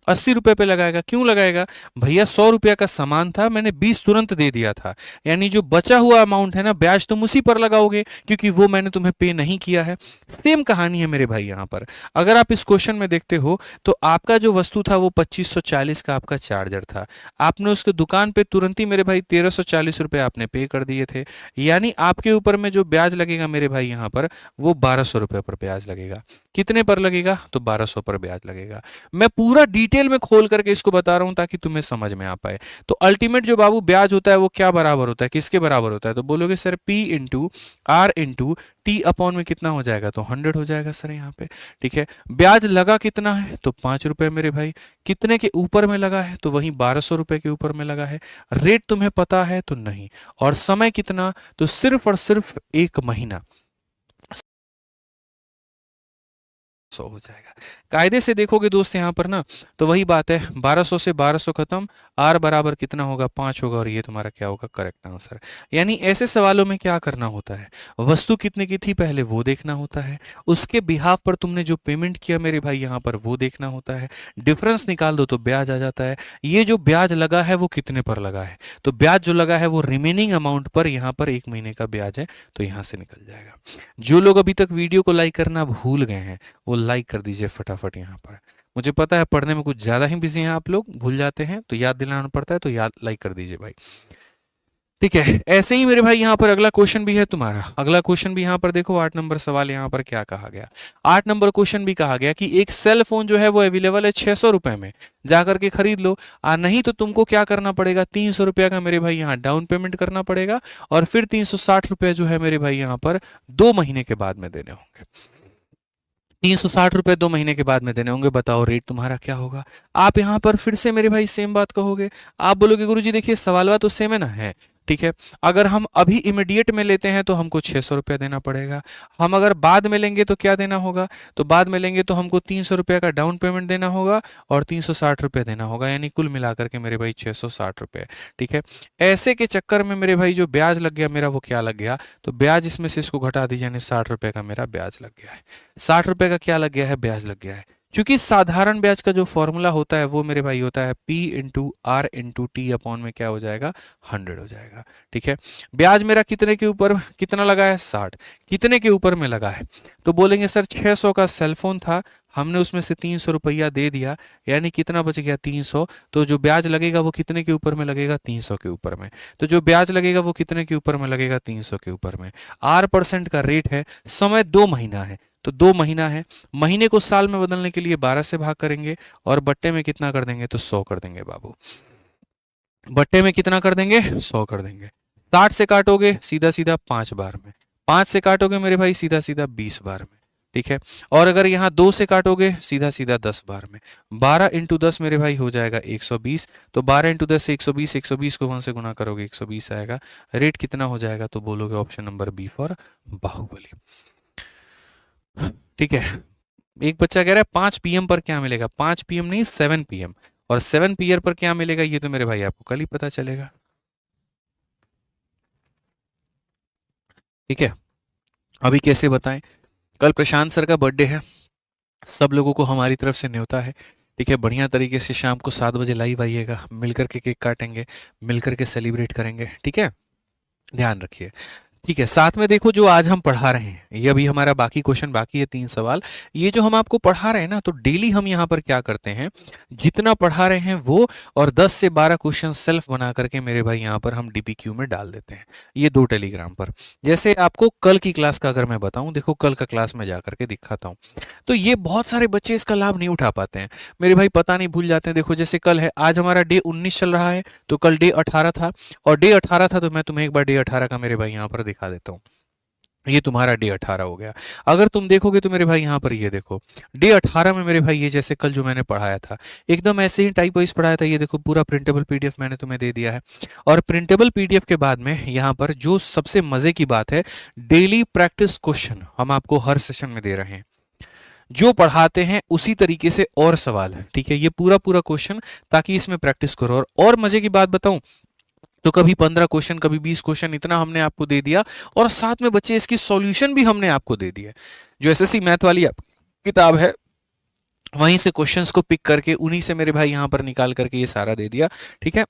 Speaker 1: 80 रुपये पे लगाएगा। क्यों लगाएगा भैया, 100 रुपया का सामान था, मैंने 20 तुरंत दे दिया था, यानी जो बचा हुआ अमाउंट है ना, ब्याज तुम उसी पर लगाओगे क्योंकि वो मैंने तुम्हें पे नहीं किया है। सेम कहानी है मेरे भाई यहाँ पर। अगर आप इस क्वेश्चन में देखते हो तो आपका जो वस्तु था वो 2540 का आपका चार्जर था, आपने उसके दुकान पे तुरंत ही मेरे भाई 1340 रुपये आपने पे कर दिए थे, यानी आपके ऊपर में जो ब्याज लगेगा मेरे भाई यहाँ पर, वो 1200 रुपये पर ब्याज लगेगा। कितने पर लगेगा, तो 1200 पर ब्याज लगेगा। मैं पूरा डिटेल में खोल करके इसको बता रहा हूं ताकि तुम्हें समझ में आ पाए। तो अल्टीमेट जो बाबू ब्याज होता है वो क्या बराबर होता है, किसके बराबर होता है, तो बोलोगे sir P into R into T upon में कितना हो जाएगा, तो 100 हो जाएगा सर यहाँ पे, ठीक है। ब्याज लगा कितना है, तो 5 रुपए मेरे भाई। कितने के ऊपर में लगा है, तो वहीं 1200 रुपए के ऊपर में लगा है। रेट तुम्हें पता है तो नहीं, और समय कितना, तो सिर्फ और सिर्फ 1 महीना, 100 हो जाएगा। कायदे से देखोगे दोस्त यहाँ पर ना, तो वही बात है, 1200 से 1200 खत्म, आर बराबर कितना होगा, 5 होगा, और ये तुम्हारा क्या होगा, करेक्ट आंसर। यानी ऐसे सवालों में क्या करना होता है, वस्तु कितने की थी पहले वो देखना होता है, उसके बिहाफ पर तुमने जो पेमेंट किया मेरे भाई यहाँ पर वो देखना होता है, डिफरेंस निकाल दो तो ब्याज आ जाता है। ये जो ब्याज लगा है वो कितने पर लगा है, तो ब्याज जो लगा है वो रिमेनिंग अमाउंट पर, यहाँ पर 1 महीने का ब्याज है, तो यहाँ से निकल जाएगा। जो लोग अभी तक वीडियो को लाइक करना भूल गए हैं वो लाइक कर दीजिए फटाफट यहाँ पर। मुझे पता है पढ़ने में कुछ ज़्यादा ही बिजी हैं आप लोग, भूल जाते हैं, तो याद दिलाना पड़ता है, तो याद लाइक कर दीजिए भाई, ठीक है। ऐसे ही मेरे भाई यहाँ पर अगला क्वेश्चन भी है तुम्हारा, अगला क्वेश्चन भी यहाँ पर देखो, 8 नंबर सवाल यहाँ पर क्या कहा गया। 8 नंबर क्वेश्चन भी कहा गया कि एक सेल फोन जो है वो अवेलेबल है 600 रुपए में, जाकर के खरीद लो, नहीं तो तुमको क्या करना पड़ेगा, 300 रुपया का मेरे भाई यहाँ डाउन पेमेंट करना पड़ेगा, और फिर 360 रुपये जो है मेरे भाई यहाँ पर 2 महीने के बाद में देने होंगे। 360 रुपये 2 महीने के बाद में देने होंगे। बताओ रेट तुम्हारा क्या होगा। आप यहाँ पर फिर से मेरे भाई सेम बात कहोगे, आप बोलोगे गुरुजी देखिए सवाल तो सेम है ना, है ठीक है। अगर हम अभी इमीडिएट में लेते हैं तो हमको 600 रुपया देना पड़ेगा, हम अगर बाद में लेंगे तो क्या देना होगा, तो बाद में लेंगे तो हमको 300 रुपया का डाउन पेमेंट देना होगा और 360 रुपये देना होगा, यानी कुल मिलाकर के मेरे भाई 660 रुपये, ठीक है। ऐसे के चक्कर में मेरे भाई जो ब्याज लग गया मेरा वो क्या लग गया, तो ब्याज इसमें से इसको घटा दीजिए, यानी 60 रुपये का मेरा ब्याज लग गया है। 60 रुपये का क्या लग गया है, ब्याज लग गया है। क्योंकि साधारण ब्याज का जो फॉर्मूला होता है वो मेरे भाई होता है P into R into T upon में क्या हो जाएगा, 100 हो जाएगा, ठीक है। ब्याज मेरा कितने के ऊपर कितना लगा है, 60, कितने के ऊपर में लगा है, तो बोलेंगे सर 600 का सेलफोन था, हमने उसमें से 300 रुपया दे दिया, यानी कितना बच गया 300, तो जो ब्याज लगेगा वो कितने के ऊपर में लगेगा, 300 के ऊपर में। तो जो ब्याज लगेगा वो कितने के ऊपर में लगेगा, 300 के ऊपर में। 8% का रेट है, समय 2 महीना है, तो 2 महीना है, महीने को साल में बदलने के लिए 12 से भाग करेंगे और बट्टे में कितना कर देंगे, तो 100 कर देंगे बाबू, बट्टे में कितना कर देंगे, 100 कर देंगे। 60 से काटोगे सीधा सीधा 5 बार में, 5 से काटोगे मेरे भाई सीधा सीधा 20 बार में, ठीक है। और अगर यहाँ 2 से काटोगे सीधा सीधा 10 बार में, 12 इंटू 10 मेरे भाई हो जाएगा 120, तो 12 इंटू 10 से 120, 120 को 1 से गुना करोगे 120 आएगा। रेट कितना हो जाएगा, तो बोलोगे option number B for Baahubali, ठीक है। एक बच्चा कह रहा है 5 PM पर क्या मिलेगा, 5 PM नहीं 7 PM, और 7 PM पर क्या मिलेगा ये तो मेरे भाई आपको कल ही पता चलेगा, ठीक है। अभी कैसे बताएं, कल प्रशांत सर का बर्थडे है, सब लोगों को हमारी तरफ से न्योता है, ठीक है, बढ़िया तरीके से शाम को 7 बजे लाइव आइएगा, मिलकर के केक काटेंगे, मिलकर के सेलिब्रेट करेंगे। ठीक है, ध्यान रखिए। ठीक है, साथ में देखो जो आज हम पढ़ा रहे हैं, ये अभी हमारा बाकी क्वेश्चन बाकी है, 3 सवाल। ये जो हम आपको पढ़ा रहे हैं ना, तो डेली हम यहाँ पर क्या करते हैं, जितना पढ़ा रहे हैं वो और 10 से 12 क्वेश्चन सेल्फ बना करके मेरे भाई यहाँ पर हम डीपीक्यू में डाल देते हैं, ये 2 टेलीग्राम पर। जैसे आपको कल की क्लास का अगर मैं बताऊं, देखो कल का क्लास में जा करके दिखाता हूँ, तो ये बहुत सारे बच्चे इसका लाभ नहीं उठा पाते हैं मेरे भाई, पता नहीं भूल जाते हैं। देखो जैसे कल है, आज हमारा डे 19 चल रहा है, तो कल डे 18 था, और डे 18 था तो मैं तुम्हें एक बार डे 18 का मेरे भाई यहाँ पर दिखा देता हूँ। ये तुम्हारा डे 18 हो गया। अगर तुम देखोगे तो मेरे भाई यहाँ पर ये देखो, डे 18 में मेरे भाई ये जैसे कल जो मैंने पढ़ाया था, एकदम ऐसे ही टाइप वाइज पढ़ाया था। ये देखो पूरा प्रिंटेबल पीडीएफ मैंने तुम्हें दे दिया है, और प्रिंटेबल पीडीएफ के बाद में यहाँ पर जो सबसे मजे की बात है, डेली प्रैक्टिस क्वेश्चन हम आपको हर सेशन में दे रहे हैं, जो पढ़ाते हैं उसी तरीके से और सवाल है। ठीक है, ये पूरा पूरा क्वेश्चन, ताकि इसमें प्रैक्टिस करो। और मजे की बात बताऊं, तो कभी 15 क्वेश्चन, कभी 20 क्वेश्चन, इतना हमने आपको दे दिया, और साथ में बच्चे इसकी सॉल्यूशन भी हमने आपको दे दिया। जो एसएससी मैथ वाली किताब है, वहीं से क्वेश्चंस को पिक करके उन्हीं से मेरे भाई यहां पर निकाल करके ये सारा दे दिया। ठीक है,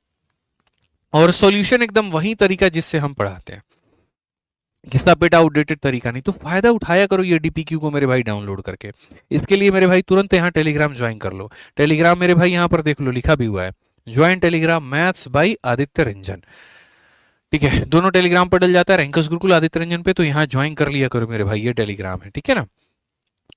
Speaker 1: और सॉल्यूशन एकदम वही तरीका जिससे हम पढ़ाते हैं, घिसा पेटा आउटडेटेड तरीका नहीं। तो फायदा उठाया करो ये डीपीक्यू को मेरे भाई डाउनलोड करके। इसके लिए मेरे भाई तुरंत यहाँ टेलीग्राम ज्वाइन कर लो। टेलीग्राम मेरे भाई यहाँ पर देख लो, लिखा भी हुआ है, join Telegram maths by Aditya Ranjan. ठीक है, दोनों टेलीग्राम पर डल जाता है, रैंकर्स गुरुकुल आदित्य रंजन पे, तो यहाँ ज्वाइन कर लिया करो मेरे भाई, ये टेलीग्राम है। ठीक है ना,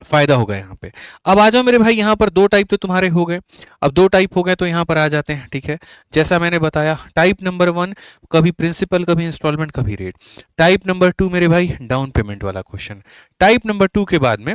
Speaker 1: फायदा होगा यहाँ पे। अब आ जाओ मेरे भाई, यहाँ पर 2 टाइप तो तुम्हारे हो गए। अब 2 टाइप हो गए तो यहाँ पर आ जाते हैं। ठीक है, जैसा मैंने बताया, टाइप नंबर 1 कभी प्रिंसिपल, कभी इंस्टॉलमेंट, कभी रेट। टाइप नंबर 2 मेरे भाई डाउन पेमेंट वाला क्वेश्चन। टाइप नंबर 2 के बाद में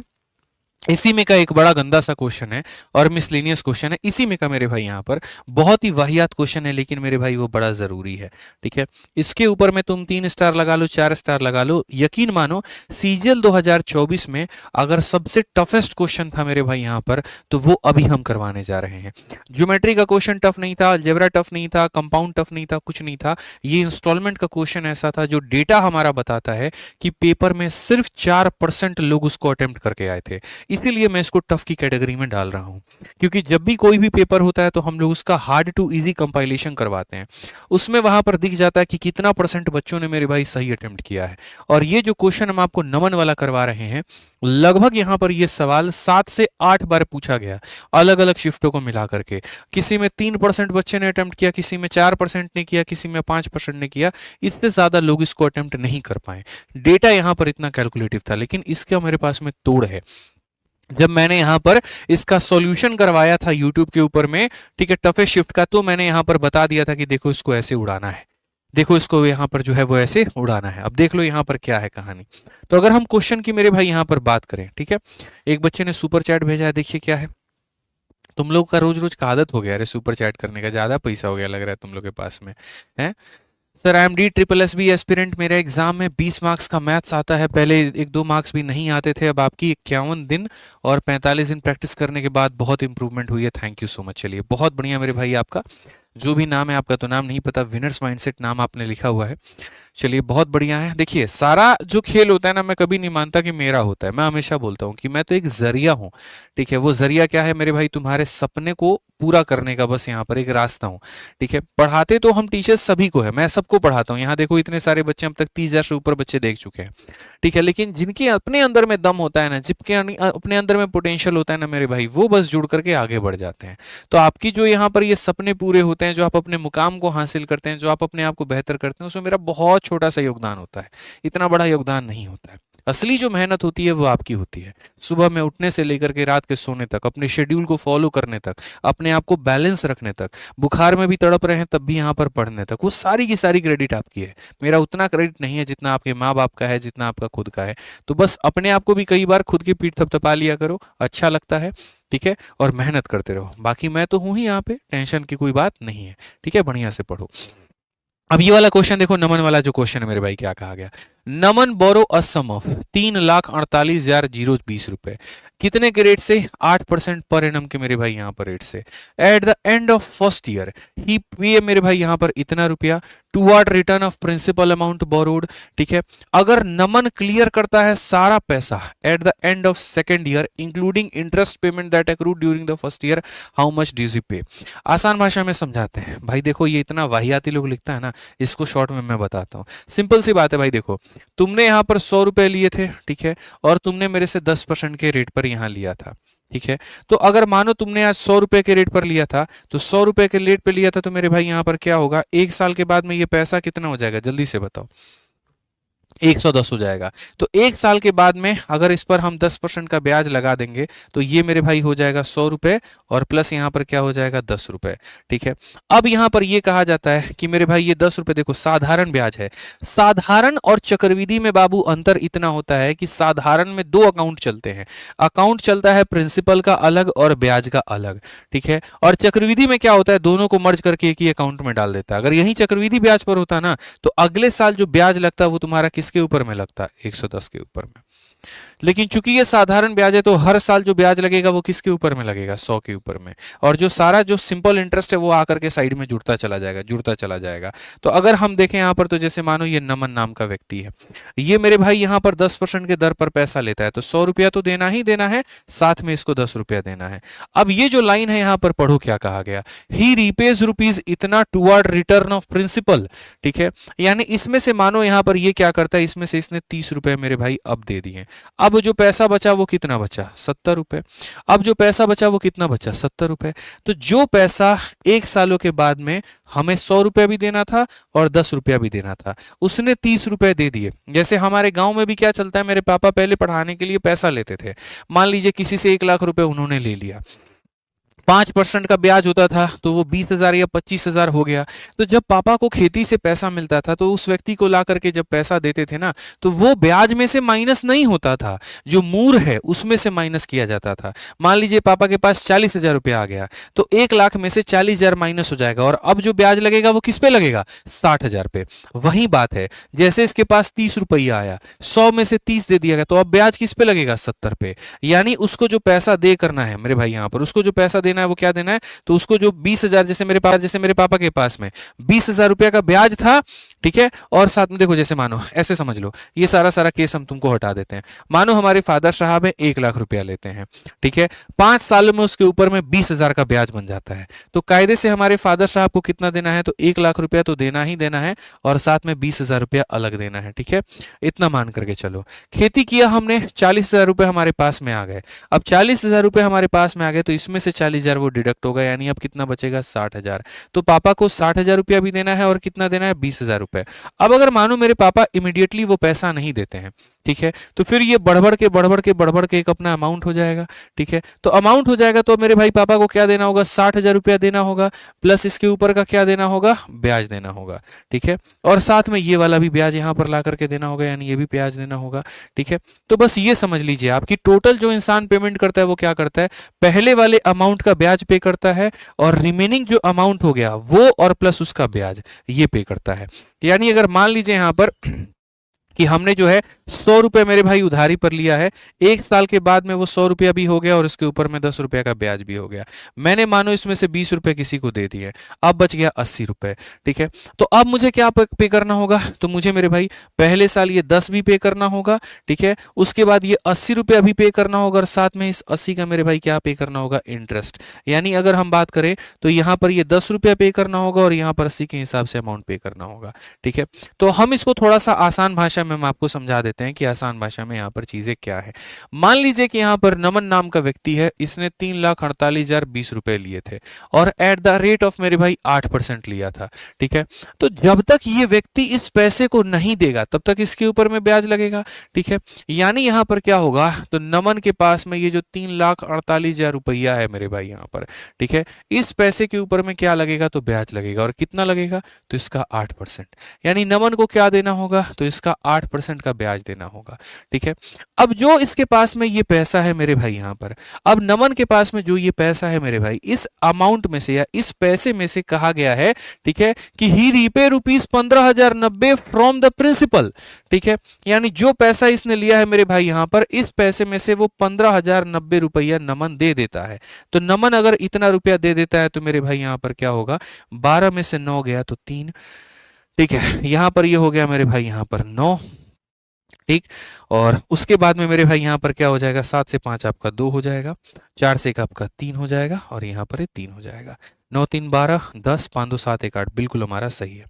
Speaker 1: इसी में का एक बड़ा गंदा सा क्वेश्चन है और मिसलेनियस क्वेश्चन है, इसी में का मेरे भाई यहाँ पर बहुत ही वाहियात क्वेश्चन है, लेकिन मेरे भाई वो बड़ा जरूरी है। ठीक है, इसके ऊपर में तुम 3 स्टार लगा लो, 4 स्टार लगा लो, यकीन मानो सीजीएल 2024 में अगर सबसे टफेस्ट क्वेश्चन था मेरे भाई यहाँ पर, तो वो अभी हम करवाने जा रहे हैं। ज्योमेट्री का क्वेश्चन टफ नहीं था, अलजेब्रा टफ नहीं था, कंपाउंड टफ नहीं था, कुछ नहीं था। ये इंस्टॉलमेंट का क्वेश्चन ऐसा था जो डेटा हमारा बताता है कि पेपर में सिर्फ 4% लोग उसको अटेम्प्ट करके आए थे। इसीलिए मैं इसको टफ की कैटेगरी में डाल रहा हूं, क्योंकि जब भी कोई भी पेपर होता है तो हम लोग उसका हार्ड टू इजी कंपाइलेशन करवाते हैं, उसमें वहां पर दिख जाता है कि कितना % बच्चों ने मेरे भाई सही अटेम्प्ट किया है। और ये जो क्वेश्चन हम आपको नमन वाला करवा रहे हैं, लगभग यहां पर ये सवाल 7 से 8 बार पूछा गया, अलग अलग शिफ्टों को मिला करके। किसी में 3% बच्चे ने अटेम्प्ट किया, किसी में 4% ने किया, किसी में 5% ने किया, इससे ज्यादा लोग इसको अटेम्प्ट नहीं कर पाए। डेटा यहां पर इतना कैलकुलेटिव था, लेकिन इसका मेरे पास में तोड़ है। जब मैंने यहाँ पर इसका सॉल्यूशन करवाया था यूट्यूब के ऊपर में, ठीक है, टफेस्ट शिफ्ट का, तो मैंने यहाँ पर बता दिया था कि देखो इसको ऐसे उड़ाना है, देखो इसको यहाँ पर जो है वो ऐसे उड़ाना है। अब देख लो यहाँ पर क्या है कहानी। तो अगर हम क्वेश्चन की मेरे भाई यहाँ पर बात करें, ठीक है, एक बच्चे ने सुपर चैट भेजा है, देखिए क्या है। तुम लोग का रोज रोज का आदत हो गया अरे सुपर चैट करने का, ज्यादा पैसा हो गया लग रहा है तुम लोग के पास में है। Sir I am D triple S B aspirant, मेरे एग्जाम में 20 मार्क्स का मैथ्स आता है, पहले 1-2 मार्क्स भी नहीं आते थे, अब आपकी 51 दिन और 45 दिन प्रैक्टिस करने के बाद बहुत इंप्रूवमेंट हुई है, थैंक यू सो मच। चलिए बहुत बढ़िया मेरे भाई, आपका जो भी नाम है, आपका तो नाम नहीं पता, विनर्स माइंडसेट नाम आपने लिखा हुआ है, चलिए बहुत बढ़िया है। देखिए सारा जो खेल होता है ना, मैं कभी नहीं मानता कि मेरा होता है, मैं हमेशा बोलता हूँ कि मैं तो एक जरिया हूँ। ठीक है, वो जरिया क्या है मेरे भाई, तुम्हारे सपने को पूरा करने का बस यहाँ पर एक रास्ता हूँ। ठीक है, पढ़ाते तो हम टीचर्स सभी को है, मैं सबको पढ़ाता हूँ। यहाँ देखो इतने सारे बच्चे, अब तक 30,000 से ऊपर बच्चे देख चुके हैं। ठीक है, लेकिन जिनके अपने अंदर में दम होता है ना, जिनके अपने अंदर में पोटेंशियल होता है ना मेरे भाई, वो बस जुड़ करके आगे बढ़ जाते हैं। तो आपकी जो यहाँ पर ये सपने पूरे होते हैं, जो आप अपने मुकाम को हासिल करते हैं, जो आप अपने आप को बेहतर करते हैं, उसमें मेरा बहुत छोटा सा योगदान होता है, इतना बड़ा योगदान नहीं होता है। असली जो मेहनत होती है वो आपकी होती है, सुबह में उठने से लेकर के रात के सोने तक, अपने शेड्यूल को फॉलो करने तक, अपने आप को बैलेंस रखने तक, बुखार में भी तड़प रहे हैं तब भी यहाँ पर पढ़ने तक, वो सारी की सारी क्रेडिट आपकी है। मेरा उतना क्रेडिट नहीं है जितना आपके माँ बाप का है, जितना आपका खुद का है। तो बस अपने आप को भी कई बार खुद की पीठ थपथपा लिया करो, अच्छा लगता है। ठीक है, और मेहनत करते रहो, बाकी मैं तो हूं ही यहाँ पे, टेंशन की कोई बात नहीं है। ठीक है, बढ़िया से पढ़ो। अब ये वाला क्वेश्चन देखो, नमन वाला जो क्वेश्चन है मेरे भाई, क्या कहा गया। नमन बोरो अ सम ऑफ 3,48,020 रुपए, कितने के रेट से? 8% पर एनम के मेरे भाई यहाँ पर रेट से। At the end of first year he pay मेरे भाई यहाँ पर इतना रुपया toward return of principal amount borrowed. ठीक है, अगर नमन क्लियर करता है सारा पैसा at the end of second year including interest payment that accrued during the first year, how much dues he pay. आसान भाषा में समझाते हैं भाई, देखो ये इतना वाहियाती लोग लिखता है ना, इसको शॉर्ट में मैं बताता हूँ। सिंपल सी बात है भाई, देखो तुमने यहाँ पर 100 रुपए लिए थे, ठीक है, और तुमने मेरे से 10% के रेट पर यहाँ लिया था। ठीक है, तो अगर मानो तुमने आज 100 रुपए के रेट पर लिया था, तो 100 रुपए के रेट पे लिया था, तो मेरे भाई यहाँ पर क्या होगा, 1 साल के बाद में ये पैसा कितना हो जाएगा, जल्दी से बताओ। 110 हो जाएगा। तो 1 साल के बाद में अगर इस पर हम 10% का ब्याज लगा देंगे तो ये मेरे भाई हो जाएगा 100 रुपए, और प्लस यहाँ पर क्या हो जाएगा, 10 रुपए। ठीक है, अब यहाँ पर ये कहा जाता है कि मेरे भाई ये 10 रुपए, देखो साधारण ब्याज है। साधारण और चक्रवृद्धि में बाबू अंतर इतना होता है कि साधारण में 2 अकाउंट चलते हैं। अकाउंट चलता है प्रिंसिपल का अलग और ब्याज का अलग। ठीक है, और चक्रवृद्धि में क्या होता है, दोनों को मर्ज करके एक ही अकाउंट में डाल देता है। अगर यही चक्रवृद्धि ब्याज पर होता ना, तो अगले साल जो ब्याज लगता है वो तुम्हारा किसके ऊपर में लगता है, 110 के ऊपर में। लेकिन चूंकि ये साधारण ब्याज है, तो हर साल जो ब्याज लगेगा वो किसके ऊपर में लगेगा, 100 के ऊपर में। और जो सारा जो सिंपल इंटरेस्ट है वो आकर के साइड में जुड़ता चला जाएगा, जुड़ता चला जाएगा। तो अगर हम देखें यहाँ पर, तो जैसे मानो ये नमन नाम का व्यक्ति है, ये मेरे भाई यहाँ पर 10% के दर पर पैसा लेता है, तो 100 रुपया तो देना ही देना है, साथ में इसको 10 रुपया देना है। अब ये जो लाइन है यहाँ पर पढ़ो क्या कहा गया, ही रीपेज रुपीज इतना टुवर्ड रिटर्न ऑफ प्रिंसिपल। ठीक है, यानी इसमें से मानो यहाँ पर ये क्या करता है, इसमें से इसने 30 रुपए मेरे भाई अब दे दिए। अब जो पैसा बचा वो कितना बचा, 70 रुपए। अब जो पैसा बचा वो कितना बचा, 70 रुपए। तो जो पैसा 1 सालों के बाद में हमें 100 रुपया भी देना था और 10 रुपया भी देना था, उसने 30 रुपए दे दिए। जैसे हमारे गांव में भी क्या चलता है, मेरे पापा पहले पढ़ाने के लिए पैसा लेते थे। मान लीजिए किसी से 1 लाख रुपए उन्होंने ले लिया, 5% का ब्याज होता था, तो वो 20,000 या 25,000 हो गया। तो जब पापा को खेती से पैसा मिलता था, तो उस व्यक्ति को ला करके जब पैसा देते थे ना, तो वो ब्याज में से माइनस नहीं होता था, जो मूर है उसमें से माइनस किया जाता था। मान लीजिए पापा के पास 40,000 रुपया आ गया, तो 1 लाख में से 40,000 माइनस हो जाएगा, और अब जो ब्याज लगेगा वो किस पे लगेगा, 60,000 पे। वही बात है, जैसे इसके पास 30 रुपया आया, 100 में से 30 दे दिया गया, तो अब ब्याज किस पे लगेगा, 70 पे। यानी उसको जो पैसा दे करना है मेरे भाई, यहाँ पर उसको जो पैसा देना है वो क्या देना है, तो उसको जो 20,000, जैसे मेरे पापा के पास में 20,000 रुपया का ब्याज था, ठीक है, और साथ में देखो, जैसे मानो ऐसे समझ लो, ये सारा सारा केस हम तुमको हटा देते हैं। मानो हमारे फादर साहब है, 1 लाख रुपया लेते हैं, ठीक है, 5 साल में उसके ऊपर में 20,000 का ब्याज बन जाता है। तो कायदे से हमारे फादर साहब को कितना देना है, तो 1 लाख रुपया तो देना ही देना है, और साथ में 20,000 रुपया अलग देना है। ठीक है, इतना मान करके चलो। खेती किया हमने, 40,000 रुपए हमारे पास में आ गए। अब 40,000 रुपए हमारे पास में आ गए, तो इसमें से 40,000 वो डिडक्ट होगा, यानी अब कितना बचेगा, 60,000। तो पापा को 60,000 रुपया भी देना है, और कितना देना है, 20,000 रुपए। अब अगर मानो मेरे पापा इमीडिएटली वो पैसा नहीं देते हैं, ठीक है, तो फिर ये बढ़ बढ़ के एक अपना अमाउंट हो जाएगा। ठीक है, तो अमाउंट हो जाएगा, तो मेरे भाई पापा को क्या देना होगा, 60,000 रुपया देना होगा, प्लस इसके ऊपर का क्या देना होगा, ब्याज देना होगा। ठीक है, और साथ में ये वाला भी ब्याज यहाँ पर ला करके देना होगा, यानी ये भी ब्याज देना होगा। ठीक है, तो बस ये समझ लीजिए आपकी टोटल जो इंसान पेमेंट करता है वो क्या करता है, पहले वाले अमाउंट का ब्याज पे करता है, और रिमेनिंग जो अमाउंट हो गया वो और प्लस उसका ब्याज ये पे करता है। यानी अगर मान लीजिए यहाँ पर कि हमने जो है 100 रुपए मेरे भाई उधारी पर लिया है, 1 साल के बाद में वो 100 रुपया भी हो गया, और उसके ऊपर में 10 रुपया का ब्याज भी हो गया। मैंने मानो इसमें से 20 रुपए किसी को दे दिए, अब बच गया 80 रुपए। ठीक है, तो अब मुझे क्या पे करना होगा, तो मुझे मेरे भाई पहले साल ये 10 भी पे करना होगा, ठीक है, उसके बाद ये 80 रुपया भी पे करना होगा, और साथ में इस 80 का मेरे भाई क्या पे करना होगा, इंटरेस्ट। यानी अगर हम बात करें तो यहाँ पर ये 10 रुपया पे करना होगा, और यहाँ पर 80 के हिसाब से अमाउंट पे करना होगा। ठीक है, तो हम इसको थोड़ा सा आसान भाषा में हम आपको समझा देते हैं कि आसान भाषा में यहाँ पर चीजें क्या है। मान लीजिए कि यहाँ पर नमन नाम का व्यक्ति है, इसने 3,48,020 रुपए लिए थे, और एट द रेट ऑफ मेरे भाई 8% लिया था। ठीक है, तो जब तक ये व्यक्ति इस पैसे को नहीं देगा तब तक इसके ऊपर में ब्याज लगेगा। ठीक है, यानी यहाँ पर क्या होगा, तो नमन के पास में ये जो 3,48,000 रुपया है मेरे भाई यहाँ पर, ठीक है, इस पैसे के ऊपर में क्या लगेगा, तो ब्याज लगेगा, और कितना लगेगा, तो इसका 8%। यानी नमन को क्या देना होगा, तो इसका 8% का ब्याज देना होगा। ठीक है, अब जो इसके पास में ये पैसा है मेरे भाई यहाँ पर, अब नमन के पास में जो ये पैसा है मेरे भाई, इस अमाउंट में से या इस पैसे में से कहा गया है, ठीक है, कि ही रीपे ₹15,090 फ्रॉम द प्रिंसिपल। ठीक है, यानी जो पैसा इसने लिया है मेरे भाई यहाँ पर, इस पैसे में से वो 15,090 रुपया नमन दे देता है। तो नमन अगर इतना रुपया दे देता है तो मेरे भाई यहाँ पर क्या होगा, 12 में से 9 गया तो 3। ठीक है, यहां पर ये हो गया मेरे भाई यहाँ पर 9। ठीक, और उसके बाद में मेरे भाई यहाँ पर क्या हो जाएगा, 7 से 5 आपका 2 हो जाएगा, 4 से 1 आपका 3 हो जाएगा, और यहाँ पर 3 हो जाएगा। 9 3 12, 10 5 2 7 1 8, बिल्कुल हमारा सही है।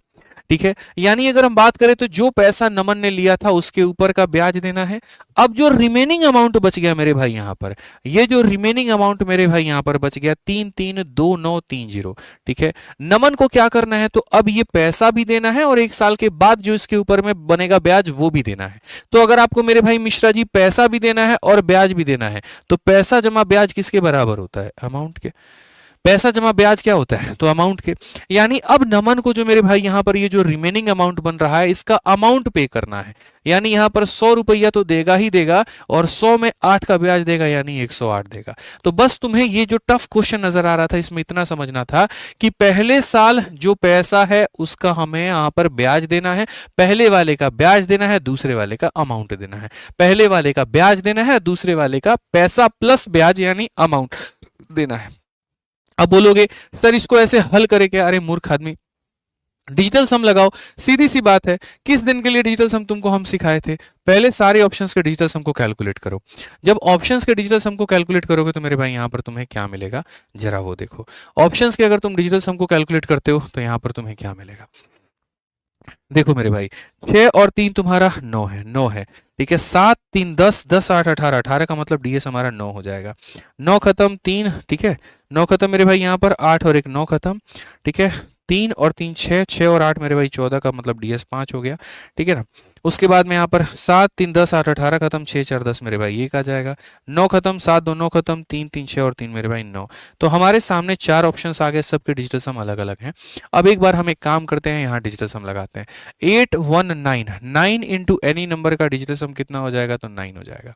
Speaker 1: ठीक है, यानी अगर हम बात करें तो जो पैसा नमन ने लिया था उसके ऊपर का ब्याज देना है। अब जो रिमेनिंग अमाउंट बच गया मेरे भाई यहाँ पर, ये जो रिमेनिंग अमाउंट मेरे भाई यहाँ पर बच गया 332930। ठीक है, नमन को क्या करना है, तो अब ये पैसा भी देना है और 1 साल के बाद जो इसके ऊपर में बनेगा ब्याज वो भी देना है। तो अगर आपको मेरे भाई मिश्रा जी पैसा भी देना है और ब्याज भी देना है, तो पैसा जमा ब्याज किसके बराबर होता है, अमाउंट के। पैसा जमा ब्याज क्या होता है, तो अमाउंट के। यानी अब नमन को जो मेरे भाई यहाँ पर ये जो रिमेनिंग अमाउंट बन रहा है इसका अमाउंट पे करना है। यानी यहाँ पर 100 रुपया तो देगा ही देगा, और 100 में 8 का ब्याज देगा, यानी 108 देगा। तो बस तुम्हें ये जो टफ क्वेश्चन नजर आ रहा था इसमें इतना समझना था कि पहले साल जो पैसा है उसका हमें यहाँ पर ब्याज देना है, पहले वाले का ब्याज देना है, दूसरे वाले का अमाउंट देना है। पहले वाले का ब्याज देना है, दूसरे वाले का पैसा प्लस ब्याज यानी अमाउंट देना है। अब बोलोगे सर इसको ऐसे हल करे क्या, अरे मूर्ख आदमी, डिजिटल सम लगाओ। सीधी सी बात है, किस दिन के लिए डिजिटल सम तुमको हम सिखाए थे, पहले सारे ऑप्शंस के डिजिटल सम को कैलकुलेट करो। जब ऑप्शंस के डिजिटल सम को कैलकुलेट करोगे तो मेरे भाई यहाँ पर तुम्हें क्या मिलेगा, जरा वो देखो। ऑप्शंस के अगर तुम डिजिटल सम को कैलकुलेट करते हो तो यहाँ पर तुम्हें क्या मिलेगा, देखो मेरे भाई 6 और 3 तुम्हारा 9 है, 9 है। ठीक है, 7 3 10, 10 8 18, 18 का मतलब डीएस हमारा 9 हो जाएगा। 9 खत्म 3, ठीक है, 9 खत्म मेरे भाई यहाँ पर 8 और 1 9 खत्म। ठीक है, 3 और 3 6, 6 और 8 मेरे भाई 14 का मतलब डीएस 5 हो गया। ठीक है ना, उसके बाद में यहाँ पर 7 3 10 8 18 खत्म, 6 4 10 मेरे भाई 1 आ जाएगा। 9 खत्म, 7 2 9 खत्म, 3 3 6 और 3 मेरे भाई 9। तो हमारे सामने 4 ऑप्शंस आ गए, सबके डिजिटल सम अलग अलग हैं। अब एक बार हम एक काम करते हैं, यहाँ डिजिटल सम लगाते हैं। 819, 9 इंटू एनी नंबर का डिजिटल सम कितना हो जाएगा, तो 9 हो जाएगा।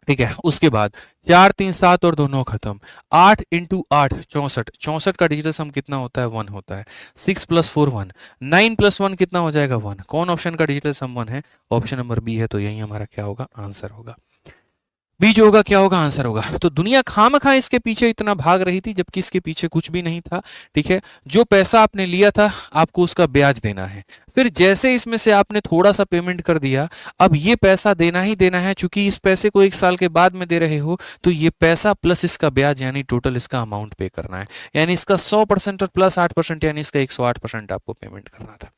Speaker 1: ठीक है, उसके बाद 4 3 7 और 2 9 खत्म, 8 इंटू 8 64, 64 का डिजिटल सम कितना होता है, 1 होता है। 6 + 4 1, 9 + 1 कितना हो जाएगा, 1। कौन ऑप्शन का डिजिटल सम 1 है, ऑप्शन नंबर बी है। तो यही हमारा क्या होगा, आंसर होगा। बी जो होगा क्या होगा, आंसर होगा। तो दुनिया खामखा इसके पीछे इतना भाग रही थी जबकि इसके पीछे कुछ भी नहीं था। ठीक है, जो पैसा आपने लिया था आपको उसका ब्याज देना है, फिर जैसे इसमें से आपने थोड़ा सा पेमेंट कर दिया, अब ये पैसा देना ही देना है। चूंकि इस पैसे को 1 साल के बाद में दे रहे हो तो ये पैसा प्लस इसका ब्याज यानी टोटल इसका अमाउंट पे करना है। यानी इसका 100% और प्लस 8% यानी इसका 108% आपको पेमेंट करना था।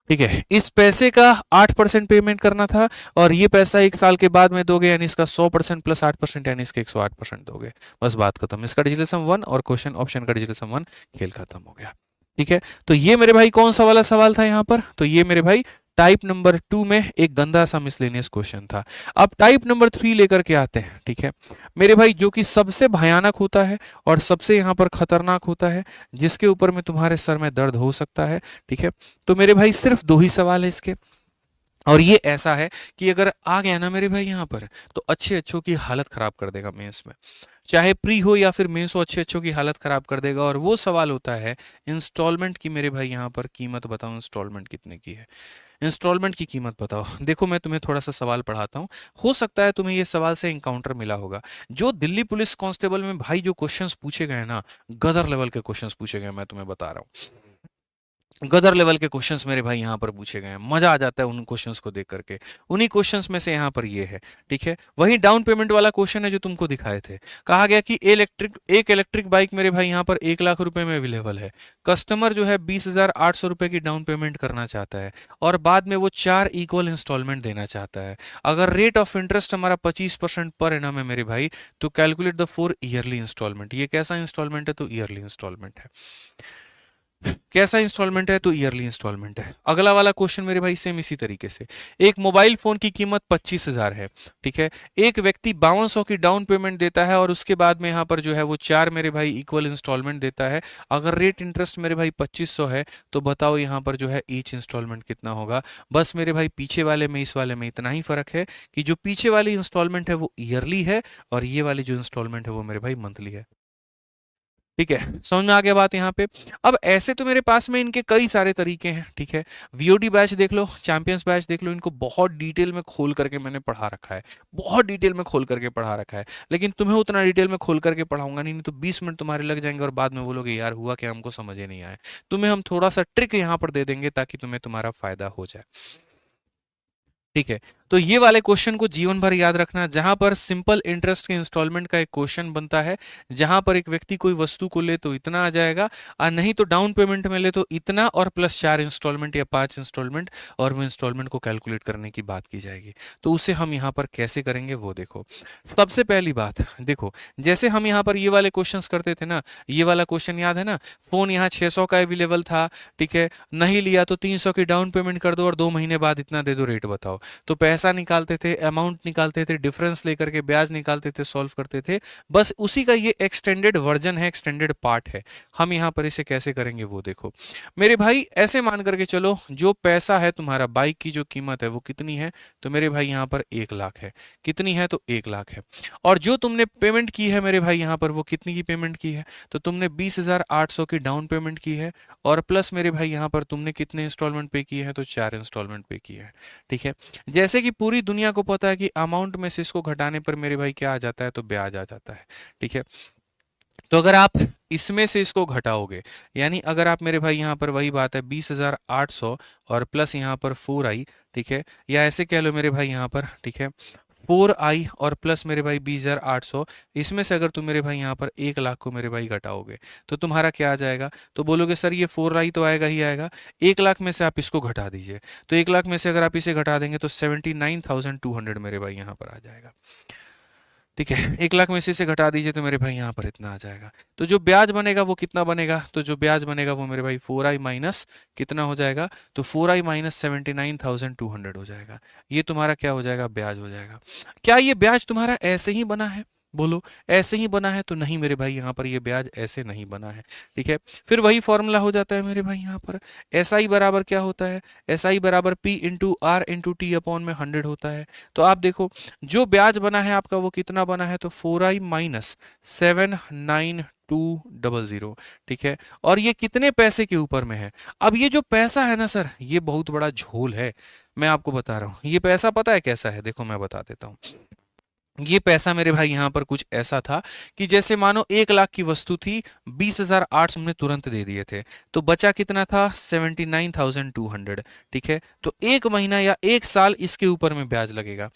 Speaker 1: ठीक है, इस पैसे का 8% पेमेंट करना था, और ये पैसा 1 साल के बाद में दोगे, यानी इसका 100% प्लस 8% यानी इसका 108% दोगे। बस बात खत्म। इसका डिजिटल सम 1 और क्वेश्चन ऑप्शन का डिजिटल सम 1, खेल खत्म हो गया। ठीक है, तो ये मेरे भाई कौन सा वाला सवाल था यहाँ पर, तो ये मेरे भाई टाइप नंबर 2 में एक गंदा सा मिसलेनियस क्वेश्चन था। अब टाइप नंबर 3 लेकर के आते हैं। ठीक है मेरे भाई, जो कि सबसे भयानक होता है और सबसे यहाँ पर खतरनाक होता है, जिसके ऊपर में तुम्हारे सर में दर्द हो सकता है। ठीक है, तो मेरे भाई सिर्फ 2 ही सवाल है इसके, और ये ऐसा है कि अगर आ गया ना मेरे भाई यहाँ पर, तो अच्छे अच्छों की हालत खराब कर देगा मेंस में। चाहे प्री हो या फिर मेंस हो, अच्छे अच्छों की हालत खराब कर देगा। और वो सवाल होता है इंस्टॉलमेंट की। मेरे भाई यहाँ पर कीमत बताओ, इंस्टॉलमेंट कितने की है, इंस्टॉलमेंट की कीमत बताओ। देखो मैं तुम्हें थोड़ा सा सवाल पढ़ाता हूँ, हो सकता है तुम्हें ये सवाल से इंकाउंटर मिला होगा। जो दिल्ली पुलिस कांस्टेबल में भाई जो क्वेश्चंस पूछे गए ना, गदर लेवल के क्वेश्चंस पूछे गए, मैं तुम्हें बता रहा हूँ। गदर लेवल के क्वेश्चंस मेरे भाई यहाँ पर पूछे गए हैं, मजा आ जाता है उन क्वेश्चंस को देख करके। उन्हीं क्वेश्चंस में से यहाँ पर ये है। ठीक है, वही डाउन पेमेंट वाला क्वेश्चन है जो तुमको दिखाए थे। कहा गया कि एक इलेक्ट्रिक बाइक मेरे भाई यहाँ पर 1 लाख रुपए में अवेलेबल है। कस्टमर जो है 20,800 रुपए की डाउन पेमेंट करना चाहता है, और बाद में वो 4 इक्वल इंस्टॉलमेंट देना चाहता है। अगर रेट ऑफ इंटरेस्ट हमारा 25% पर एनम है मेरे भाई, तो कैलकुलेट द 4 ईयरली इंस्टॉलमेंट। ये कैसा इंस्टॉलमेंट है, तो ईयरली इंस्टॉलमेंट है। कैसा इंस्टॉलमेंट है? तो ईयरली इंस्टॉलमेंट है। अगला वाला क्वेश्चन मेरे भाई सेम इसी तरीके से, एक मोबाइल फोन की कीमत 25,000 है, ठीक है, एक व्यक्ति 5200 की डाउन पेमेंट देता है और उसके बाद में यहाँ पर जो है वो 4 मेरे भाई इक्वल इंस्टॉलमेंट देता है। अगर रेट इंटरेस्ट मेरे भाई 2500 है तो बताओ यहाँ पर जो है ईच इंस्टॉलमेंट कितना होगा। बस मेरे भाई पीछे वाले में इस वाले में इतना ही फर्क है कि जो पीछे वाली इंस्टॉलमेंट है वो ईयरली है और ये वाली जो इंस्टॉलमेंट है वो मेरे भाई मंथली है। ठीक है, समझ में आ गया बात यहाँ पे। अब ऐसे तो मेरे पास में इनके कई सारे तरीके हैं, ठीक है, वीओडी बैच देख लो, चैंपियंस बैच देख लो, इनको बहुत डिटेल में खोल करके मैंने पढ़ा रखा है, बहुत डिटेल में खोल करके पढ़ा रखा है। लेकिन तुम्हें उतना डिटेल में खोल करके पढ़ाऊंगा नहीं तो 20 मिनट तुम्हारे लग जाएंगे और बाद में बोलोगे यार हुआ क्या, हमको समझ ही नहीं आया। तुम्हें हम थोड़ा सा ट्रिक यहाँ पर दे देंगे ताकि तुम्हें तुम्हारा फायदा हो जाए। ठीक है, तो ये वाले क्वेश्चन को जीवन भर याद रखना, जहां पर सिंपल इंटरेस्ट के इंस्टॉलमेंट का एक क्वेश्चन बनता है, जहां पर एक व्यक्ति कोई वस्तु को ले तो इतना आ जाएगा, और नहीं तो डाउन पेमेंट में ले तो इतना और प्लस 4 इंस्टॉलमेंट या 5 इंस्टॉलमेंट, और वो इंस्टॉलमेंट को कैलकुलेट करने की बात की जाएगी। तो उसे हम यहाँ पर कैसे करेंगे वो देखो। सबसे पहली बात देखो, जैसे हम यहाँ पर ये वाले क्वेश्चन करते थे ना, ये वाला क्वेश्चन याद है ना, फोन यहाँ 600 का अवेलेबल था, ठीक है, नहीं लिया तो 300 की डाउन पेमेंट कर दो और 2 महीने बाद इतना दे दो, रेट बताओ। तो पैसा निकालते थे, अमाउंट निकालते थे, डिफरेंस लेकर के ब्याज निकालते थे, सॉल्व करते थे। बस उसी का ये एक्सटेंडेड वर्जन है, एक्सटेंडेड पार्ट है। हम यहाँ पर इसे कैसे करेंगे वो देखो मेरे भाई। ऐसे मान करके चलो, जो पैसा है तुम्हारा, बाइक की जो कीमत है वो कितनी है, तो मेरे भाई यहाँ पर 1,00,000 है। कितनी है? तो 1,00,000 है। और जो तुमने पेमेंट की है मेरे भाई यहाँ पर, वो कितनी की पेमेंट की है, तो तुमने 20,800 की डाउन पेमेंट की है, और प्लस मेरे भाई यहाँ पर तुमने कितने इंस्टॉलमेंट पे किए हैं, तो 4 इंस्टॉलमेंट पे किए हैं। ठीक है, जैसे कि पूरी दुनिया को पता है कि अमाउंट में से इसको घटाने पर मेरे भाई क्या आ जाता है, तो ब्याज आ जाता है। ठीक है, तो अगर आप इसमें से इसको घटाओगे, यानी अगर आप मेरे भाई यहाँ पर वही बात है 20,800 और प्लस यहाँ पर 4i, ठीक है, या ऐसे कह लो मेरे भाई यहाँ पर, ठीक है, 4i और प्लस मेरे भाई 20,800, इसमें से अगर तुम मेरे भाई यहाँ पर 1,00,000 को मेरे भाई घटाओगे तो तुम्हारा क्या आ जाएगा, तो बोलोगे सर ये 4i तो आएगा ही आएगा, 1,00,000 में से आप इसको घटा दीजिए, तो 1,00,000 में से अगर आप इसे घटा देंगे तो 79,200 मेरे भाई यहाँ पर आ जाएगा। ठीक है, 1,00,000 में से इसे घटा दीजिए तो मेरे भाई यहाँ पर इतना आ जाएगा। तो जो ब्याज बनेगा वो कितना बनेगा, तो जो ब्याज बनेगा वो मेरे भाई 4i माइनस कितना हो जाएगा, तो 4i माइनस 79,200 हो जाएगा। ये तुम्हारा क्या हो जाएगा, ब्याज हो जाएगा। क्या ये ब्याज तुम्हारा ऐसे ही बना है? बोलो, ऐसे ही बना है? तो नहीं मेरे भाई, यहाँ पर ये ब्याज ऐसे नहीं बना है। ठीक है, फिर वही फॉर्मूला हो जाता है मेरे भाई यहाँ पर, SI बराबर क्या होता है, SI बराबर P into R into T upon में 100 होता है। तो आप देखो, जो ब्याज बना है आपका वो कितना बना है, तो 4i माइनस 79200। ठीक है, और ये कितने पैसे के ऊपर में है? अब ये जो पैसा है ना सर, ये बहुत बड़ा झोल है, मैं आपको बता रहा हूँ। ये पैसा पता है कैसा है, देखो मैं बता देता हूँ। ये पैसा मेरे भाई यहाँ पर कुछ ऐसा था कि जैसे मानो 1,00,000 की वस्तु थी, 20,800 हमने तुरंत दे दिए थे, तो बचा कितना था, 79,200। ठीक है, तो 1 महीना या 1 साल इसके ऊपर में ब्याज लगेगा,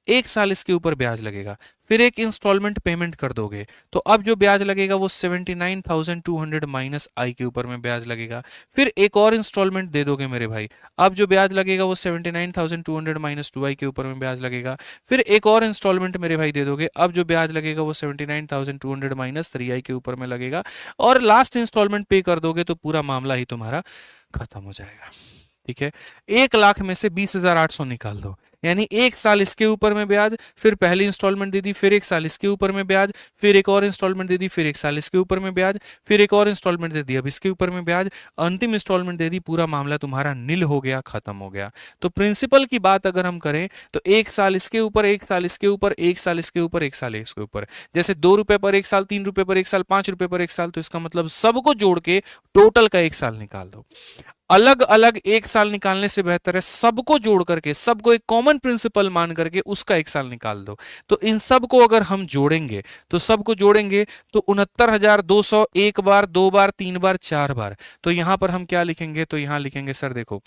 Speaker 1: 1 साल इसके ऊपर ब्याज लगेगा, फिर एक इंस्टॉलमेंट पेमेंट कर दोगे, तो अब जो ब्याज लगेगा वो 79,200 माइनस आई के ऊपर में ब्याज लगेगा, फिर एक और इंस्टॉलमेंट दे दोगे मेरे भाई, अब जो ब्याज लगेगा वो 79,200 माइनस 2i के ऊपर में ब्याज लगेगा, फिर एक और इंस्टॉलमेंट मेरे भाई दे दोगे, अब जो ब्याज लगेगा वो 79,200 माइनस 3i के ऊपर में लगेगा, और लास्ट इंस्टॉलमेंट पे कर दोगे तो पूरा मामला ही तुम्हारा खत्म हो जाएगा। ठीक है, 1,00,000 में से 20,800 निकाल दो, यानी 1 साल इसके ऊपर में ब्याज, फिर पहली इंस्टॉलमेंट दे दी, फिर 1 साल इसके ऊपर में ब्याज, फिर एक और इंस्टॉलमेंट दे दी, फिर 1 साल इसके ऊपर में ब्याज, फिर एक और इंस्टॉलमेंट दे दी, अब इसके ऊपर में ब्याज, अंतिम इंस्टॉलमेंट दे दी, पूरा मामला तुम्हारा नील हो गया, खत्म हो गया। तो प्रिंसिपल की बात अगर हम करें तो 1 साल इसके ऊपर, 1 साल इसके ऊपर, 1 साल इसके ऊपर, 1 साल इसके ऊपर, जैसे 2 रुपए पर 1 साल, 3 रुपए पर 1 साल, 5 रुपए पर 1 साल, तो इसका मतलब सबको जोड़ के टोटल का 1 साल निकाल दो। अलग अलग 1 साल निकालने से बेहतर है सबको जोड़ करके, सबको एक कॉमन प्रिंसिपल मान करके उसका 1 साल निकाल दो। तो इन सबको अगर हम जोड़ेंगे, तो सबको जोड़ेंगे तो 69,200 एक बार, 2 बार, 3 बार, 4 बार, तो यहां पर हम क्या लिखेंगे, तो यहां लिखेंगे सर देखो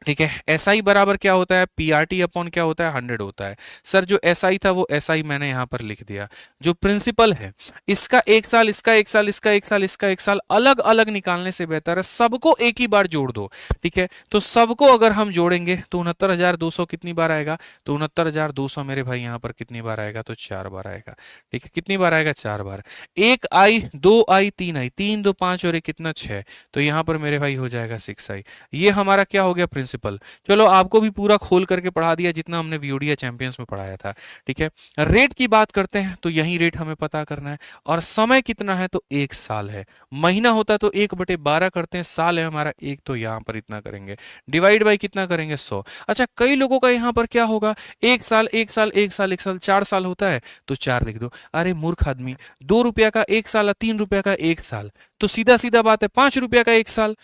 Speaker 1: ठीक है। एसआई बराबर क्या होता है, पीआरटी अपॉन क्या होता है, 100 होता है। सर जो एसआई था वो एसआई मैंने यहां पर लिख दिया। जो प्रिंसिपल है इसका 1 साल, इसका 1 साल, इसका 1 साल, इसका 1 साल अलग अलग निकालने से बेहतर है सबको एक ही बार जोड़ दो। ठीक है, तो सबको अगर हम जोड़ेंगे तो 69,200 कितनी बार आएगा, तो 69,200 मेरे भाई यहां पर कितनी बार आएगा, तो 4 बार आएगा। ठीक है, कितनी बार आएगा, 4 बार। 1 आई, 2 आई, 3 आई, 3 2 5 और 1 कितना 6, तो यहां पर मेरे भाई हो जाएगा 6 आई। ये हमारा क्या हो गया, प्रिंसिपल। चलो आपको भी पूरा खोल करके पढ़ा दिया जितना हमने वीओडीए चैंपियंस में पढ़ाया था। ठीक है, रेट की बात करते हैं तो यही रेट हमें पता करना है। और समय कितना है, तो 1 साल है। महीना होता है तो 1/12 करते हैं, साल है हमारा 1, तो यहां पर इतना करेंगे। डिवाइड बाई कितना करेंगे, 100। अच्छा, कई लोगों का यहां पर क्या होगा, 1 साल 1 साल 1 साल 1 साल 4 साल होता है तो 4 लिख दो। अरे मूर्ख आदमी, 2 रुपया का 1 साल, 3 रुपया का 1 साल, तो सीधा सीधा बात है 5 रुपया का 1 साल।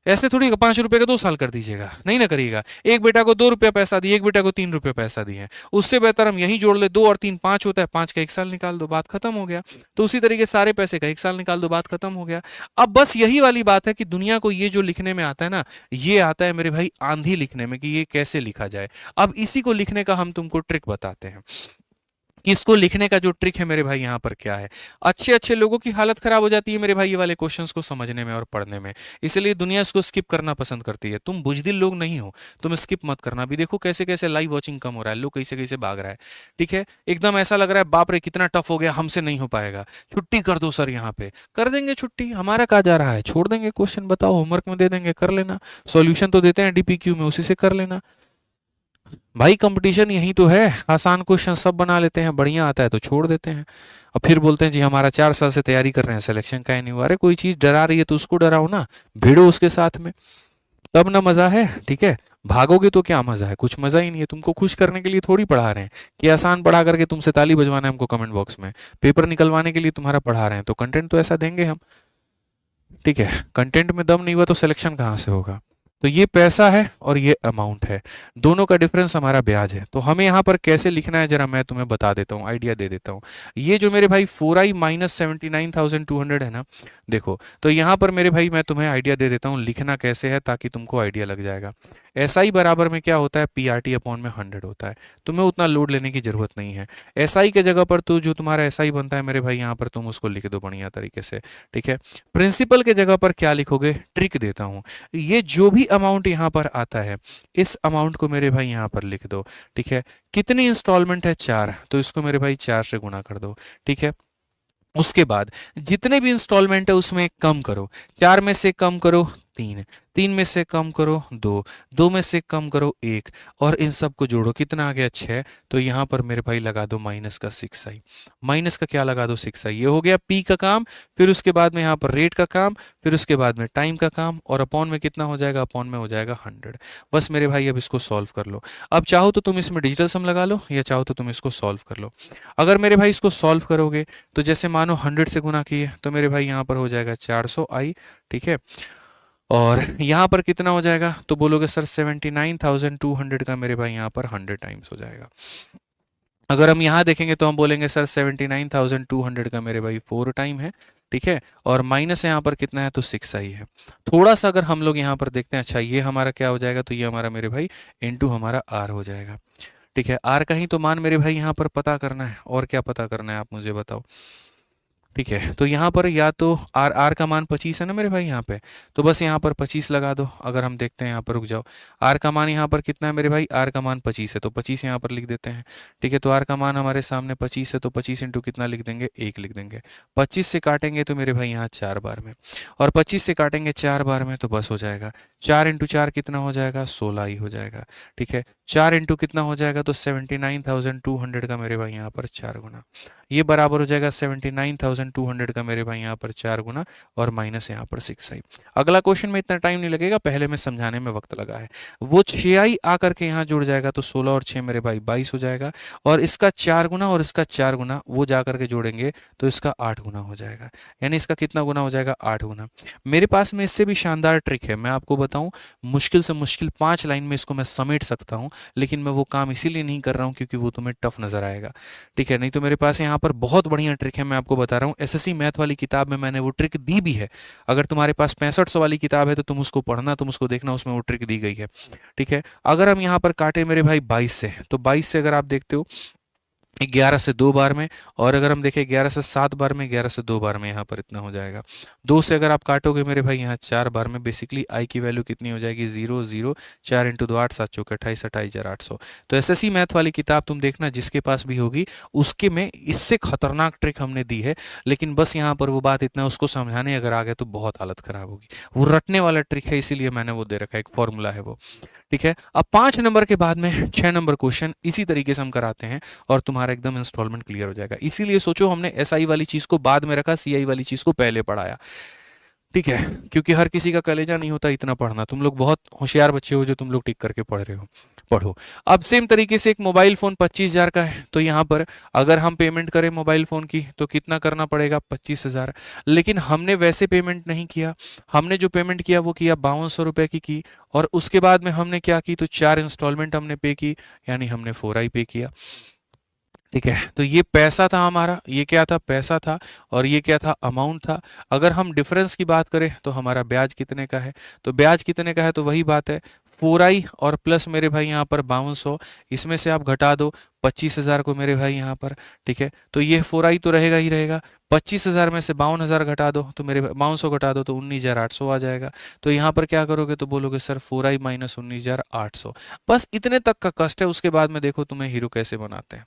Speaker 1: ऐसे थोड़ी 5 रुपए का 2 साल कर दीजिएगा, नहीं ना करिएगा। एक बेटा को 2 रुपया पैसा दिए, एक बेटा को 3 रुपया पैसा दिए, उससे बेहतर हम यही जोड़ ले, 2 और 3 5 होता है, 5 का 1 साल निकाल दो, बात खत्म हो गया। तो उसी तरीके सारे पैसे का 1 साल निकाल दो, बात खत्म हो गया। अब बस यही वाली बात है कि दुनिया को ये जो लिखने में आता है ना, ये आता है मेरे भाई आंधी लिखने में, कि ये कैसे लिखा जाए। अब इसी को लिखने का हम तुमको ट्रिक बताते हैं। इसको लिखने का जो ट्रिक है मेरे भाई यहाँ पर क्या है। अच्छे अच्छे लोगों की हालत खराब हो जाती है मेरे भाई ये वाले क्वेश्चंस को समझने में और पढ़ने में, इसलिए दुनिया इसको स्किप करना पसंद करती है। तुम बुजदिल लोग नहीं हो, तुम स्किप मत करना। अभी देखो कैसे कैसे लाइव वॉचिंग कम हो रहा है, लोग कैसे कैसे भाग रहा है। ठीक है, एकदम ऐसा लग रहा है बाप रे कितना टफ हो गया, हमसे नहीं हो पाएगा, छुट्टी कर दो सर। यहाँ पे कर देंगे छुट्टी, हमारा कहा जा रहा है, छोड़ देंगे क्वेश्चन, बताओ होमवर्क में दे देंगे, कर लेना। सॉल्यूशन तो देते हैं डीपीक्यू में, उसी से कर लेना। भाई कंपटीशन यही तो है, आसान क्वेश्चन सब बना लेते हैं, बढ़िया आता है तो छोड़ देते हैं। और फिर बोलते हैं जी हमारा 4 साल से तैयारी कर रहे हैं, सिलेक्शन का ही नहीं हुआ। अरे कोई चीज डरा रही है तो उसको डराओ ना, भिड़ो उसके साथ में, तब ना मजा है। ठीक है, भागोगे तो क्या मजा है, कुछ मजा ही नहीं है। तुमको खुश करने के लिए थोड़ी पढ़ा रहे हैं कि आसान पढ़ा करके तुमसे ताली बजवाना है हमको कमेंट बॉक्स में, पेपर निकलवाने के लिए तुम्हारा पढ़ा रहे हैं, तो कंटेंट तो ऐसा देंगे हम। ठीक है, कंटेंट में दम नहीं हुआ तो सिलेक्शन कहाँ से होगा। तो ये पैसा है और ये अमाउंट है, दोनों का डिफरेंस हमारा ब्याज है। तो हमें यहाँ पर कैसे लिखना है जरा मैं तुम्हें बता देता हूँ, आइडिया दे देता हूँ। ये जो मेरे भाई 4i माइनस 79,200 है ना, देखो तो यहाँ पर मेरे भाई मैं तुम्हें आइडिया दे देता हूँ लिखना कैसे है, ताकि तुमको आइडिया लग जाएगा। एसआई बराबर में क्या होता है, पीआरटी अपॉन में 100 होता है। तुम्हें उतना लोड लेने की जरूरत नहीं है। एसआई के जगह पर तो जो तुम्हारा एसआई बनता है मेरे भाई यहाँ पर तुम उसको लिख दो बढ़िया तरीके से। ठीक है, प्रिंसिपल के जगह पर क्या लिखोगे, ट्रिक देता हूँ। ये जो भी अमाउंट यहाँ पर आता है, इस अमाउंट को मेरे भाई यहाँ पर लिख दो। ठीक है, कितनी इंस्टॉलमेंट है, 4, तो इसको मेरे भाई 4 से गुना कर दो। ठीक है, उसके बाद जितने भी इंस्टॉलमेंट है उसमें कम करो, 4 में से कम करो 3, 3 में से कम करो 2, 2 में से कम करो 1, और इन सब को जोड़ो, कितना आ गया 6। तो यहाँ पर मेरे भाई लगा दो माइनस का 6i, माइनस का क्या लगा दो 6i। ये हो गया पी का काम, फिर उसके बाद में यहाँ पर रेट का काम, फिर उसके बाद में टाइम का काम, और अपॉन में कितना हो जाएगा, अपॉन में हो जाएगा 100। बस मेरे भाई अब इसको सॉल्व कर लो। अब चाहो तो तुम इसमें डिजिटल सम लगा लो, या चाहो तो तुम इसको सॉल्व कर लो। अगर मेरे भाई इसको सॉल्व करोगे तो जैसे मानो 100 से गुना किए तो मेरे भाई यहाँ पर हो जाएगा 400i। ठीक है, और यहाँ पर कितना हो जाएगा, तो बोलोगे सर 79,200 का मेरे भाई यहाँ पर 100 टाइम्स हो जाएगा। अगर हम यहाँ देखेंगे तो हम बोलेंगे सर 79,200 का मेरे भाई 4 टाइम है। ठीक है, और माइनस यहाँ पर कितना है, तो 6i है। थोड़ा सा अगर हम लोग यहाँ पर देखते हैं, अच्छा ये हमारा क्या हो जाएगा, तो ये हमारा मेरे भाई इनटू हमारा r हो जाएगा। ठीक है, r का ही तो मान मेरे भाई यहाँ पर पता करना है, और क्या पता करना है आप मुझे बताओ। ठीक है, तो यहाँ पर या तो आर का मान 25 है ना मेरे भाई यहाँ पे, तो बस यहाँ पर 25 लगा दो। अगर हम देखते हैं यहाँ पर, रुक जाओ, आर का मान यहाँ पर कितना है मेरे भाई, आर का मान 25 है, तो 25 यहाँ पर लिख देते हैं। ठीक है, तो आर का मान हमारे सामने 25 है, तो 25 इंटू कितना लिख देंगे, 1 लिख देंगे। 25 से काटेंगे तो मेरे भाई यहाँ 4 बार में, और 25 से काटेंगे 4 बार में, तो बस हो जाएगा 4 इंटू 4 कितना हो जाएगा, 16 ही हो जाएगा। ठीक है, 4 इंटू कितना हो जाएगा, तो 79,200 का मेरे भाई यहाँ पर 4 गुना, ये बराबर हो जाएगा 79,200 का मेरे भाई यहाँ पर 4 गुना, और माइनस यहाँ पर 6i। अगला क्वेश्चन में इतना टाइम नहीं लगेगा, पहले में समझाने में वक्त लगा है। वो 6i आकर के यहाँ जुड़ जाएगा, तो 16 और 6 मेरे भाई 22 हो जाएगा, और इसका 4 गुना और इसका 4 गुना वो जा करके जोड़ेंगे तो इसका 8 गुना हो जाएगा। यानी इसका कितना गुना हो जाएगा, 8 गुना। मेरे पास में इससे भी शानदार ट्रिक है, मैं आपको बताऊं, मुश्किल से मुश्किल 5 लाइन में इसको मैं समेट सकता हूँ। लेकिन मैं वो काम इसीलिए नहीं कर रहा हूँ क्योंकि वो तुम्हें टफ नजर आएगा, ठीक है। नहीं तो मेरे पास यहाँ पर बहुत बढ़िया ट्रिक है, मैं आपको बता रहा हूँ। एसएससी मैथ वाली किताब में मैंने वो ट्रिक दी भी है। अगर तुम्हारे पास 6500 वाली किताब है तो तुम उसको पढ़ना, तुम उसको देखना, उसमें वो ट्रिक दी गई है, ठीक है। अगर हम यहाँ पर काटे मेरे भाई 22 से, तो 22 से अगर आप देखते हो 11 से 2 बार में, और अगर हम देखें 11 से 7 बार में, 11 से 2 बार में, यहाँ पर इतना हो जाएगा। 2 से अगर आप काटोगे मेरे भाई यहाँ 4 बार में, बेसिकली आई की वैल्यू कितनी हो जाएगी, 0 0 4 इंटू 2 8 7 चौके 28 28 हजार 800। तो एसएससी मैथ वाली किताब तुम देखना, जिसके पास भी होगी उसके में इससे खतरनाक ट्रिक हमने दी है। लेकिन बस यहाँ पर वो बात इतना, उसको समझाने अगर आ गए तो बहुत हालत खराब होगी। वो रटने वाला ट्रिक है, इसीलिए मैंने वो दे रखा है, एक फॉर्मूला है वो, ठीक है। अब 5 नंबर के बाद में 6 नंबर क्वेश्चन इसी तरीके से हम कराते हैं और तुम्हारा एकदम इंस्टॉलमेंट क्लियर हो जाएगा। इसीलिए सोचो हमने एसआई वाली चीज को बाद में रखा, सीआई वाली चीज को पहले पढ़ाया, ठीक है। क्योंकि हर किसी का कलेजा नहीं होता इतना पढ़ना। तुम लोग बहुत होशियार बच्चे हो जो तुम लोग टिक करके पढ़ रहे हो, पढ़ो। अब सेम तरीके से एक मोबाइल फोन 25,000 का है, तो यहाँ पर अगर हम पेमेंट करें मोबाइल फोन की तो कितना करना पड़ेगा, 25,000। लेकिन हमने वैसे पेमेंट नहीं किया, हमने जो पेमेंट किया वो किया 5200 रुपए की, और उसके बाद में हमने क्या की, तो 4 इंस्टॉलमेंट हमने पे की, यानी हमने 4i पे किया, ठीक है। तो ये पैसा था हमारा, ये क्या था, पैसा था, और ये क्या था, अमाउंट था। अगर हम डिफरेंस की बात करें तो हमारा ब्याज कितने का है, तो ब्याज कितने का है, तो वही बात है 4i और प्लस मेरे भाई यहाँ पर 5200, इसमें से आप घटा दो 25,000 को मेरे भाई यहाँ पर, ठीक है। तो ये 4i तो रहेगा ही रहेगा, 25,000 में से 52,000 घटा दो तो मेरे 5200 घटा दो तो 19,800 आ जाएगा। तो यहाँ पर क्या करोगे, तो बोलोगे सर 4i माइनस 19,800। बस इतने तक का कष्ट है। उसके बाद में देखो तुम्हें हीरो कैसे बनाते हैं,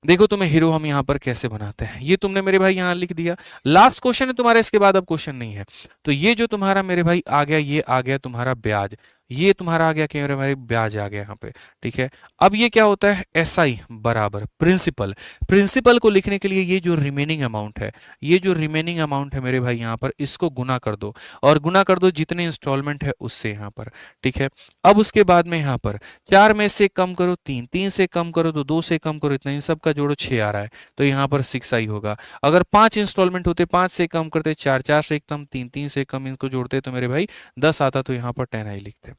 Speaker 1: देखो तुम्हें हीरो हम यहाँ पर कैसे बनाते हैं। ये तुमने मेरे भाई यहाँ लिख दिया, लास्ट क्वेश्चन है तुम्हारा, इसके बाद अब क्वेश्चन नहीं है। तो ये जो तुम्हारा मेरे भाई आ गया, ये आ गया तुम्हारा ब्याज, ये तुम्हारा आ गया कि मेरे भाई ब्याज आ गया यहाँ पे, ठीक है। अब ये क्या होता है, एसआई बराबर प्रिंसिपल। प्रिंसिपल को लिखने के लिए ये जो रिमेनिंग अमाउंट है, ये जो रिमेनिंग अमाउंट है मेरे भाई यहाँ पर, इसको गुना कर दो, और गुना कर दो जितने इंस्टॉलमेंट है उससे यहाँ पर, ठीक है। अब उसके बाद में यहाँ पर 4 में से कम करो 3, 3 से कम करो तो 2 से कम करो, इतना, इन सब का जोड़ो 6 आ रहा है, तो यहाँ पर 6i होगा। अगर 5 इंस्टॉलमेंट होते, 5 से कम करते 4, 4 से कम 3, 3 से कम इनको जोड़ते तो मेरे भाई 10 आता, तो यहाँ पर 10i लिखते।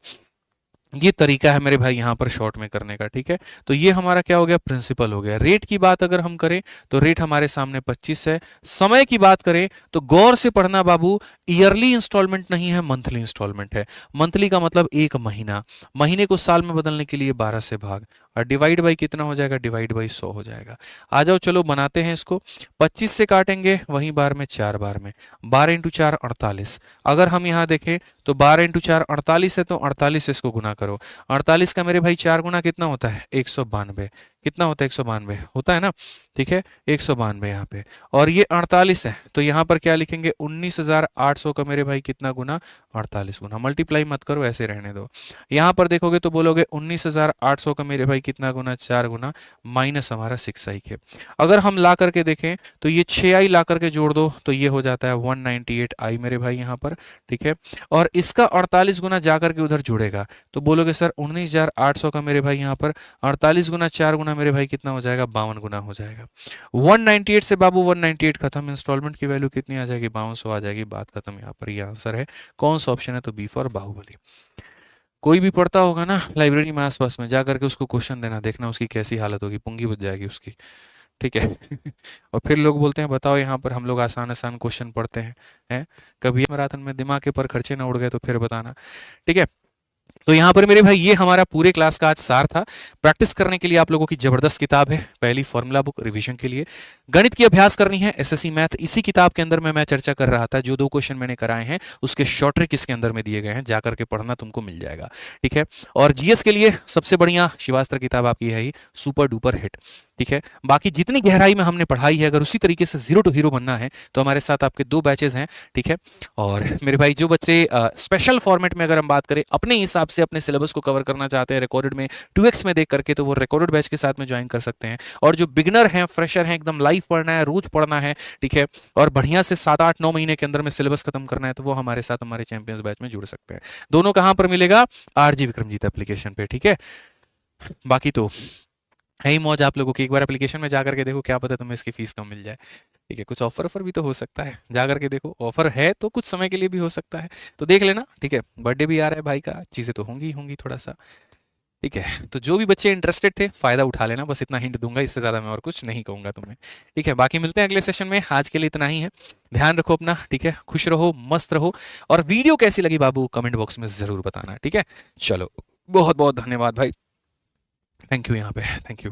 Speaker 1: ये तरीका है मेरे भाई यहाँ पर शॉर्ट में करने का, ठीक है। तो ये हमारा क्या हो गया, प्रिंसिपल हो गया। रेट की बात अगर हम करें तो रेट हमारे सामने 25 है। समय की बात करें तो गौर से पढ़ना बाबू, ईयरली इंस्टॉलमेंट नहीं है, मंथली इंस्टॉलमेंट है। मंथली का मतलब एक महीना, महीने को साल में बदलने के लिए 12 से भाग, और डिवाइड बाई कितना हो जाएगा, डिवाइड बाई 100 हो जाएगा। आ जाओ चलो बनाते हैं इसको। 25 से काटेंगे वहीं बार में 4 बार में, 12 इंटू 4 48। अगर हम यहाँ देखें तो 12 इंटू 4 48 है, तो 48 से इसको गुना करो। 48 का मेरे भाई 4 गुना कितना होता है, 192। कितना होता है, 192 होता है ना, ठीक है। 192 यहाँ पे, और ये 48 है, तो यहाँ पर क्या लिखेंगे, 19,800 का मेरे भाई कितना गुना, 48 गुना। मल्टीप्लाई मत करो, ऐसे रहने दो। यहाँ पर देखोगे तो बोलोगे 19,800 का मेरे भाई कितना गुना, 4 गुना, माइनस हमारा 6i के। अगर हम ला करके देखें तो ये 6i ला करके जोड़ दो तो ये हो जाता है 198i मेरे भाई यहाँ पर, ठीक है। और इसका 48 गुना जाकर के उधर जुड़ेगा, तो बोलोगे सर 19,800 का मेरे भाई यहाँ पर 48 गुना 4 गुना मेरे भाई कितना हो जाएगा, 52 गुना हो जाएगा। 198 से बाबू 198 खत्म, इंस्टॉलमेंट की वैल्यू कितनी आ जाएगी, 5200 आ जाएगी, बात खत्म। यहाँ पर ये आंसर है। कौन सा ऑप्शन है, तो बी फॉर बाहुबली। कोई भी पढ़ता होगा ना लाइब्रेरी में आसपास में, जा करके उसको क्वेश्चन देना, देखना उसकी कैसी हालत होगी, पुंगी बच जाएगी उसकी, ठीक है। और फिर लोग बोलते हैं बताओ यहाँ पर हम लोग आसान आसान क्वेश्चन पढ़ते हैं कभी मैराथन में दिमाग के पर खर्चे ना उड़ गए तो फिर बताना, ठीक है। तो यहाँ पर मेरे भाई ये हमारा पूरे क्लास का आज सार था। प्रैक्टिस करने के लिए आप लोगों की जबरदस्त किताब है, पहली फॉर्मूला बुक रिवीजन के लिए। गणित की अभ्यास करनी है, एसएससी मैथ, इसी किताब के अंदर में मैं चर्चा कर रहा था। जो 2 क्वेश्चन मैंने कराए हैं उसके शॉर्ट ट्रिक इसके अंदर में दिए गए हैं, जाकर के पढ़ना, तुमको मिल जाएगा, ठीक है। और जीएस के लिए सबसे बढ़िया शिवास्त्र किताब आपकी है ही, सुपर डुपर हिट, ठीक है। बाकी जितनी गहराई में हमने पढ़ाई है, अगर उसी तरीके से जीरो टू हीरो बनना है तो हमारे साथ आपके 2 बैचेस हैं, ठीक है। और मेरे भाई जो बच्चे स्पेशल फॉर्मेट में अगर हम बात करें, अपने हिसाब से अपने सिलेबस को कवर करना चाहते हैं रिकॉर्डेड में 2x में देख करके, तो वो रिकॉर्डेड बैच के साथ में ज्वाइन कर सकते हैं। और जो बिगनर हैं, फ्रेशर हैं, एकदम लाइव पढ़ना है, रोज पढ़ना है, ठीक है, और बढ़िया से 7, 8, 9 महीने के अंदर में सिलेबस खत्म करना है, तो वो हमारे साथ हमारे चैंपियंस बैच में जुड़ सकते हैं। दोनों कहां पर मिलेगा, आरजी विक्रमजीत एप्लीकेशन पे, ठीक है। बाकी तो है ही मौज आप लोगों की, एक बार एप्लीकेशन में जाकर के देखो, क्या पता तुम्हें इसकी फीस कम मिल जाए, ठीक है। कुछ ऑफर भी तो हो सकता है, जाकर के देखो, ऑफर है तो कुछ समय के लिए भी हो सकता है, तो देख लेना, ठीक है। बर्थडे भी आ रहा है भाई का, चीजें तो होंगी ही होंगी थोड़ा सा। ठीक है, तो जो भी बच्चे इंटरेस्टेड थे फायदा उठा लेना, बस इतना हिंट दूंगा, इससे ज्यादा मैं और कुछ नहीं कहूंगा तुम्हें। ठीक है, बाकी मिलते हैं अगले सेशन में, आज के लिए इतना ही है। ध्यान रखो अपना, ठीक है, खुश रहो, मस्त रहो, और वीडियो कैसी लगी बाबू कमेंट बॉक्स में जरूर बताना। ठीक है, चलो बहुत बहुत धन्यवाद भाई, थैंक यू यहाँ पे, थैंक यू।